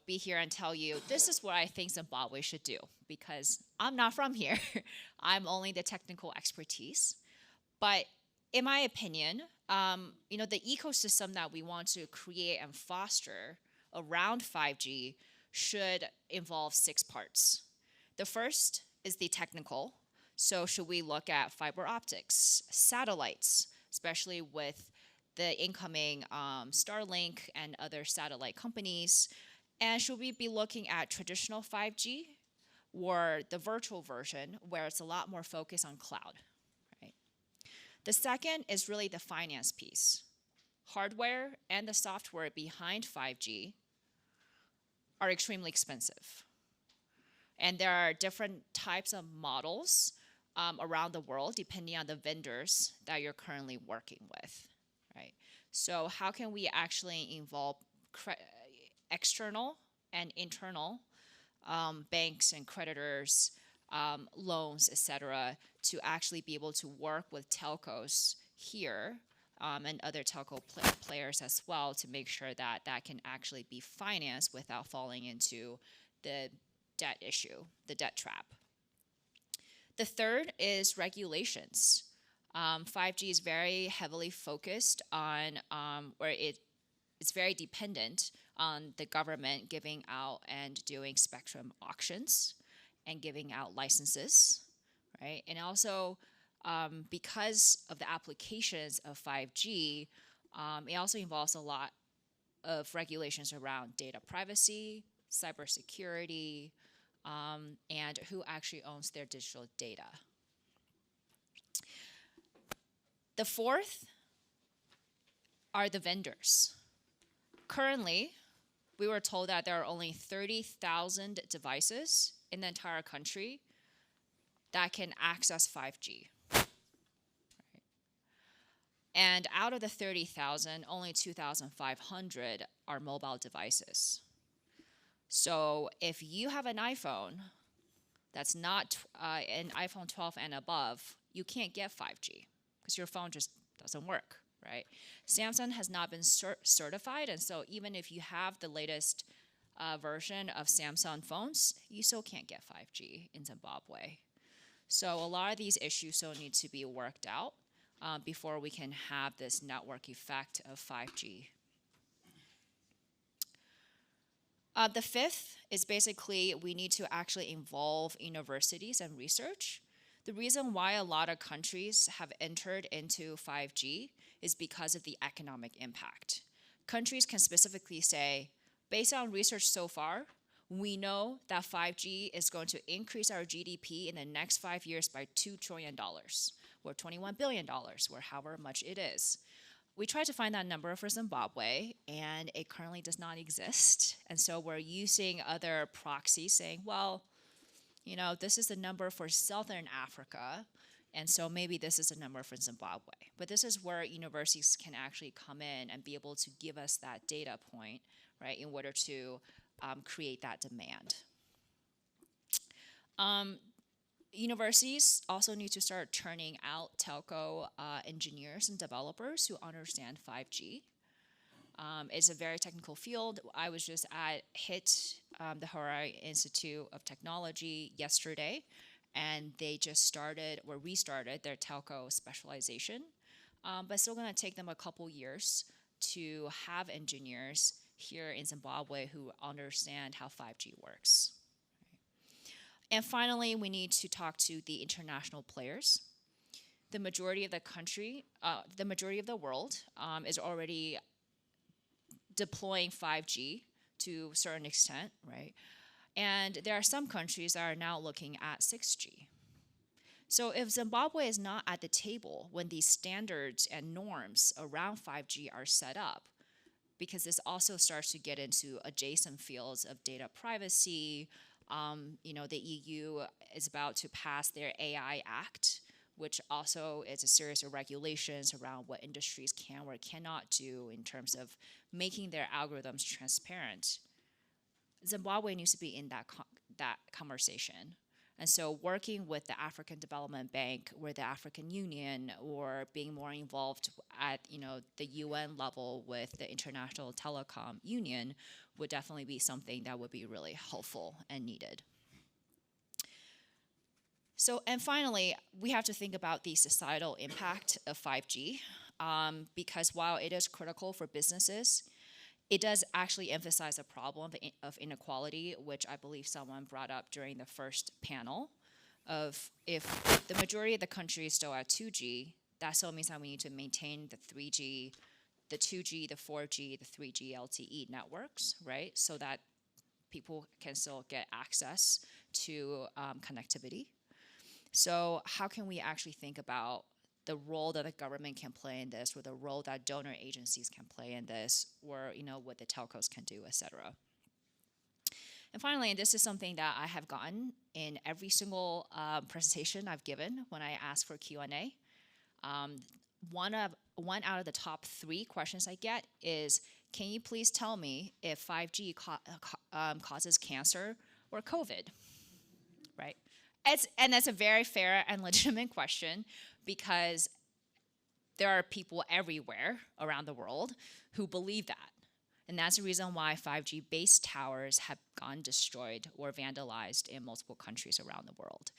be here and tell you, this is what I think Zimbabwe should do, because I'm not from here. I'm only the technical expertise. But in my opinion, the ecosystem that we want to create and foster around 5G should involve 6 parts. The first is the technical. So should we look at fiber optics, satellites, especially with the incoming Starlink and other satellite companies? And should we be looking at traditional 5G or the virtual version where it's a lot more focused on cloud, right? The second is really the finance piece. Hardware and the software behind 5G are extremely expensive. And there are different types of models around the world depending on the vendors that you're currently working with, right? So how can we actually involve external and internal banks and creditors, loans, et cetera, to actually be able to work with telcos here and other telco players as well to make sure that that can actually be financed without falling into the debt issue, the debt trap. The third is regulations. 5G is very heavily focused on, it's very dependent on the government giving out and doing spectrum auctions and giving out licenses, right? And also, because of the applications of 5G, it also involves a lot of regulations around data privacy, cybersecurity, and who actually owns their digital data. The fourth are the vendors. Currently, we were told that there are only 30,000 devices in the entire country that can access 5G. Right. And out of the 30,000, only 2,500 are mobile devices. So if you have an iPhone that's not an iPhone 12 and above, you can't get 5G because your phone just doesn't work, right? Samsung has not been certified, and so even if you have the latest version of Samsung phones, you still can't get 5G in Zimbabwe. So a lot of these issues still need to be worked out before we can have this network effect of 5G. The fifth is basically we need to actually involve universities and research. The reason why a lot of countries have entered into 5G is because of the economic impact. Countries can specifically say, based on research so far, we know that 5G is going to increase our GDP in the next 5 years by $2 trillion, or $21 billion, or however much it is. We tried to find that number for Zimbabwe, and it currently does not exist. And so we're using other proxies saying, well, you know, this is the number for Southern Africa, and so maybe this is a number for Zimbabwe. But this is where universities can actually come in and be able to give us that data point, right, in order to create that demand. Universities also need to start turning out telco engineers and developers who understand 5G. It's a very technical field. I was just at HIT, the Hawaii Institute of Technology, yesterday, and they just started or restarted their telco specialization. But it's still going to take them a couple years to have engineers here in Zimbabwe who understand how 5G works. And finally, we need to talk to the international players. The majority of the country, the majority of the world is already deploying 5G to a certain extent, right? And there are some countries that are now looking at 6G. So if Zimbabwe is not at the table when these standards and norms around 5G are set up, because this also starts to get into adjacent fields of data privacy. You know, the EU is about to pass their AI Act, which also is a series of regulations around what industries can or cannot do in terms of making their algorithms transparent. Zimbabwe needs to be in that conversation. And so working with the African Development Bank or the African Union, or being more involved at, you know, the UN level with the International Telecom Union would definitely be something that would be really helpful and needed. So, and finally, we have to think about the societal impact of 5G, because while it is critical for businesses, it does actually emphasize a problem of inequality, which I believe someone brought up during the first panel, of if the majority of the country is still at 2G, that still means that we need to maintain the 3G, the 2G, the 4G, the 3G LTE networks, right? So that people can still get access to connectivity. So how can we actually think about the role that the government can play in this, or the role that donor agencies can play in this, or, you know, what the telcos can do, et cetera. And finally, and this is something that I have gotten in every single presentation I've given when I ask for Q&A. One out of the top 3 questions I get is, can you please tell me if 5G causes cancer or COVID, right? And that's a very fair and legitimate question, because there are people everywhere around the world who believe that. And that's the reason why 5G base towers have gone destroyed or vandalized in multiple countries around the world.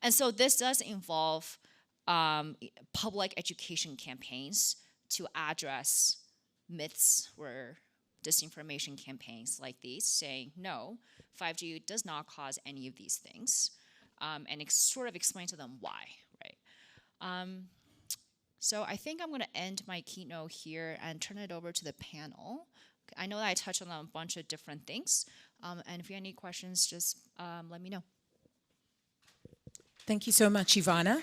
And so this does involve public education campaigns to address myths or disinformation campaigns like these, saying, no, 5G does not cause any of these things, and sort of explain to them why, right? So I think I'm going to end my keynote here and turn it over to the panel. I know that I touched on a bunch of different things, and if you have any questions, just let me know.
Thank you so much, Evanna.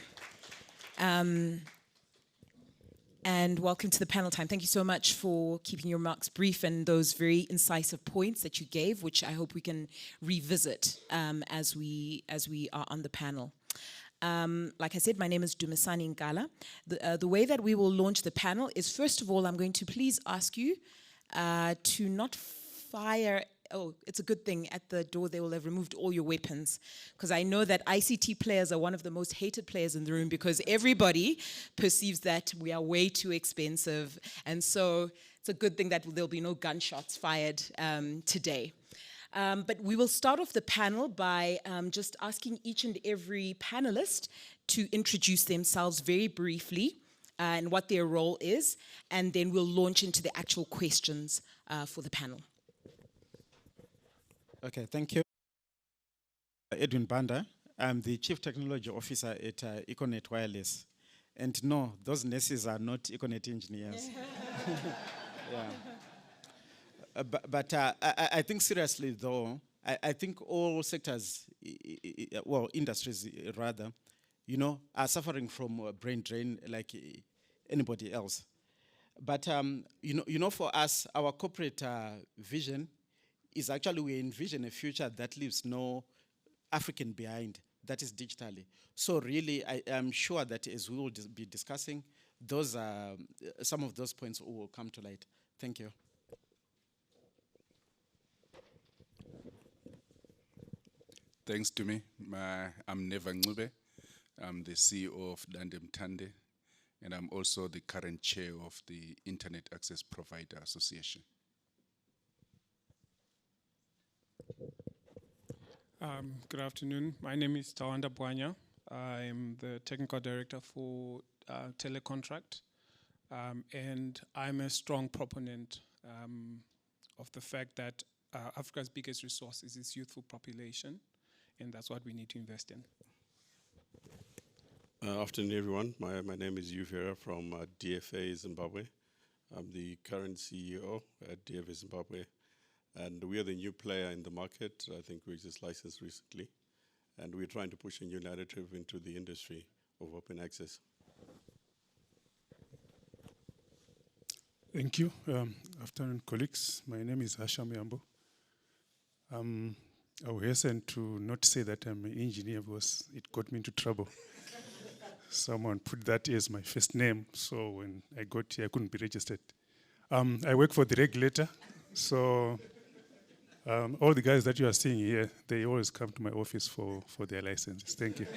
And welcome to the panel time. Thank you so much for keeping your remarks brief and those very incisive points that you gave, which I hope we can revisit as we are on the panel. Like I said, my name is Dumisani Ngala. The way that we will launch the panel is, first of all, I'm going to please ask you to not fire. Oh, it's a good thing at the door they will have removed all your weapons, because I know that ICT players are one of the most hated players in the room, because everybody perceives that we are way too expensive. And so it's a good thing that there'll be no gunshots fired today. But we will start off the panel by just asking each and every panelist to introduce themselves very briefly and what their role is, and then we'll launch into the actual questions for the panel.
Okay, thank you. Edwin Banda, I'm the Chief Technology Officer at Econet Wireless. And no, those nurses are not Econet engineers. Yeah. But I think seriously though, I think all sectors, well, industries rather, you know, are suffering from brain drain like anybody else. But you know, for us, our corporate vision is actually we envision a future that leaves no African behind, that is digitally. So really, I am sure that as we will be discussing, those some of those points will come to light. Thank you.
Thanks to me. I'm Neva Ncube. I'm the CEO of Dandem Tande, and I'm also the current chair of the Internet Access Provider Association.
Good afternoon. My name is Tawanda Bwanya. I'm the technical director for Telecontract, and I'm a strong proponent of the fact that Africa's biggest resource is its youthful population, and that's what we need to invest in.
Afternoon, everyone. My name is Evanna from DFA Zimbabwe. I'm the current CEO at DFA Zimbabwe, and we are the new player in the market. I think we just licensed recently, and we're trying to push a new narrative into the industry of open access.
Thank you. Afternoon, colleagues. My name is Hasham Yambo. I will hasten to not say that I'm an engineer because it got me into trouble. Someone put that as my first name, so when I got here, I couldn't be registered. I work for the regulator, so all the guys that you are seeing here, they always come to my office for their licenses. Thank you.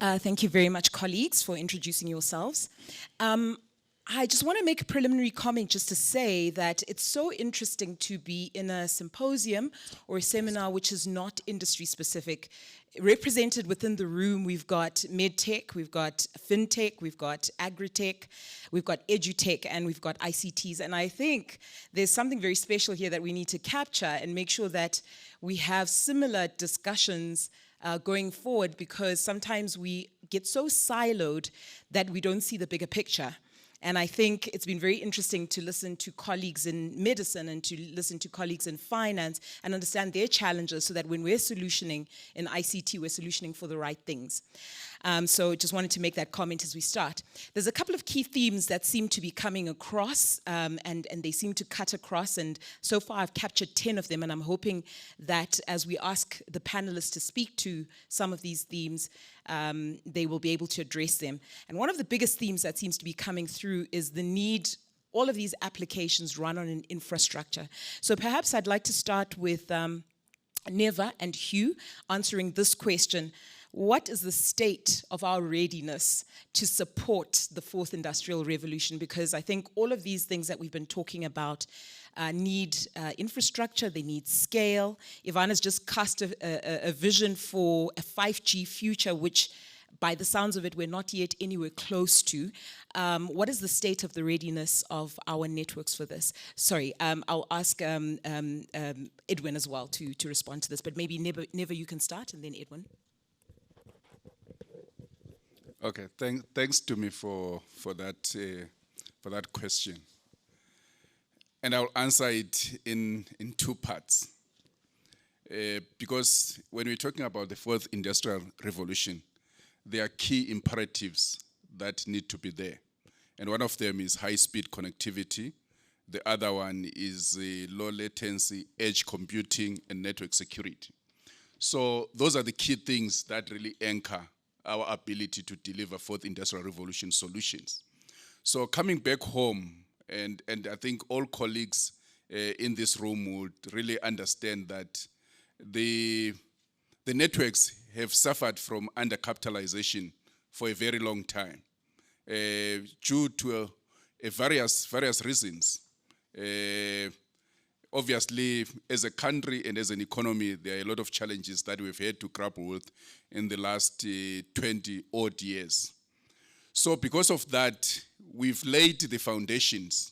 Thank you very much, colleagues, for introducing yourselves. I just want to make a preliminary comment just to say that it's so interesting to be in a symposium or a seminar which is not industry specific. Represented within the room, we've got medtech, we've got fintech, we've got agritech, we've got edutech, and we've got ICTs. And I think there's something very special here that we need to capture and make sure that we have similar discussions going forward, because sometimes we get so siloed that we don't see the bigger picture. And I think it's been very interesting to listen to colleagues in medicine and to listen to colleagues in finance and understand their challenges so that when we're solutioning in ICT, we're solutioning for the right things. So just wanted to make that comment as we start. There's a couple of key themes that seem to be coming across, and they seem to cut across, and so far I've captured 10 of them, and I'm hoping that as we ask the panelists to speak to some of these themes, they will be able to address them. And one of the biggest themes that seems to be coming through is the need, all of these applications run on an infrastructure. So perhaps I'd like to start with Neva and Hu answering this question. What is the state of our readiness to support the fourth industrial revolution? Because I think all of these things that we've been talking about need infrastructure, they need scale. Evanna's just cast a vision for a 5G future, which by the sounds of it, we're not yet anywhere close to. What is the state of the readiness of our networks for this? Sorry, I'll ask Edwin as well to respond to this, but maybe Neva, you can start, and then Edwin.
Okay, thanks to me for that question, and I'll answer it in two parts. Because when we're talking about the fourth industrial revolution, there are key imperatives that need to be there, and one of them is high-speed connectivity. The other one is low latency, edge computing, and network security. So those are the key things that really anchor our ability to deliver fourth industrial revolution solutions. So coming back home, and I think all colleagues in this room would really understand that the networks have suffered from undercapitalization for a very long time due to various reasons. Obviously, as a country and as an economy, there are a lot of challenges that we've had to grapple with in the last 20-odd years. So because of that, we've laid the foundations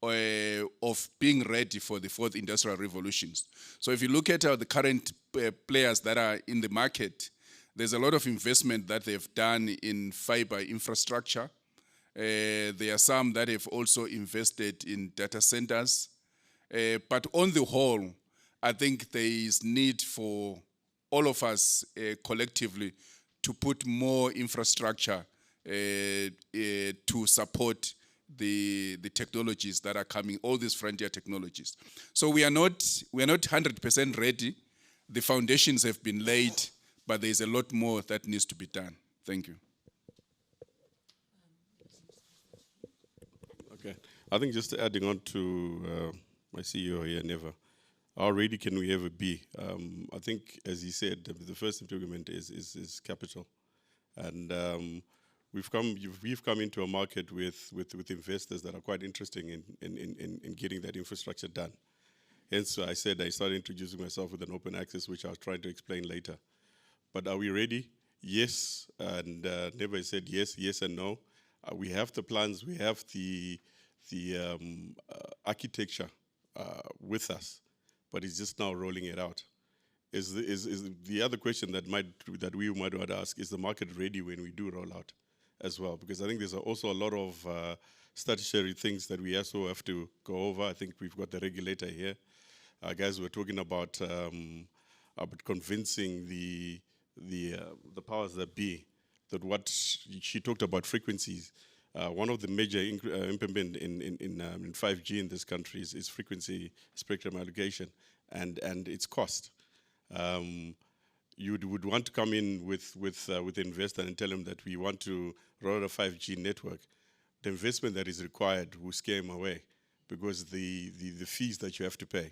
of being ready for the fourth industrial revolutions. So if you look at the current players that are in the market, there's a lot of investment that they've done in fiber infrastructure. There are some that have also invested in data centers. But on the whole, I think there is need for all of us collectively to put more infrastructure to support the technologies that are coming, all these frontier technologies. So we are not 100% ready. The foundations have been laid, but there's a lot more that needs to be done. Thank you.
Okay, I think just adding on to my CEO here, Neva, how ready can we ever be? I think, as he said, the first impediment is capital. And we've come into a market with investors that are quite interesting in getting that infrastructure done. Hence, I said I started introducing myself with an open access, which I'll try to explain later. But are we ready? Yes, and Neva said yes, yes and no. We have the plans, we have the architecture with us, but it's just now rolling it out. Is the other question that we might want to ask, is the market ready when we do roll out as well? Because I think there's also a lot of statutory things that we also have to go over. I think we've got the regulator here. Guys, we're talking about convincing the powers that be that what she talked about frequencies. One of the major impediments in 5G in this country is frequency spectrum allocation and its cost. You would want to come in with the investor and tell him that we want to roll out a 5G network. The investment that is required will scare him away because the fees that you have to pay.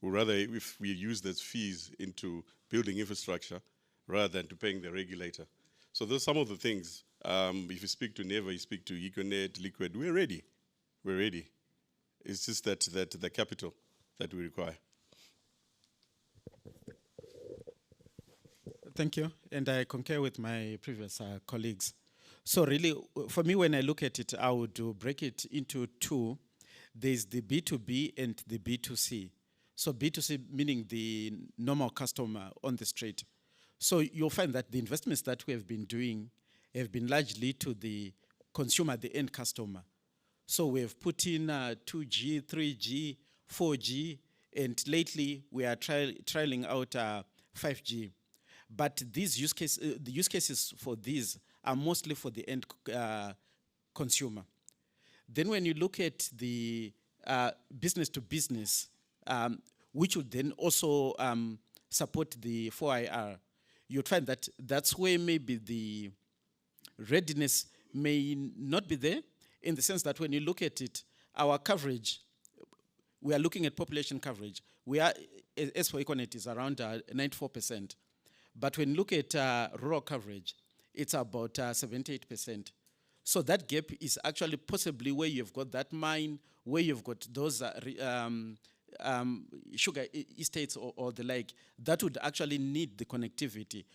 Or rather, if we use those fees into building infrastructure rather than to paying the regulator. So those are some of the things. If you speak to Neva, you speak to Econet, Liquid, we're ready. We're ready. It's just that the capital that we require.
Thank you, and I concur with my previous colleagues. So really, for me, when I look at it, I would break it into two. There's the B2B and the B2C. So B2C meaning the normal customer on the street. So you'll find that the investments that we have been doing have been largely to the consumer, the end customer. So we have put in 2G, 3G, 4G, and lately we are trialing out 5G. But these the use cases for these are mostly for the end consumer. Then when you look at the business to business, which would then also support the 4IR, you'd find that that's where maybe the readiness may not be there, in the sense that when you look at it, our coverage, we are looking at population coverage. We are, as for Econet, is around 94%. But when you look at rural coverage, it's about 78%. So that gap is actually possibly where you've got that mine, where you've got those sugar estates or the like, that would actually need the connectivity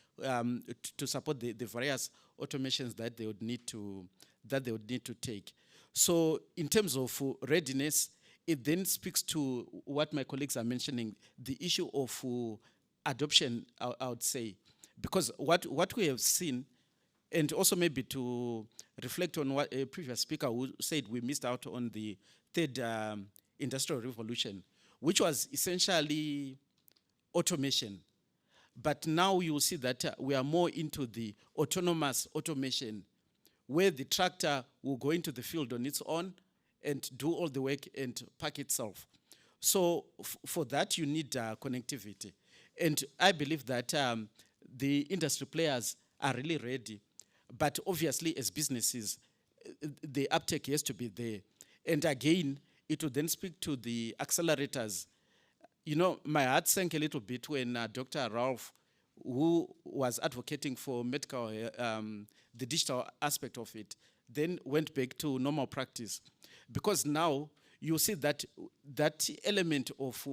to support the various automations that they would need to take. So in terms of readiness, it then speaks to what my colleagues are mentioning, the issue of adoption, I would say. Because what we have seen, and also maybe to reflect on what a previous speaker who said we missed out on the third industrial revolution, which was essentially automation. But now you will see that we are more into the autonomous automation, where the tractor will go into the field on its own and do all the work and pack itself. So for that, you need connectivity. And I believe that the industry players are really ready. But obviously, as businesses, the uptake has to be there. And again, it would then speak to the accelerators. You know, my heart sank a little bit when Dr. Ralph, who was advocating for medical, the digital aspect of it, then went back to normal practice. Because now you see that that element of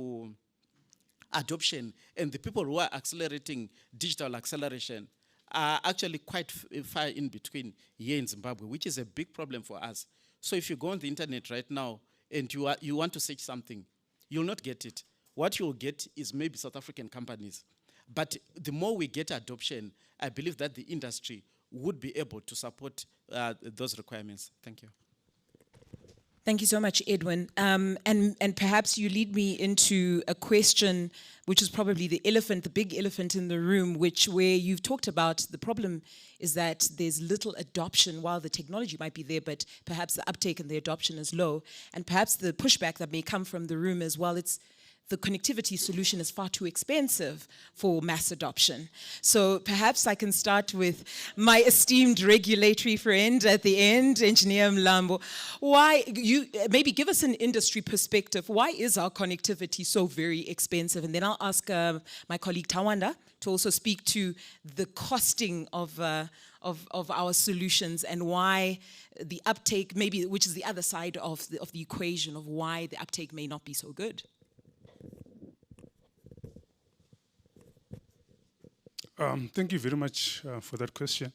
adoption and the people who are accelerating digital acceleration are actually quite far in between here in Zimbabwe, which is a big problem for us. So if you go on the internet right now and you want to search something, you'll not get it. What you'll get is maybe South African companies. But the more we get adoption, I believe that the industry would be able to support those requirements. Thank you.
Thank you so much, Edwin. And perhaps you lead me into a question which is probably the big elephant in the room, where you've talked about the problem is that there's little adoption while the technology might be there, but perhaps the uptake and the adoption is low. And perhaps the pushback that may come from the room as well, the connectivity solution is far too expensive for mass adoption. So perhaps I can start with my esteemed regulatory friend at the end, Engineer Mlambo. Maybe give us an industry perspective. Why is our connectivity so very expensive? And then I'll ask my colleague Tawanda to also speak to the costing of our solutions and why the uptake, maybe, which is the other side of the equation of why the uptake may not be so good.
Thank you very much for that question.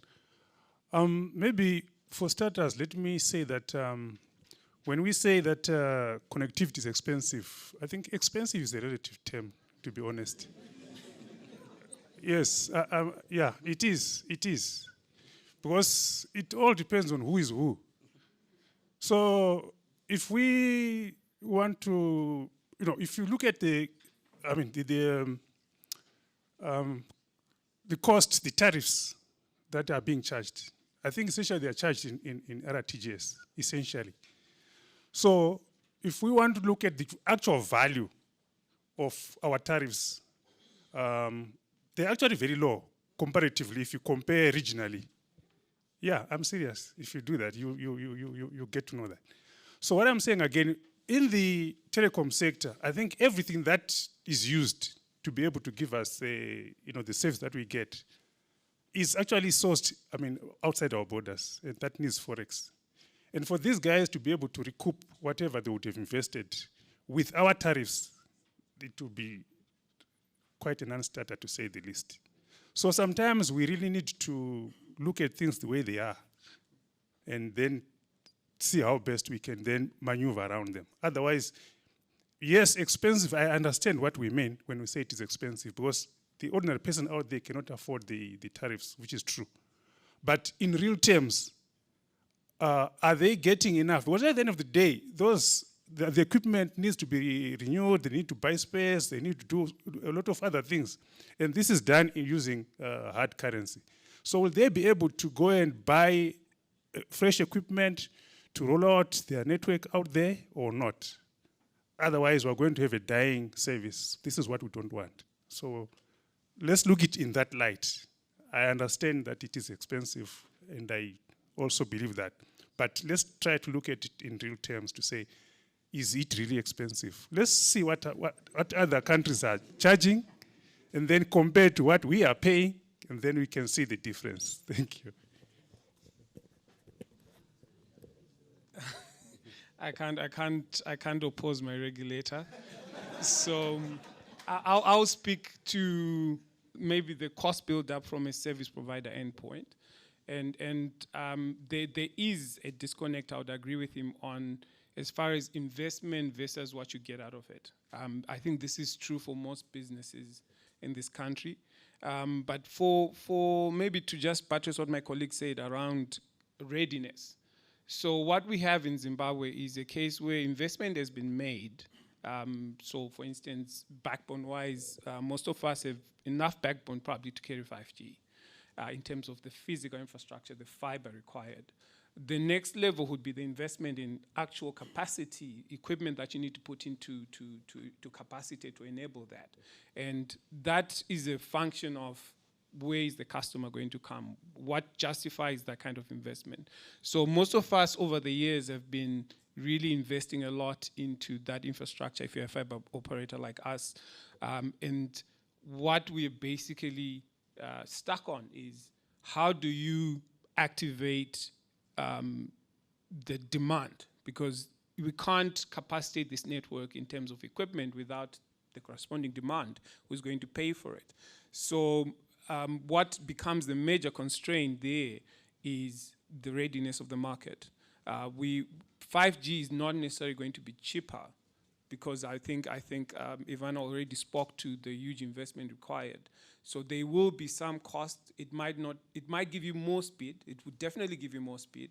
Maybe for starters, let me say that when we say that connectivity is expensive, I think expensive is a relative term, to be honest. Yes, yeah, it is. It is. Because it all depends on who is who. So if we want to, if you look at the cost, the tariffs that are being charged, I think essentially they are charged in RTGS, essentially. So if we want to look at the actual value of our tariffs, they're actually very low comparatively if you compare regionally. Yeah, I'm serious. If you do that, you get to know that. So what I'm saying again, in the telecom sector, I think everything that is used to be able to give us the service that we get is actually sourced, outside our borders, and that needs Forex. And for these guys to be able to recoup whatever they would have invested with our tariffs, it will be quite a non-starter, to say the least. So sometimes we really need to look at things the way they are and then see how best we can then maneuver around them. Otherwise, yes, expensive, I understand what we mean when we say it is expensive, because the ordinary person out there cannot afford the tariffs, which is true. But in real terms, are they getting enough? Because at the end of the day, the equipment needs to be renewed, they need to buy space, they need to do a lot of other things. And this is done using hard currency. So will they be able to go and buy fresh equipment to roll out their network out there or not? Otherwise, we're going to have a dying service. This is what we don't want. So let's look at it in that light. I understand that it is expensive, and I also believe that. But let's try to look at it in real terms to say, is it really expensive? Let's see what other countries are charging, and then compare to what we are paying, and then we can see the difference. Thank you.
I can't oppose my regulator. So I'll speak to maybe the cost build-up from a service provider endpoint. And there is a disconnect, I would agree with him, on as far as investment versus what you get out of it. I think this is true for most businesses in this country. But for maybe to just buttress what my colleague said around readiness. So what we have in Zimbabwe is a case where investment has been made. So for instance, backbone-wise, most of us have enough backbone probably to carry 5G in terms of the physical infrastructure, the fiber required. The next level would be the investment in actual capacity, equipment that you need to put into to capacity to enable that. And that is a function of where is the customer going to come? What justifies that kind of investment? So most of us over the years have been really investing a lot into that infrastructure if you're a fiber operator like us. And what we're basically stuck on is how do you activate the demand? Because we can't capacitate this network in terms of equipment without the corresponding demand. Who's going to pay for it? So what becomes the major constraint there is the readiness of the market. 5G is not necessarily going to be cheaper, because I think Evanna already spoke to the huge investment required. So there will be some cost. It might give you more speed. It would definitely give you more speed,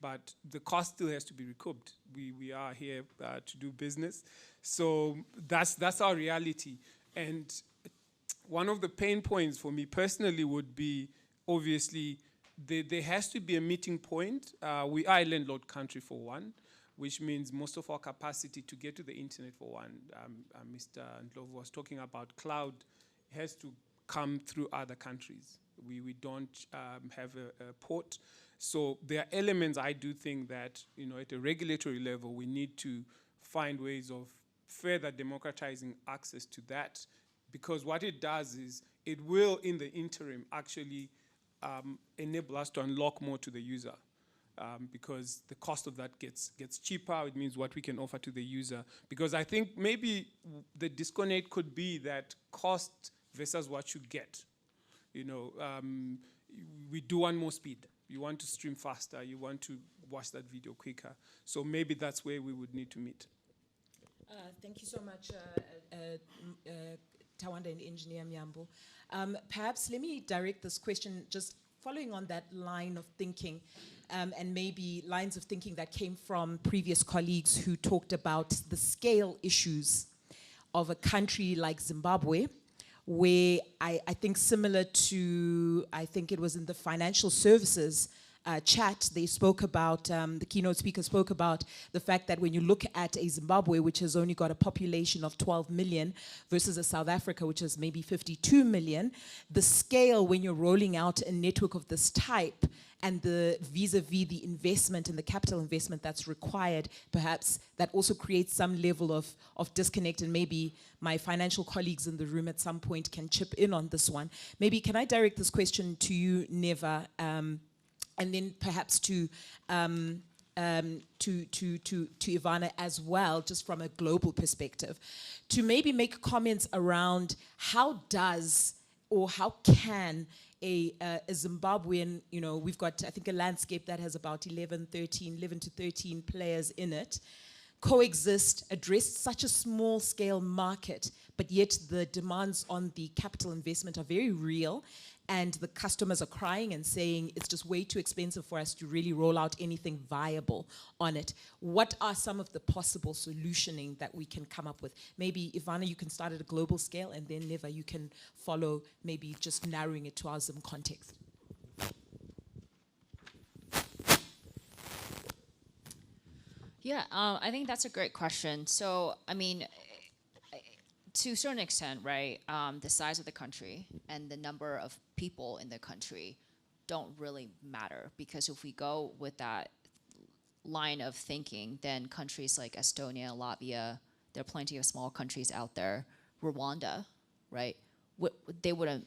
but the cost still has to be recouped. We are here to do business. So that's our reality. And one of the pain points for me personally would be, obviously, there has to be a meeting point. We are a landlord country for one, which means most of our capacity to get to the internet for one, Mr. Ndlovu was talking about cloud, has to come through other countries. We don't have a port. So there are elements I do think that, at a regulatory level, we need to find ways of further democratizing access to that, because what it does is it will, in the interim, actually enable us to unlock more to the user. Because the cost of that gets cheaper. It means what we can offer to the user. Because I think maybe the disconnect could be that cost versus what you get. We do want more speed. You want to stream faster. You want to watch that video quicker. So maybe that's where we would need to meet.
Thank you so much, Tawanda and Engineer Myambo. Perhaps let me direct this question just following on that line of thinking, and maybe lines of thinking that came from previous colleagues who talked about the scale issues of a country like Zimbabwe, where I think similar to, I think it was in the financial services chat, they spoke about, the keynote speaker spoke about the fact that when you look at a Zimbabwe, which has only got a population of 12 million, versus a South Africa, which is maybe 52 million, the scale when you're rolling out a network of this type and the vis-a-vis the investment and the capital investment that's required, perhaps that also creates some level of disconnect, and maybe my financial colleagues in the room at some point can chip in on this one. Maybe can I direct this question to you, Neva, and then perhaps to Evanna as well, just from a global perspective, to maybe make comments around how does or how can a Zimbabwean, we've got, I think, a landscape that has about 11 to 13 players in it, coexist, address such a small scale market, but yet the demands on the capital investment are very real, and the customers are crying and saying it's just way too expensive for us to really roll out anything viable on it. What are some of the possible solutioning that we can come up with? Maybe, Evanna, you can start at a global scale, and then Neva, you can follow, maybe just narrowing it to our Zim context.
Yeah, I think that's a great question. So, I mean, to a certain extent, right, the size of the country and the number of people in the country don't really matter, because if we go with that line of thinking, then countries like Estonia, Latvia, there are plenty of small countries out there, Rwanda, right, they wouldn't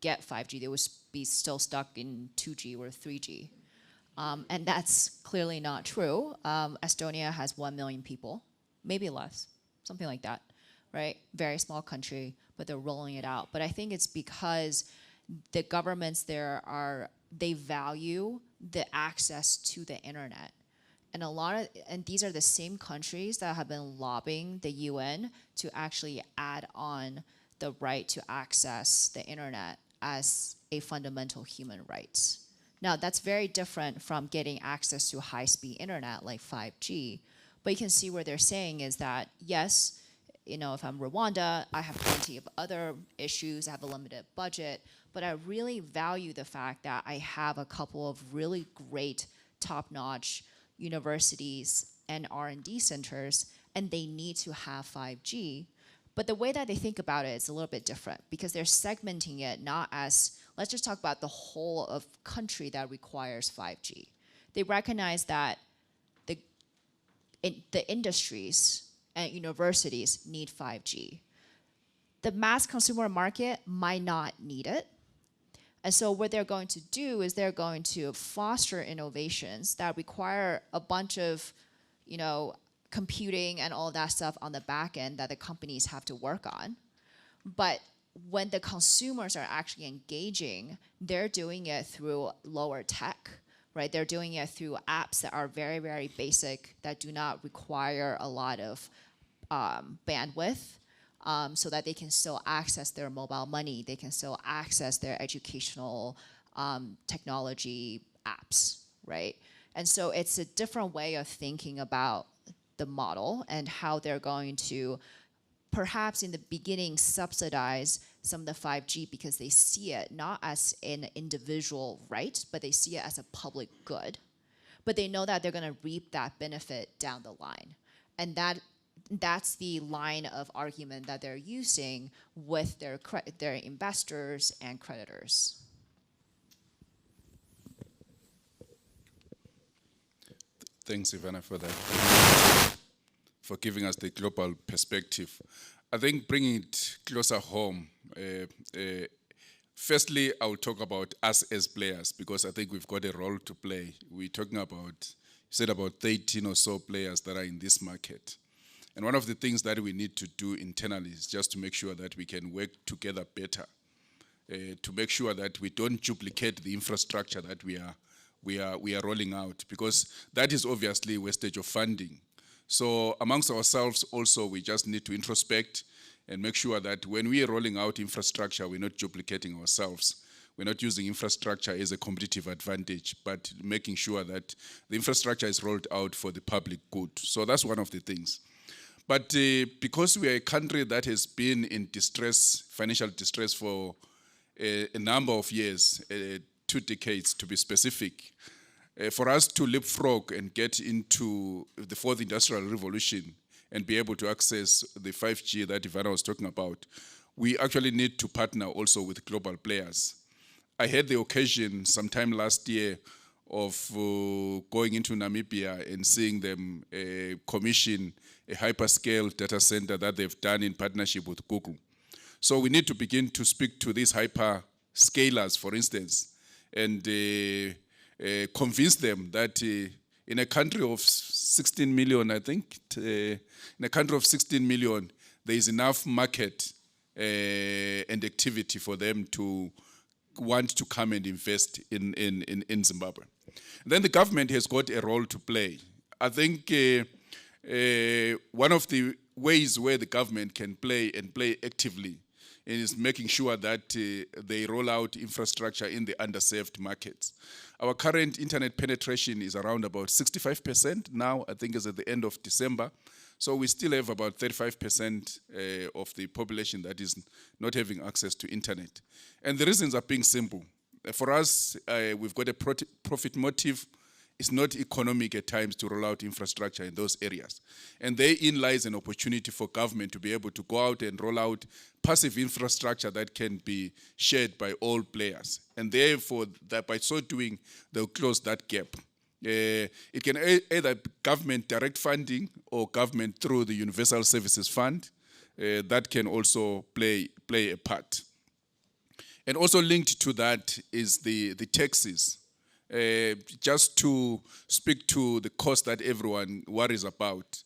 get 5G. They would be still stuck in 2G or 3G. And that's clearly not true. Estonia has 1 million people, maybe less, something like that, right? Very small country, but they're rolling it out. But I think it's because the governments there they value the access to the internet. And these are the same countries that have been lobbying the UN to actually add on the right to access the internet as a fundamental human right. Now, that's very different from getting access to high-speed internet like 5G. But you can see where they're saying is that, yes, if I'm Rwanda, I have plenty of other issues, I have a limited budget, but I really value the fact that I have a couple of really great top-notch universities and R&D centers, and they need to have 5G. But the way that they think about it is a little bit different, because they're segmenting it not as, let's just talk about the whole of country that requires 5G. They recognize that the industries and universities need 5G. The mass consumer market might not need it. And so what they're going to do is they're going to foster innovations that require a bunch of, computing and all that stuff on the back end that the companies have to work on. But when the consumers are actually engaging, they're doing it through lower tech, right? They're doing it through apps that are very, very basic, that do not require a lot of bandwidth, so that they can still access their mobile money, they can still access their educational technology apps, right? And so it's a different way of thinking about the model and how they're going to perhaps in the beginning subsidize some of the 5G because they see it not as an individual right, but they see it as a public good. But they know that they're going to reap that benefit down the line. And that's the line of argument that they're using with their investors and creditors.
Thanks, Evanna, for that, for giving us the global perspective. I think bringing it closer home, firstly, I will talk about us as players, because I think we've got a role to play. We're talking about, you said about 13 or so players that are in this market. And one of the things that we need to do internally is just to make sure that we can work together better, to make sure that we don't duplicate the infrastructure that we are rolling out, because that is obviously wastage of funding. So amongst ourselves also, we just need to introspect and make sure that when we are rolling out infrastructure, we're not duplicating ourselves. We're not using infrastructure as a competitive advantage, but making sure that the infrastructure is rolled out for the public good. So that's one of the things. But because we are a country that has been in distress, financial distress for a number of years, 2 decades to be specific, for us to leapfrog and get into the 4th industrial revolution and be able to access the 5G that Evanna was talking about, we actually need to partner also with global players. I had the occasion sometime last year of going into Namibia and seeing them commission a hyperscale data center that they've done in partnership with Google. So we need to begin to speak to these hyperscalers, for instance, and convince them that in a country of 16 million, I think, in a country of 16 million, there is enough market and activity for them to want to come and invest in Zimbabwe. And then the government has got a role to play. I think one of the ways where the government can play and play actively is making sure that they roll out infrastructure in the underserved markets. Our current internet penetration is around about 65% now, I think is at the end of December. So we still have about 35% of the population that is not having access to internet. And the reasons are being simple. For us, we've got a profit motive. It's not economic at times to roll out infrastructure in those areas. And therein lies an opportunity for government to be able to go out and roll out passive infrastructure that can be shared by all players. And therefore, that by so doing, they'll close that gap. It can either government direct funding or government through the Universal Services Fund. That can also play a part. And also linked to that is the taxes. Just to speak to the cost that everyone worries about.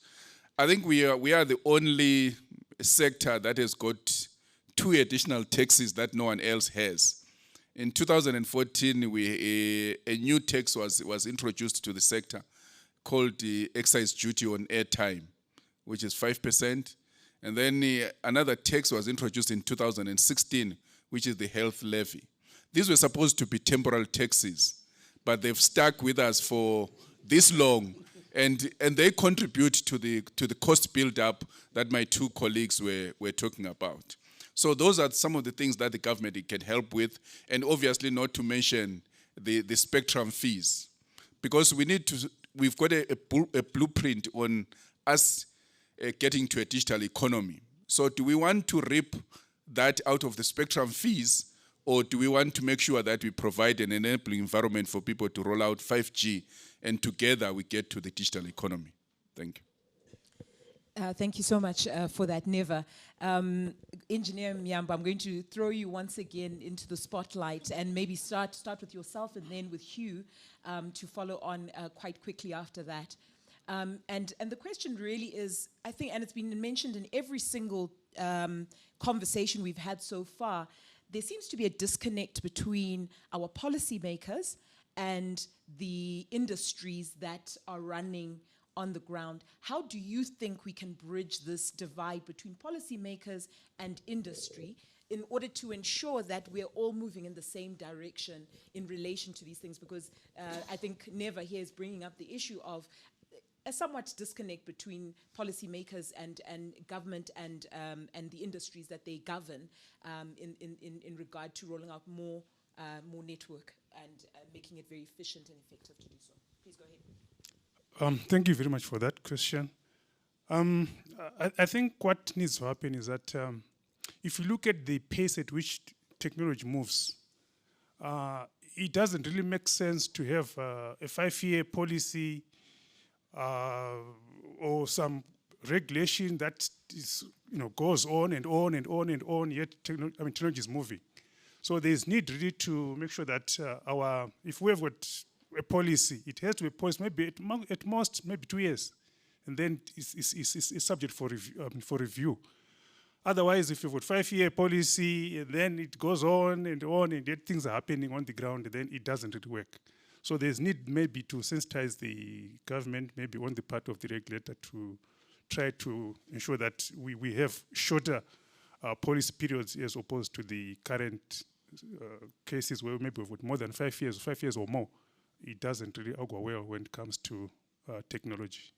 I think we are the only sector that has got 2 additional taxes that no one else has. In 2014, a new tax was introduced to the sector called the excise duty on airtime, which is 5%. And then another tax was introduced in 2016, which is the health levy. These were supposed to be temporal taxes, but they've stuck with us for this long, and they contribute to the cost build-up that my 2 colleagues were talking about. So those are some of the things that the government can help with, and obviously not to mention the spectrum fees, because we've got a blueprint on us getting to a digital economy. So do we want to reap that out of the spectrum fees, or do we want to make sure that we provide an enabling environment for people to roll out 5G, and together we get to the digital economy? Thank you.
Thank you so much for that, Neva. Engineer Miyamba, I'm going to throw you once again into the spotlight and maybe start with yourself and then with Hugh to follow on quite quickly after that. And the question really is, I think, and it's been mentioned in every single conversation we've had so far, there seems to be a disconnect between our policymakers and the industries that are running on the ground. How do you think we can bridge this divide between policymakers and industry in order to ensure that we're all moving in the same direction in relation to these things, because I think Neva here is bringing up the issue of a somewhat disconnect between policymakers and government and the industries that they govern in regard to rolling out more network and making it very efficient and effective to do so. Please go ahead.
Thank you very much for that question. I think what needs to happen is that if you look at the pace at which technology moves, it doesn't really make sense to have a 5-year policy or some regulation that is, goes on and on and on and on, yet technology is moving. So there's need really to make sure that if we have got a policy, it has to be a policy maybe at most maybe 2 years, and then it's subject for review. Otherwise, if you've got 5-year policy and then it goes on, and yet things are happening on the ground, then it doesn't really work. So there's need maybe to sensitize the government, maybe on the part of the regulator, to try to ensure that we have shorter policy periods as opposed to the current cases where maybe we've got more than 5 years or more. It doesn't really go well when it comes to technology.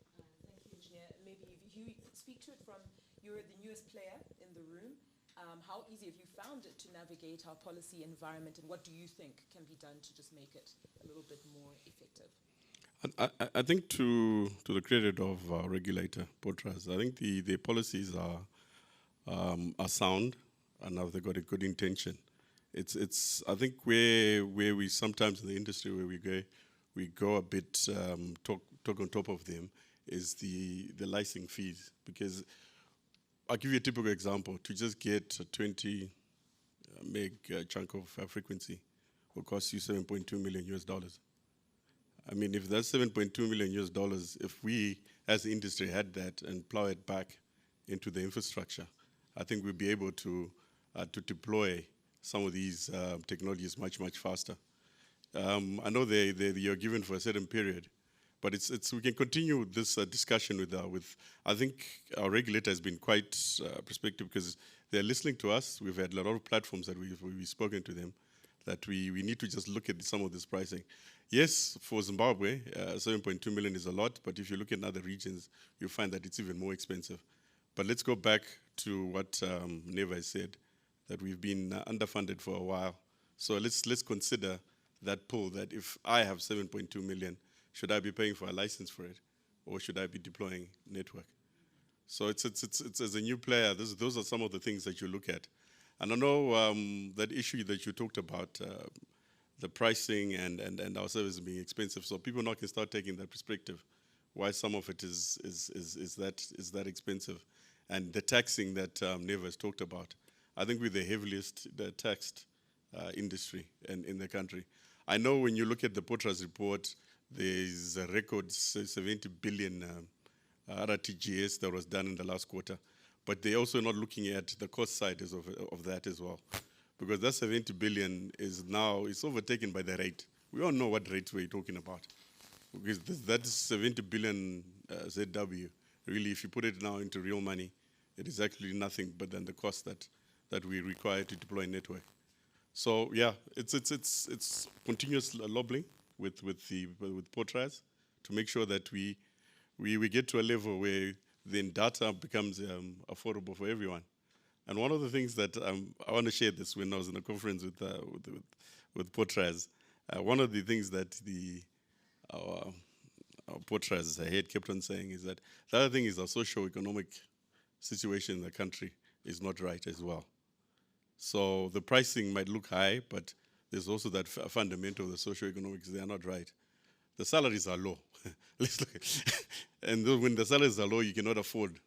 Thank you, Engineer. Maybe if you speak to it from, you're the newest player in the room. How easy have you found it to navigate our policy environment, and what do you think can be done to just make it a little bit more effective?
I think to the credit of our regulator, Potras, I think the policies are sound and they've got a good intention. It's I think where we sometimes in the industry where we go a bit talk on top of them is the licensing fees, because I'll give you a typical example. To just get a 20 meg chunk of frequency will cost you $7.2 million US. I mean, if that's $7.2 million US, if we as the industry had that and plow it back into the infrastructure, I think we'll be able to deploy some of these technologies much faster. I know you're given for a certain period, but we can continue this discussion with. I think our regulator has been quite perspective, because they're listening to us. We've had a lot of platforms that we've spoken to them, that we need to just look at some of this pricing. Yes, for Zimbabwe, 7.2 million is a lot, but if you look at other regions, you'll find that it's even more expensive. But let's go back to what Neva said, that we've been underfunded for a while. So let's consider that pool, that if I have 7.2 million, should I be paying for a license for it, or should I be deploying network? So it's as a new player, those are some of the things that you look at. And I know that issue that you talked about, the pricing and our service being expensive. So people now can start taking that perspective, why some of it is that expensive, and the taxing that Neva has talked about. I think we're the heaviest taxed industry in the country. I know when you look at the Potras report, there's a record 70 billion RTGS that was done in the last quarter, but they're also not looking at the cost side of that as well, because that 70 billion it's overtaken by the rate. We all know what rates we're talking about, because that is 70 billion ZW. Really, if you put it now into real money, it is actually nothing but then the cost that we require to deploy network. So yeah, it's continuous lobbying with Potras to make sure that we get to a level where then data becomes affordable for everyone. And one of the things that I want to share this, when I was in a conference with Potras, one of the things that our Potras head kept on saying is that the other thing is our socio-economic situation in the country is not right as well. So the pricing might look high, but there's also that fundamental, the socio-economics, they are not right. The salaries are low. Let's look at and when the salaries are low, you cannot afford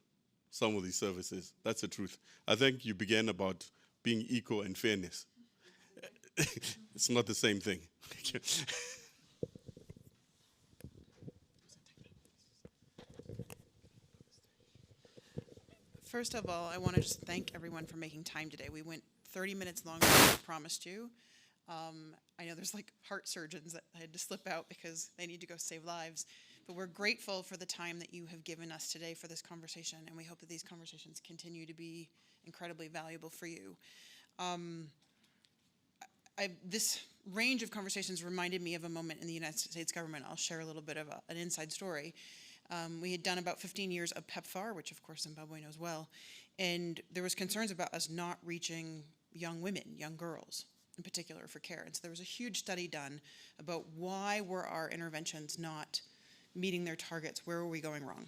some of these services. That's the truth. I think you began about being equal and fairness. It's not the same thing.
First of all, I want to just thank everyone for making time today. We went 30 minutes longer than I promised you. I know there's like heart surgeons that had to slip out because they need to go save lives. But we're grateful for the time that you have given us today for this conversation, and we hope that these conversations continue to be incredibly valuable for you. This range of conversations reminded me of a moment in the United States government. I'll share a little bit of an inside story. We had done about 15 years of PEPFAR, which of course Zimbabwe knows well, and there was concerns about us not reaching young women, young girls in particular, for care. And so there was a huge study done about why were our interventions not meeting their targets, where were we going wrong?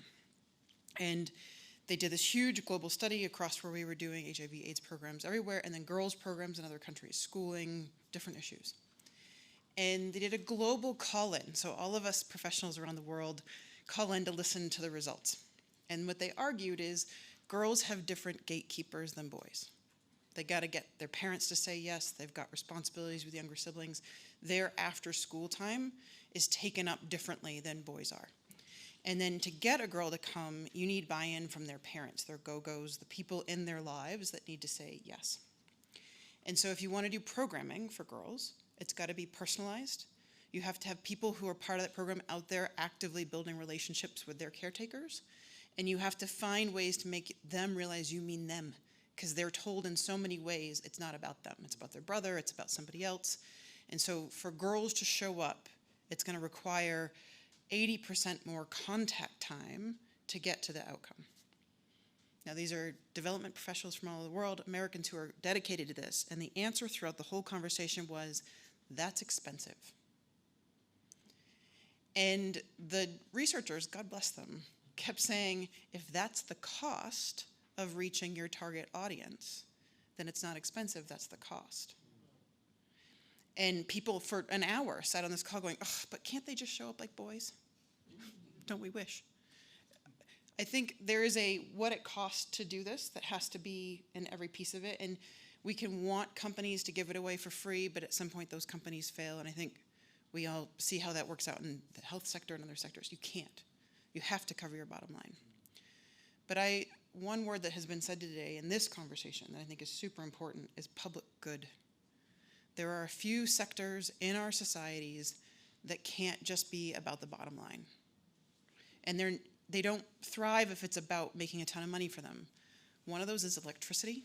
And they did this huge global study across where we were doing HIV/AIDS programs everywhere, and then girls programs in other countries, schooling, different issues. And they did a global call-in, so all of us professionals around the world call in to listen to the results. And what they argued is girls have different gatekeepers than boys. They got to get their parents to say yes, they've got responsibilities with younger siblings. Their after school time is taken up differently than boys are. And then to get a girl to come, you need buy-in from their parents, their go-go's, the people in their lives that need to say yes. And so if you want to do programming for girls, it's got to be personalized. You have to have people who are part of that program out there actively building relationships with their caretakers. And you have to find ways to make them realize you mean them, because they're told in so many ways it's not about them. It's about their brother, it's about somebody else. And so for girls to show up, it's going to require 80% more contact time to get to the outcome. Now, these are development professionals from all over the world, Americans who are dedicated to this, and the answer throughout the whole conversation was, that's expensive. And the researchers, God bless them, kept saying, if that's the cost of reaching your target audience, then it's not expensive, that's the cost. And people for an hour sat on this call going, oh, but can't they just show up like boys? Don't we wish? I think there is a what it costs to do this that has to be in every piece of it. And we can want companies to give it away for free, but at some point those companies fail. And I think we all see how that works out in the health sector and other sectors. You can't. You have to cover your bottom line. But one word that has been said today in this conversation that I think is super important is public good. There are a few sectors in our societies that can't just be about the bottom line. And they don't thrive if it's about making a ton of money for them. One of those is electricity.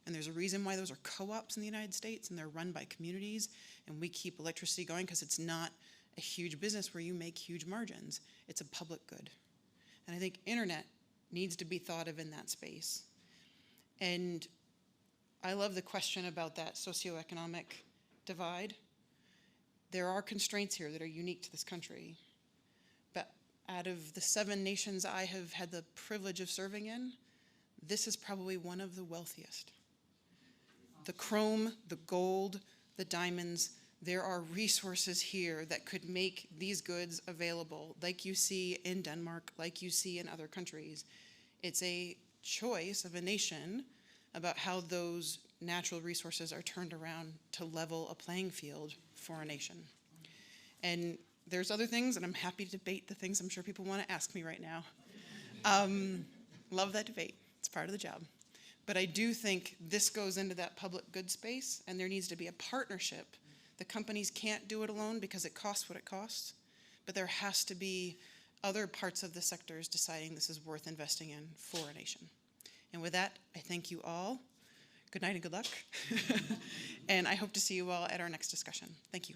And there's a reason why those are co-ops in the United States, and they're run by communities, and we keep electricity going because it's not a huge business where you make huge margins. It's a public good. And I think internet needs to be thought of in that space. And I love the question about that socioeconomic divide. There are constraints here that are unique to this country. But out of the 7 nations I have had the privilege of serving in, this is probably one of the wealthiest. The chrome, the gold, the diamonds, there are resources here that could make these goods available, like you see in Denmark, like you see in other countries. It's a choice of a nation about how those natural resources are turned around to level a playing field for a nation. And there's other things, and I'm happy to debate the things I'm sure people want to ask me right now. Love that debate. It's part of the job. But I do think this goes into that public good space, and there needs to be a partnership. The companies can't do it alone because it costs what it costs, but there has to be other parts of the sectors deciding this is worth investing in for a nation. And with that, I thank you all. Good night and good luck. And I hope to see you all at our next discussion. Thank you.